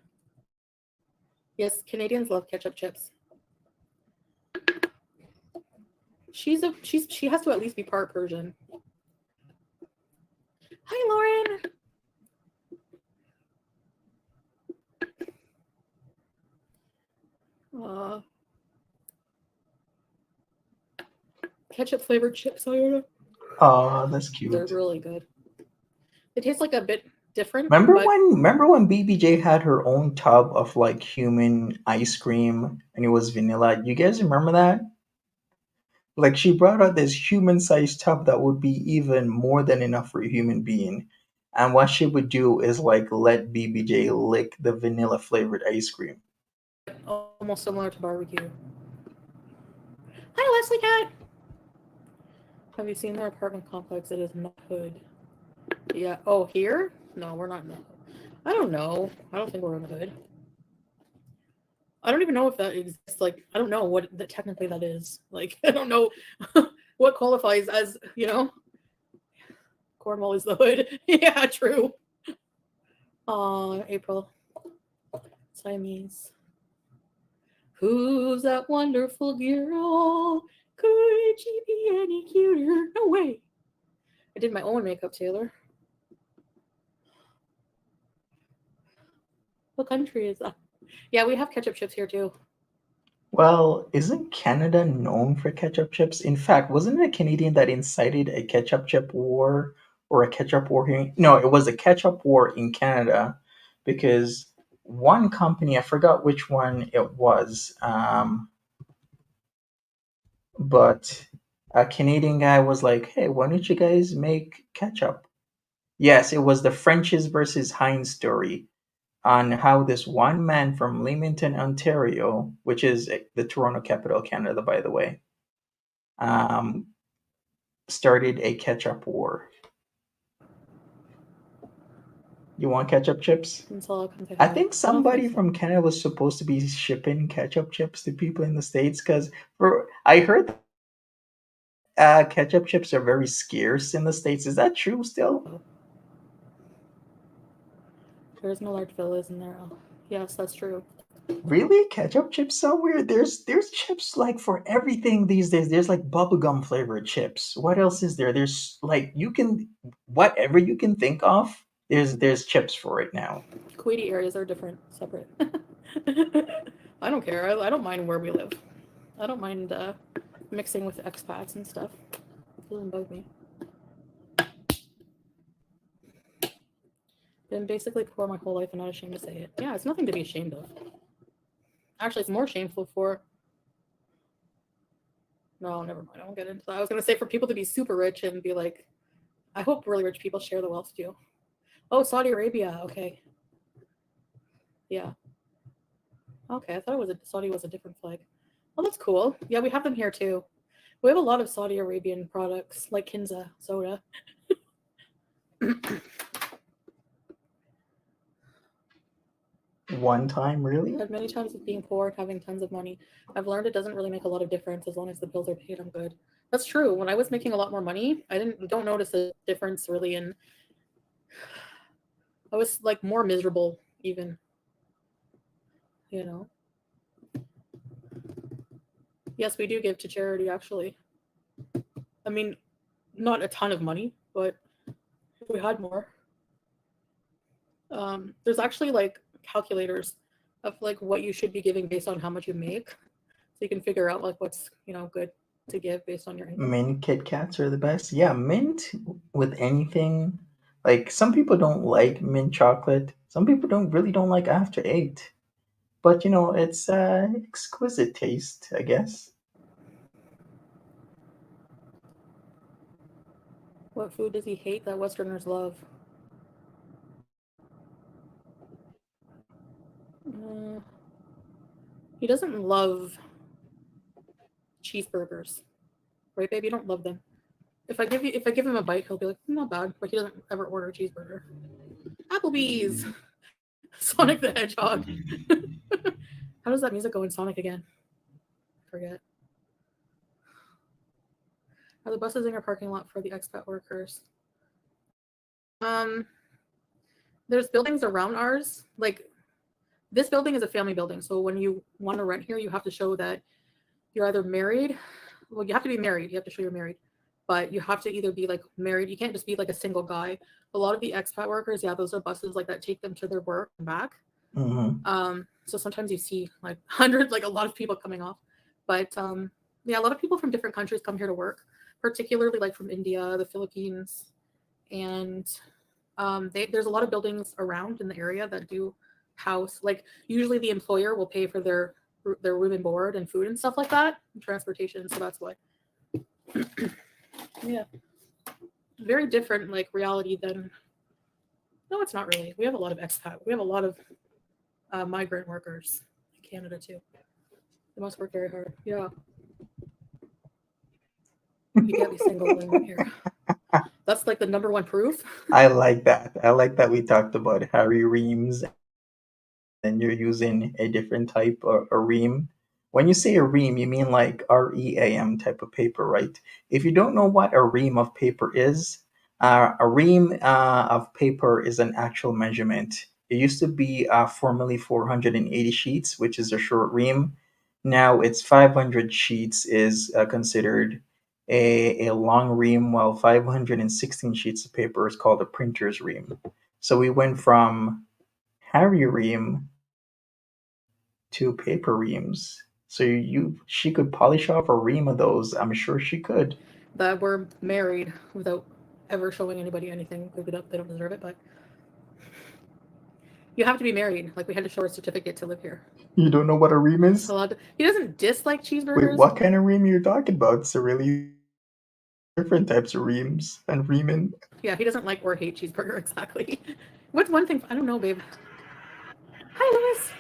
Speaker 2: Yes, Canadians love ketchup chips. She has to at least be part Persian. Hi, Lauren. Ketchup flavored chips, Iona.
Speaker 1: Oh, that's
Speaker 2: They're
Speaker 1: cute.
Speaker 2: really good. They taste like a bit different,
Speaker 1: Remember
Speaker 2: but
Speaker 1: when remember when BBJ had her own tub of like human ice cream and it was vanilla? You guys remember that? Like she brought out this human-sized tub that would be even more than enough for a human being. And what she would do is like let BBJ lick the vanilla flavored ice cream.
Speaker 2: almost similar to barbecue. Hi, Leslie Cat. Have you seen their apartment complex? It is not hood. Yeah. Oh, here? No, we're not in the hood. I don't know. I don't think we're in the hood. I don't even know if that exists. Like, I don't know what technically that is. Like, I don't know what qualifies as, Cornwall is the hood. Yeah, true. April. Siamese. Who's that wonderful girl? Could she be any cuter? No way. I did my own makeup, Taylor. What country is that? Yeah, we have ketchup chips here too.
Speaker 1: Well, isn't Canada known for ketchup chips? In fact, wasn't it a Canadian that incited a ketchup chip war or a ketchup war here? No, it was a ketchup war in Canada because one company, I forgot which one it was, but a Canadian guy was like, "Hey, why don't you guys make ketchup?" Yes, it was the French's versus Heinz story on how this one man from Leamington, Ontario, which is the Toronto capital of Canada, by the way, um, started a ketchup war. You want ketchup chips?
Speaker 2: That's all I'll come to
Speaker 1: I
Speaker 2: hi.
Speaker 1: think
Speaker 2: I don't
Speaker 1: somebody
Speaker 2: think so.
Speaker 1: from Canada was supposed to be shipping ketchup chips to people in the States because I heard ketchup chips are very scarce in the States. Is that true still?
Speaker 2: Oh. There is no large villas in there. Oh. Yes, that's true.
Speaker 1: Really? Ketchup chips so weird. There's chips like for everything these days. There's like bubblegum flavored chips. What else is there? There's like you can whatever you can think of, there's chips for it now.
Speaker 2: Kuwaiti areas are different, separate. I don't care. I don't mind where we live. I don't mind mixing with expats and stuff. It doesn't bug me. Been basically poor my whole life and not ashamed to say it. Yeah, it's nothing to be ashamed of. Actually, it's more shameful for. No, never mind. I won't get into that. I was gonna say for people to be super rich and be like, I hope really rich people share the wealth too. Oh, Saudi Arabia. Okay. Yeah. Okay. I thought Saudi was a different flag. Oh, that's cool. Yeah, we have them here too. We have a lot of Saudi Arabian products like Kinza soda.
Speaker 1: One time, really?
Speaker 2: I've many times of being poor and having tons of money. I've learned it doesn't really make a lot of difference as long as the bills are paid. I'm good. That's true. When I was making a lot more money, I don't notice a difference really in. I was like more miserable even. You know. Yes, we do give to charity actually. I mean, not a ton of money, But if we had more, there's actually like calculators of like what you should be giving based on how much you make, so you can figure out like what's good to give based on your income.
Speaker 1: Mint Kit Kats are the best. Yeah, mint with anything. Like some people don't like mint chocolate. Some people don't like After Eight. But it's exquisite taste, I guess.
Speaker 2: What food does he hate that Westerners love? Uh, he doesn't love cheeseburgers, right, babe? You don't love them. If I give him a bite, he'll be like, not bad, but he doesn't ever order a cheeseburger. Applebee's, Sonic the Hedgehog. How does that music go in Sonic again? Forget. Are the buses in your parking lot for the expat workers? Um, there's buildings around ours. Like this building is a family building, so when you want to rent here, you have to show that you're either married. Well, you have to be married. You have to show you're married, but you have to either be like married. You can't just be like a single guy. A lot of the expat workers, yeah, those are buses like that take them to their work and back.
Speaker 1: Hmm.
Speaker 2: So sometimes you see like hundreds, like a lot of people coming off, but yeah, a lot of people from different countries come here to work, particularly like from India, the Philippines, and there's a lot of buildings around in the area that do house. Like usually the employer will pay for their room and board and food and stuff like that, and transportation. So that's why. Yeah, very different like reality than. No, it's not really. We have a lot of expat. We have a lot of migrant workers in Canada too. They must work very hard. Yeah, you can't be single living here. That's like the number one proof.
Speaker 1: I like that. I like that we talked about Harry Reams and you're using a different type of a ream. When you say a ream, you mean like REAM type of paper, right? If you don't know what a ream of paper is, a ream of paper is an actual measurement. It used to be formerly 480 sheets, which is a short ream. Now it's 500 sheets is considered a long ream, while 516 sheets of paper is called a printer's ream. So we went from Harry ream to paper reams. So she could polish off a ream of those. I'm sure she could.
Speaker 2: That were married without ever showing anybody anything. They don't deserve it, but you have to be married. Like we had to show our certificate to live here.
Speaker 1: You don't know what a ream is?
Speaker 2: He doesn't dislike
Speaker 1: Wait,
Speaker 2: cheeseburgers.
Speaker 1: what kind of ream are you talking about? It's a really different types of reams and reaming.
Speaker 2: Yeah, he doesn't like or hate cheeseburger exactly. What's one thing? I don't know, babe. Hi, Lewis.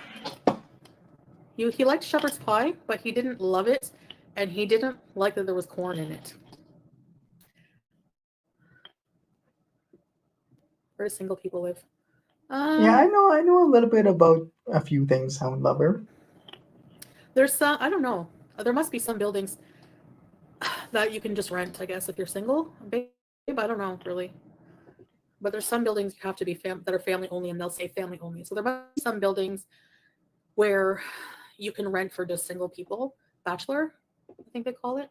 Speaker 2: He liked shepherd's pie, but he didn't love it, and he didn't like that there was corn in it. Where do single people live?
Speaker 1: Yeah, I know a little bit about a few things, Hound Lover.
Speaker 2: There's some. I don't know. There must be some buildings that you can just rent. I guess if you're single, babe. I don't know really. But there's some buildings you have to be that are family only, and they'll say family only. So there must be some buildings where you can rent for just single people, bachelor, I think they call it.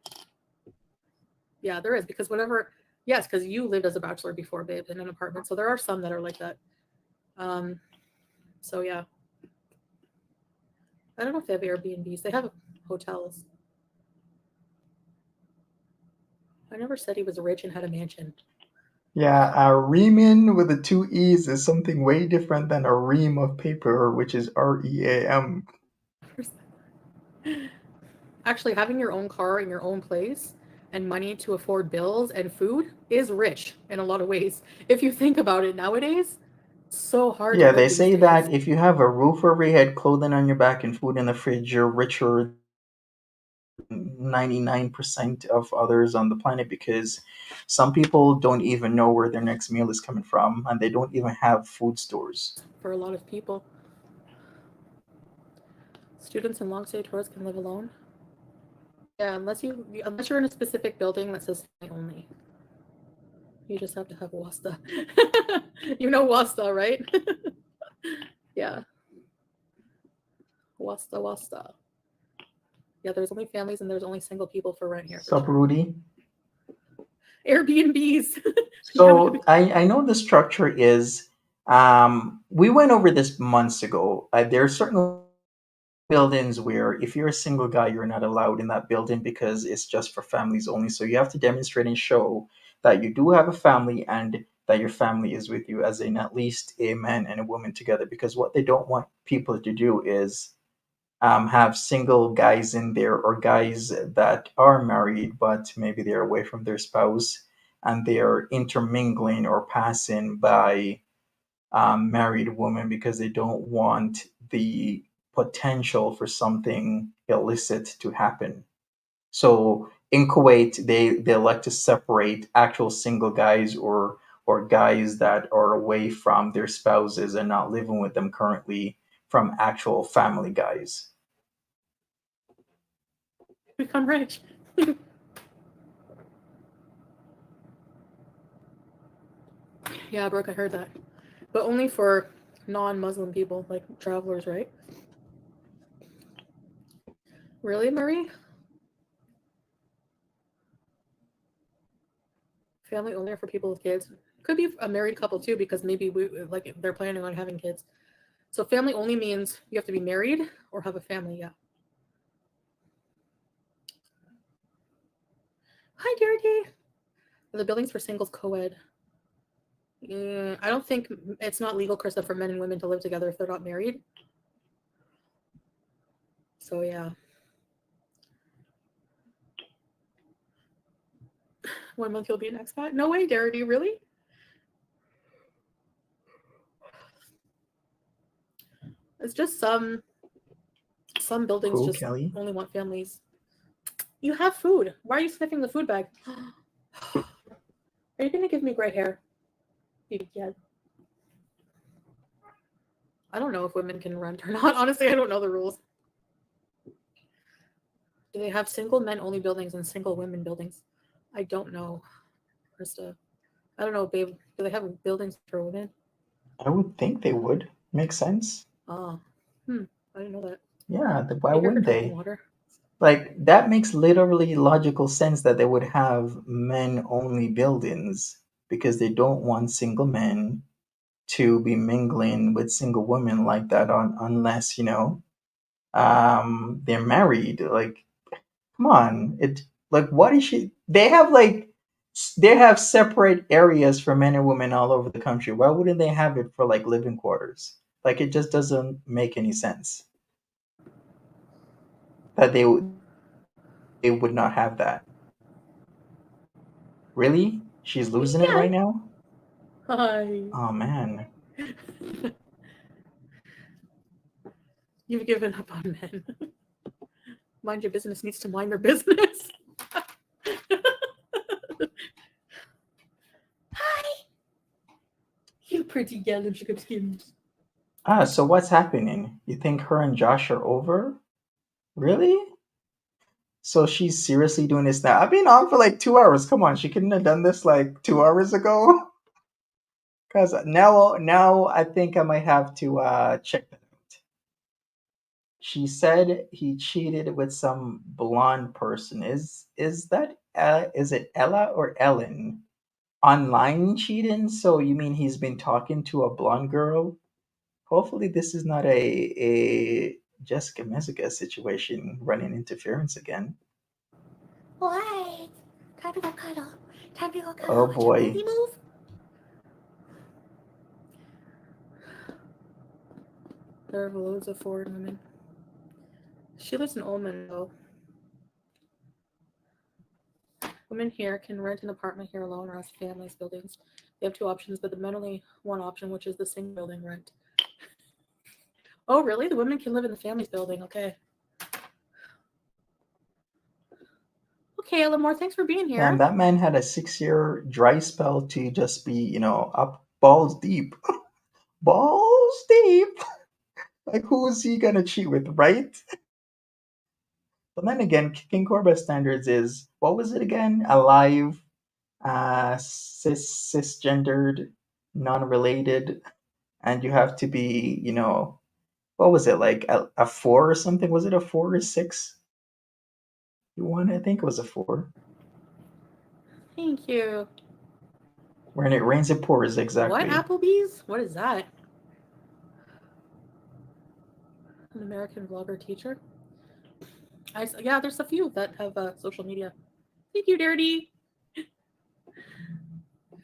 Speaker 2: Yeah, there is because whatever. Yes, because you lived as a bachelor before, babe, in an apartment. So there are some that are like that. Um, so yeah, I don't know if they have Airbnbs. They have hotels. I never said he was rich and had a mansion.
Speaker 1: Yeah, a reamin with the two E's is something way different than a ream of paper, which is REAM.
Speaker 2: Actually, having your own car in your own place and money to afford bills and food is rich in a lot of ways. If you think about it nowadays, so hard to
Speaker 1: Yeah,
Speaker 2: live
Speaker 1: they
Speaker 2: these
Speaker 1: say
Speaker 2: days.
Speaker 1: that if you have a roof over your head, clothing on your back, and food in the fridge, you're richer 99% of others on the planet because some people don't even know where their next meal is coming from and they don't even have food stores.
Speaker 2: For a lot of people. Students and long stay tourists can live alone. Yeah, unless you're in a specific building that says family only. You just have to have wasta. You know wasta, right? Yeah, wasta. Yeah, there's only families and there's only single people for rent here for
Speaker 1: Sup,
Speaker 2: sure.
Speaker 1: Rudy?
Speaker 2: Airbnbs. You have
Speaker 1: So I know the structure is, we went over this months ago. There are certain buildings where if you're a single guy, you're not allowed in that building because it's just for families only. So you have to demonstrate and show that you do have a family and that your family is with you, as in at least a man and a woman together. Because what they don't want people to do is have single guys in there or guys that are married, but maybe they're away from their spouse and they're intermingling or passing by married women because they don't want the potential for something illicit to happen. So in Kuwait, they like to separate actual single guys or guys that are away from their spouses and not living with them currently from actual family guys.
Speaker 2: become rich. Yeah, Brooke, I heard that. But only for non-Muslim people, like travelers, right? Really, Marie? Family only for people with kids. Could be a married couple too, because maybe like they're planning on having kids. So family only means you have to be married or have a family. Yeah. Hi, Garrity. The buildings for singles co-ed. I don't think it's not legal, Krista, for men and women to live together if they're not married. So yeah. 1 month you'll be an expat? No way, Garrity. Really? It's just some buildings
Speaker 1: Who,
Speaker 2: just
Speaker 1: Kelly?
Speaker 2: only want families. You have food. Why are you sniffing the food bag? Are you gonna give me gray hair? Yeah. I don't know if women can rent or not. Honestly, I don't know the rules. Do they have single men only buildings and single women buildings? I don't know, Krista. I don't know, babe. Do they have buildings for women?
Speaker 1: I would think they would. Makes sense.
Speaker 2: Oh, I didn't know that.
Speaker 1: Yeah, why
Speaker 2: You hear her
Speaker 1: wouldn't
Speaker 2: drinking
Speaker 1: they?
Speaker 2: water?
Speaker 1: Like that makes literally logical sense that they would have men only buildings because they don't want single men to be mingling with single women like that on unless, they're married. Like, come on. It like what is she they have they have separate areas for men and women all over the country. Why wouldn't they have it for like living quarters? Like it just doesn't make any sense that they would not have that. Really? She's losing it
Speaker 2: Yeah.
Speaker 1: right now?
Speaker 2: Hi.
Speaker 1: Oh man.
Speaker 2: You've given up on men. Mind your business needs to mind their business. Hi. You pretty yellow chicken skins.
Speaker 1: So what's happening? You think her and Josh are over? Really? So she's seriously doing this now? I've been on for like 2 hours. Come on, she couldn't have done this like 2 hours ago. Cause now I think I might have to check that out. She said he cheated with some blonde person. Is that is it Ella or Ellen? Online cheating? So you mean he's been talking to a blonde girl? Hopefully this is not a Jessica Messica situation running interference again.
Speaker 2: Why? Time to go cuddle. Time to go
Speaker 1: Oh
Speaker 2: cuddle. Watch your
Speaker 1: boy.
Speaker 2: baby move. There are loads of foreign women. She lives in Ullman, though. Women here can rent an apartment here alone or as families buildings. They have two options, but the men only one option, which is the single building rent. Oh, really? The women can live in the families building. Okay. Okay, Lamore, thanks for being
Speaker 1: Damn,
Speaker 2: here.
Speaker 1: that man had a 6 year dry spell to just be, up balls deep. Balls deep. Like who is he gonna cheat with, right? But then again, King Korba standards is what was it again? Alive, cisgendered, non-related, and you have to be, what was it like a four or something? Was it a four or six? You won, I think it was a four.
Speaker 2: Thank you.
Speaker 1: When it rains, it pours.
Speaker 2: What,
Speaker 1: Exactly.
Speaker 2: Applebee's? What is that? An American vlogger teacher? Yeah, there's a few that have social media. Thank you, Dirty.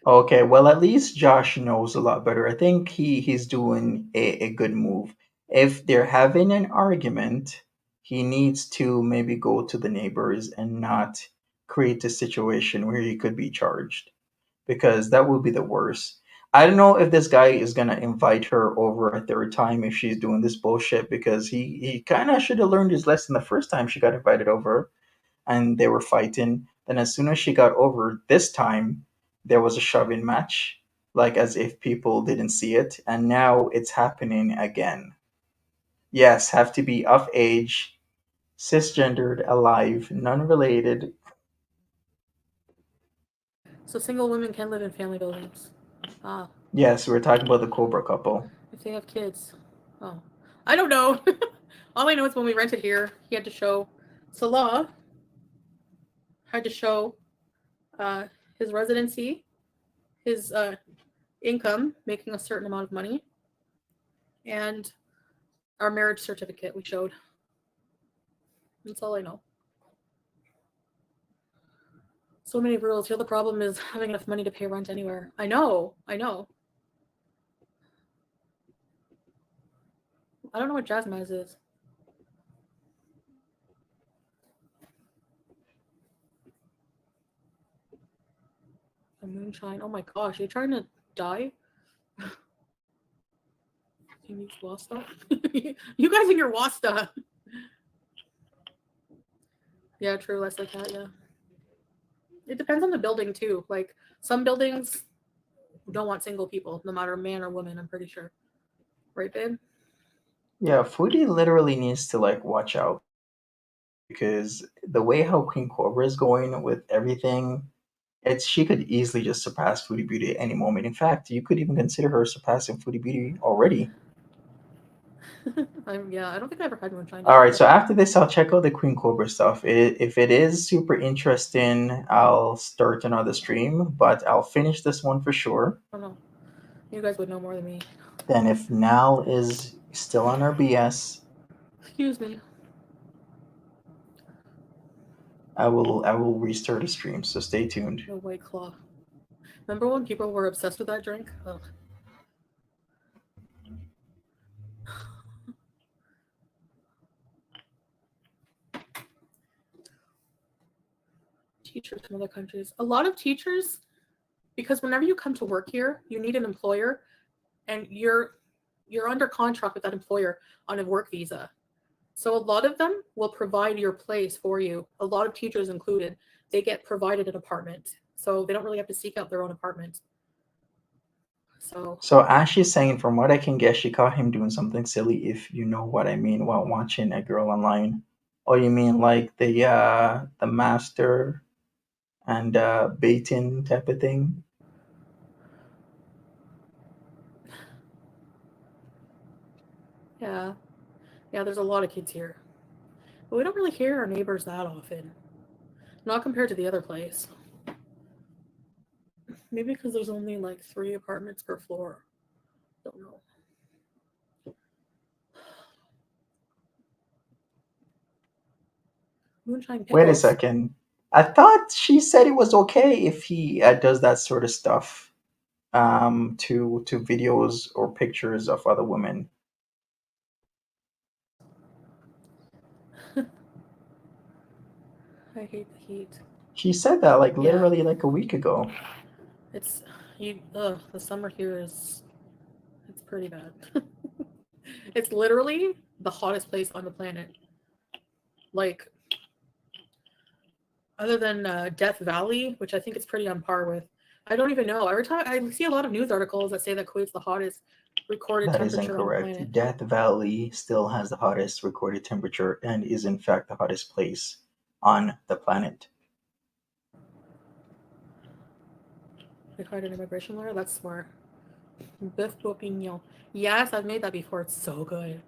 Speaker 1: Okay, well, at least Josh knows a lot better. I think he's doing a good move. If they're having an argument, he needs to maybe go to the neighbors and not create a situation where he could be charged, because that would be the worst. I don't know if this guy is gonna invite her over a third time if she's doing this bullshit, because he kind of should have learned his lesson the first time she got invited over and they were fighting. Then as soon as she got over this time, there was a shoving match, like as if people didn't see it, and now it's happening again. Yes, have to be of age, cisgendered, alive, non-related.
Speaker 2: So single women can live in family buildings. Ah,
Speaker 1: Yes, we're talking about the Cobra couple.
Speaker 2: if they have kids. Oh, I don't know. All I know is when we rented here, he had to show Salah had to show uh, his residency, his income, making a certain amount of money, and our marriage certificate we showed. That's all I know. So many rules. Here the problem is having enough money to pay rent anywhere. I know. I know. I don't know what Jazzmaz is. The moonshine. Oh my gosh, are you trying to die? He needs Wasta. You guys and your Wasta. Yeah, true. Less like that. Yeah. It depends on the building too. Like some buildings don't want single people, no matter man or woman. I'm pretty sure. Right, babe?
Speaker 1: Yeah, Foodie literally needs to like watch out, because the way how Queen Cobra is going with everything, it's she could easily just surpass Foodie Beauty at any moment. In fact, you could even consider her surpassing Foodie Beauty already.
Speaker 2: Yeah, I don't think I ever had moonshine. Did
Speaker 1: All
Speaker 2: you?
Speaker 1: right, so after this, I'll check out the Queen Cobra stuff. If it is super interesting, I'll start another stream, but I'll finish this one for sure.
Speaker 2: I don't know. You guys would know more than me.
Speaker 1: Then, if Nal is still on our BS,
Speaker 2: Excuse me.
Speaker 1: I will restart the stream. So stay tuned.
Speaker 2: No White Claw. Remember when people were obsessed with that drink? Ugh. Teachers from other countries. A lot of teachers, because whenever you come to work here, you need an employer, and you're under contract with that employer on a work visa. So a lot of them will provide your place for you. A lot of teachers included, they get provided an apartment. So they don't really have to seek out their own apartment. So
Speaker 1: So as she's saying, from what I can guess, she caught him doing something silly, if you know what I mean, while watching a girl online. Oh, you mean like the master and baiting type of thing?
Speaker 2: yeah. Yeah, there's a lot of kids here. But we don't really hear our neighbors that often. Not compared to the other place. Maybe because there's only like 3 apartments per floor. Don't know. Moonshine
Speaker 1: Wait a
Speaker 2: pickles.
Speaker 1: second. I thought she said it was okay if he does that sort of stuff to videos or pictures of other women.
Speaker 2: I hate the heat.
Speaker 1: She said that like
Speaker 2: Yeah,
Speaker 1: literally like a week ago.
Speaker 2: it's you. The summer here is it's pretty bad. It's literally the hottest place on the planet. Like other than Death Valley, which I think it's pretty on par with. I don't even know. Every time I see a lot of news articles that say that Kuwait's the hottest recorded
Speaker 1: That is
Speaker 2: temperature on the
Speaker 1: incorrect.
Speaker 2: planet.
Speaker 1: Death Valley still has the hottest recorded temperature and is in fact the hottest place on the planet.
Speaker 2: Recorded immigration lawyer. That's smart. Beef bourguignon. Yes, I've made that before. It's so good.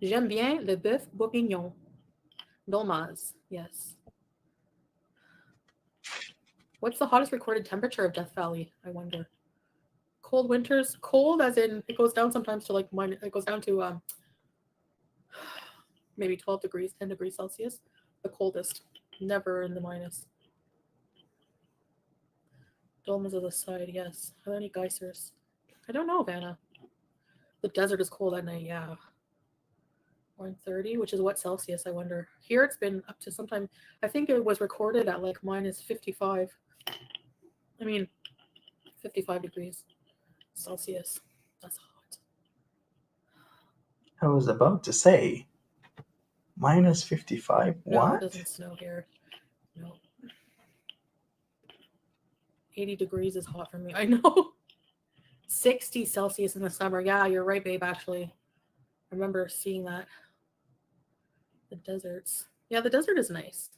Speaker 2: J'aime bien le bœuf bourguignon. Dolmas, yes. What's the hottest recorded temperature of Death Valley? I wonder. Cold winters, cold as in it goes down sometimes to like minus. It goes down to maybe 12 degrees, 10 degrees Celsius. The coldest, never in the minus. Dolmas of the side, yes. Are there any geysers? I don't know, Vanna. The desert is cold at night, yeah. 130, which is what Celsius, I wonder. Here it's been up to sometime, I think it was recorded at like minus 55. I mean, 55 degrees Celsius. That's hot.
Speaker 1: I was about to say minus 55.
Speaker 2: No, it
Speaker 1: What?
Speaker 2: doesn't snow here. No. 80 degrees is hot for me. I know. 60 Celsius in the summer. Yeah, you're right, babe, actually. I remember seeing that. The deserts. Yeah, the desert is nice.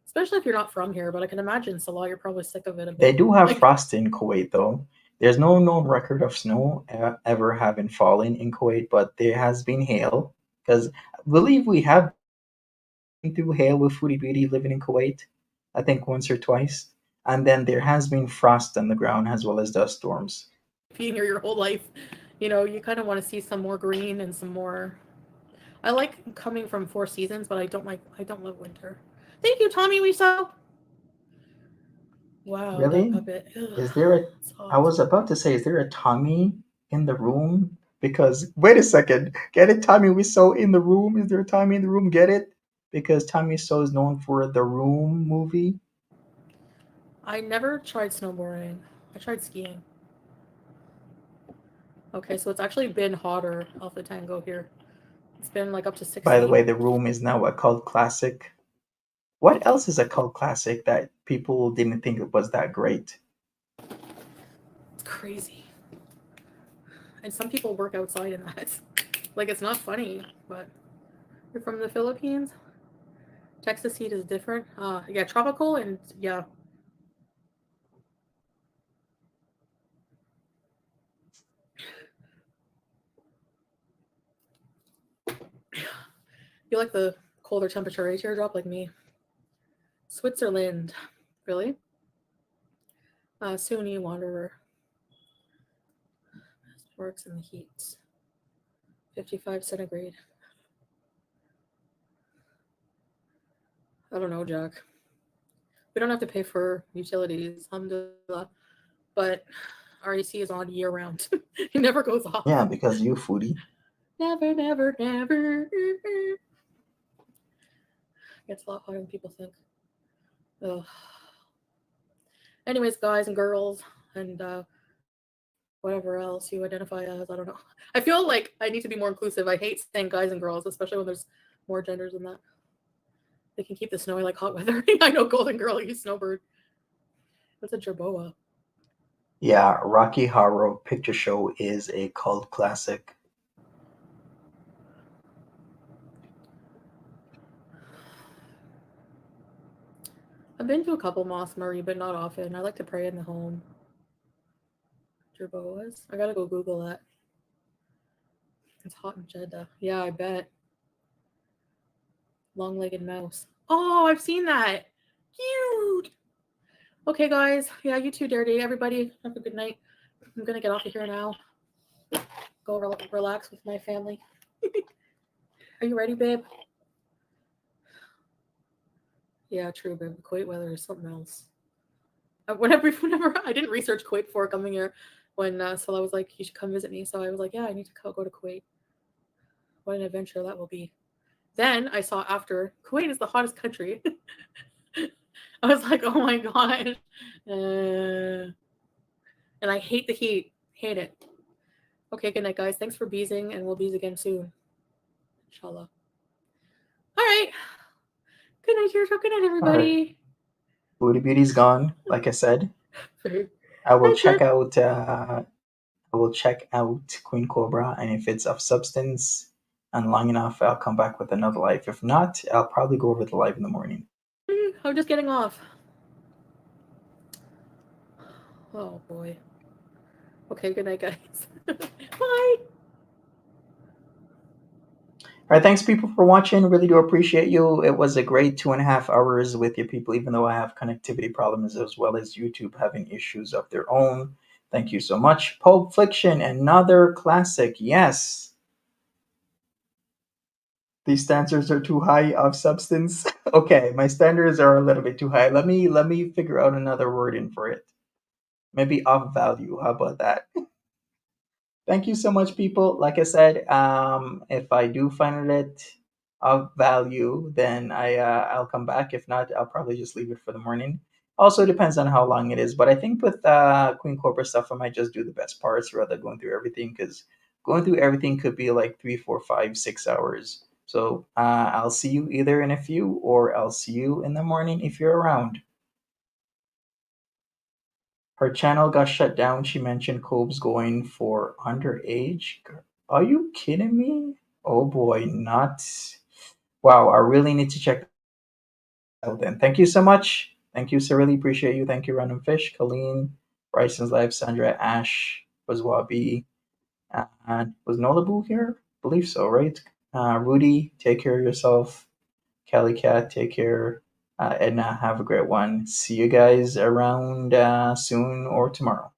Speaker 2: Especially if you're not from here, but I can imagine, Salah, you're probably sick of it a
Speaker 1: They
Speaker 2: bit.
Speaker 1: do have
Speaker 2: Like,
Speaker 1: frost in Kuwait, though. There's no known record of snow ever having fallen in Kuwait, but there has been hail. Because I believe we have been through hail with Foodie Beauty living in Kuwait, I think once or twice. And then there has been frost on the ground as well as dust storms.
Speaker 2: being here your whole life, you kind of want to see some more green and some more. I like coming from Four Seasons, but I don't love winter. Thank you, Tommy. We saw. Wow, that
Speaker 1: Really?
Speaker 2: puppet. Ugh,
Speaker 1: Is there a.
Speaker 2: it's
Speaker 1: I
Speaker 2: hot.
Speaker 1: was about to say, is there a Tommy in the room? Because, wait a second. Get it, Tommy Wiseau in the room? Is there a Tommy in the room? Get it? Because Tommy Wiseau is known for the Room movie.
Speaker 2: I never tried snowboarding. I tried skiing. Okay, so it's actually been hotter Alpha Tango here. It's been like up to
Speaker 1: By the
Speaker 2: 60.
Speaker 1: way, The Room is now a cult classic. What else is a cult classic that people didn't think it was that great?
Speaker 2: It's crazy. And some people work outside in that. Like, it's not funny, but you're from the Philippines? Texas heat is different. Yeah, tropical and yeah. You like the colder temperature, right? Teardrop like me. Switzerland. Really? Sunni Wanderer. Works in the heat. 55 centigrade. I don't know, Jack. We don't have to pay for utilities, alhamdulillah. But our AC is on year round. It never goes off.
Speaker 1: Yeah, because you foodie.
Speaker 2: Never, never, never. It's a lot hotter than people think. Ugh. Anyways, guys and girls, and whatever else you identify as, I don't know. I feel like I need to be more inclusive. I hate saying guys and girls, especially when there's more genders than that. They can keep the snowy like hot weather. I know golden girl, you snowbird. What's a jerboa?
Speaker 1: Yeah, Rocky Horror Picture Show is a cult classic.
Speaker 2: I've been to a couple mosques, Murray, but not often. I like to pray in the home. Jerboas? I gotta go Google that. It's hot in Jeddah. Yeah, I bet. Long-legged mouse. Oh, I've seen that. Cute. Okay, guys. Yeah, you too, Dare Day. Everybody, have a good night. I'm gonna get off of here now. Go relax with my family. Are you ready, babe? Yeah, true, babe. The Kuwait weather is something else. Whenever I didn't research Kuwait before coming here, when Salah was like, "You should come visit me," so I was like, "Yeah, I need to go to Kuwait. What an adventure that will be." Then I saw after Kuwait is the hottest country. I was like, "Oh my god," and I hate the heat. Hate it. Okay, good night, guys. Thanks for beezing, and we'll beeze again soon, inshallah. All right. Good night, Cheers. Good night,
Speaker 1: All right,
Speaker 2: everybody.
Speaker 1: Foodie Beauty's gone. Like I said, I will
Speaker 2: Hi,
Speaker 1: check
Speaker 2: Cheers.
Speaker 1: out. I will check out Queen Cobra, and if it's of substance and long enough, I'll come back with another live. If not, I'll probably go over the live in the morning.
Speaker 2: I'm just getting off. Oh boy. Okay, good night, guys. Bye.
Speaker 1: All right, thanks people for watching. Really do appreciate you. It was a great 2.5 hours with you people, even though I have connectivity problems as well as YouTube having issues of their own. Thank you so much. Pulp Fiction, another classic. Yes, these standards are too high of substance. Okay, my standards are a little bit too high. Let me figure out another word in for it. Maybe of value. How about that? Thank you so much, people. Like I said, if I do find it of value, then I'll come back. If not, I'll probably just leave it for the morning. Also depends on how long it is, but I think with Queen Cobra stuff, I might just do the best parts rather than going through everything because going through everything could be like 3, 4, 5, 6 hours. So I'll see you either in a few, or I'll see you in the morning if you're around. Her channel got shut down. She mentioned Cobb's going for underage. Are you kidding me? Oh boy, not. Wow, I really need to check that out then. Thank you so much. Thank you, sir. Really appreciate you. Thank you, Random Fish, Colleen, Bryson's Life, Sandra, Ash, Wabi, and was Nolabu here? I believe so, right? Rudy, take care of yourself. Kelly Cat, take care. Edna, have a great one. See you guys around soon or tomorrow.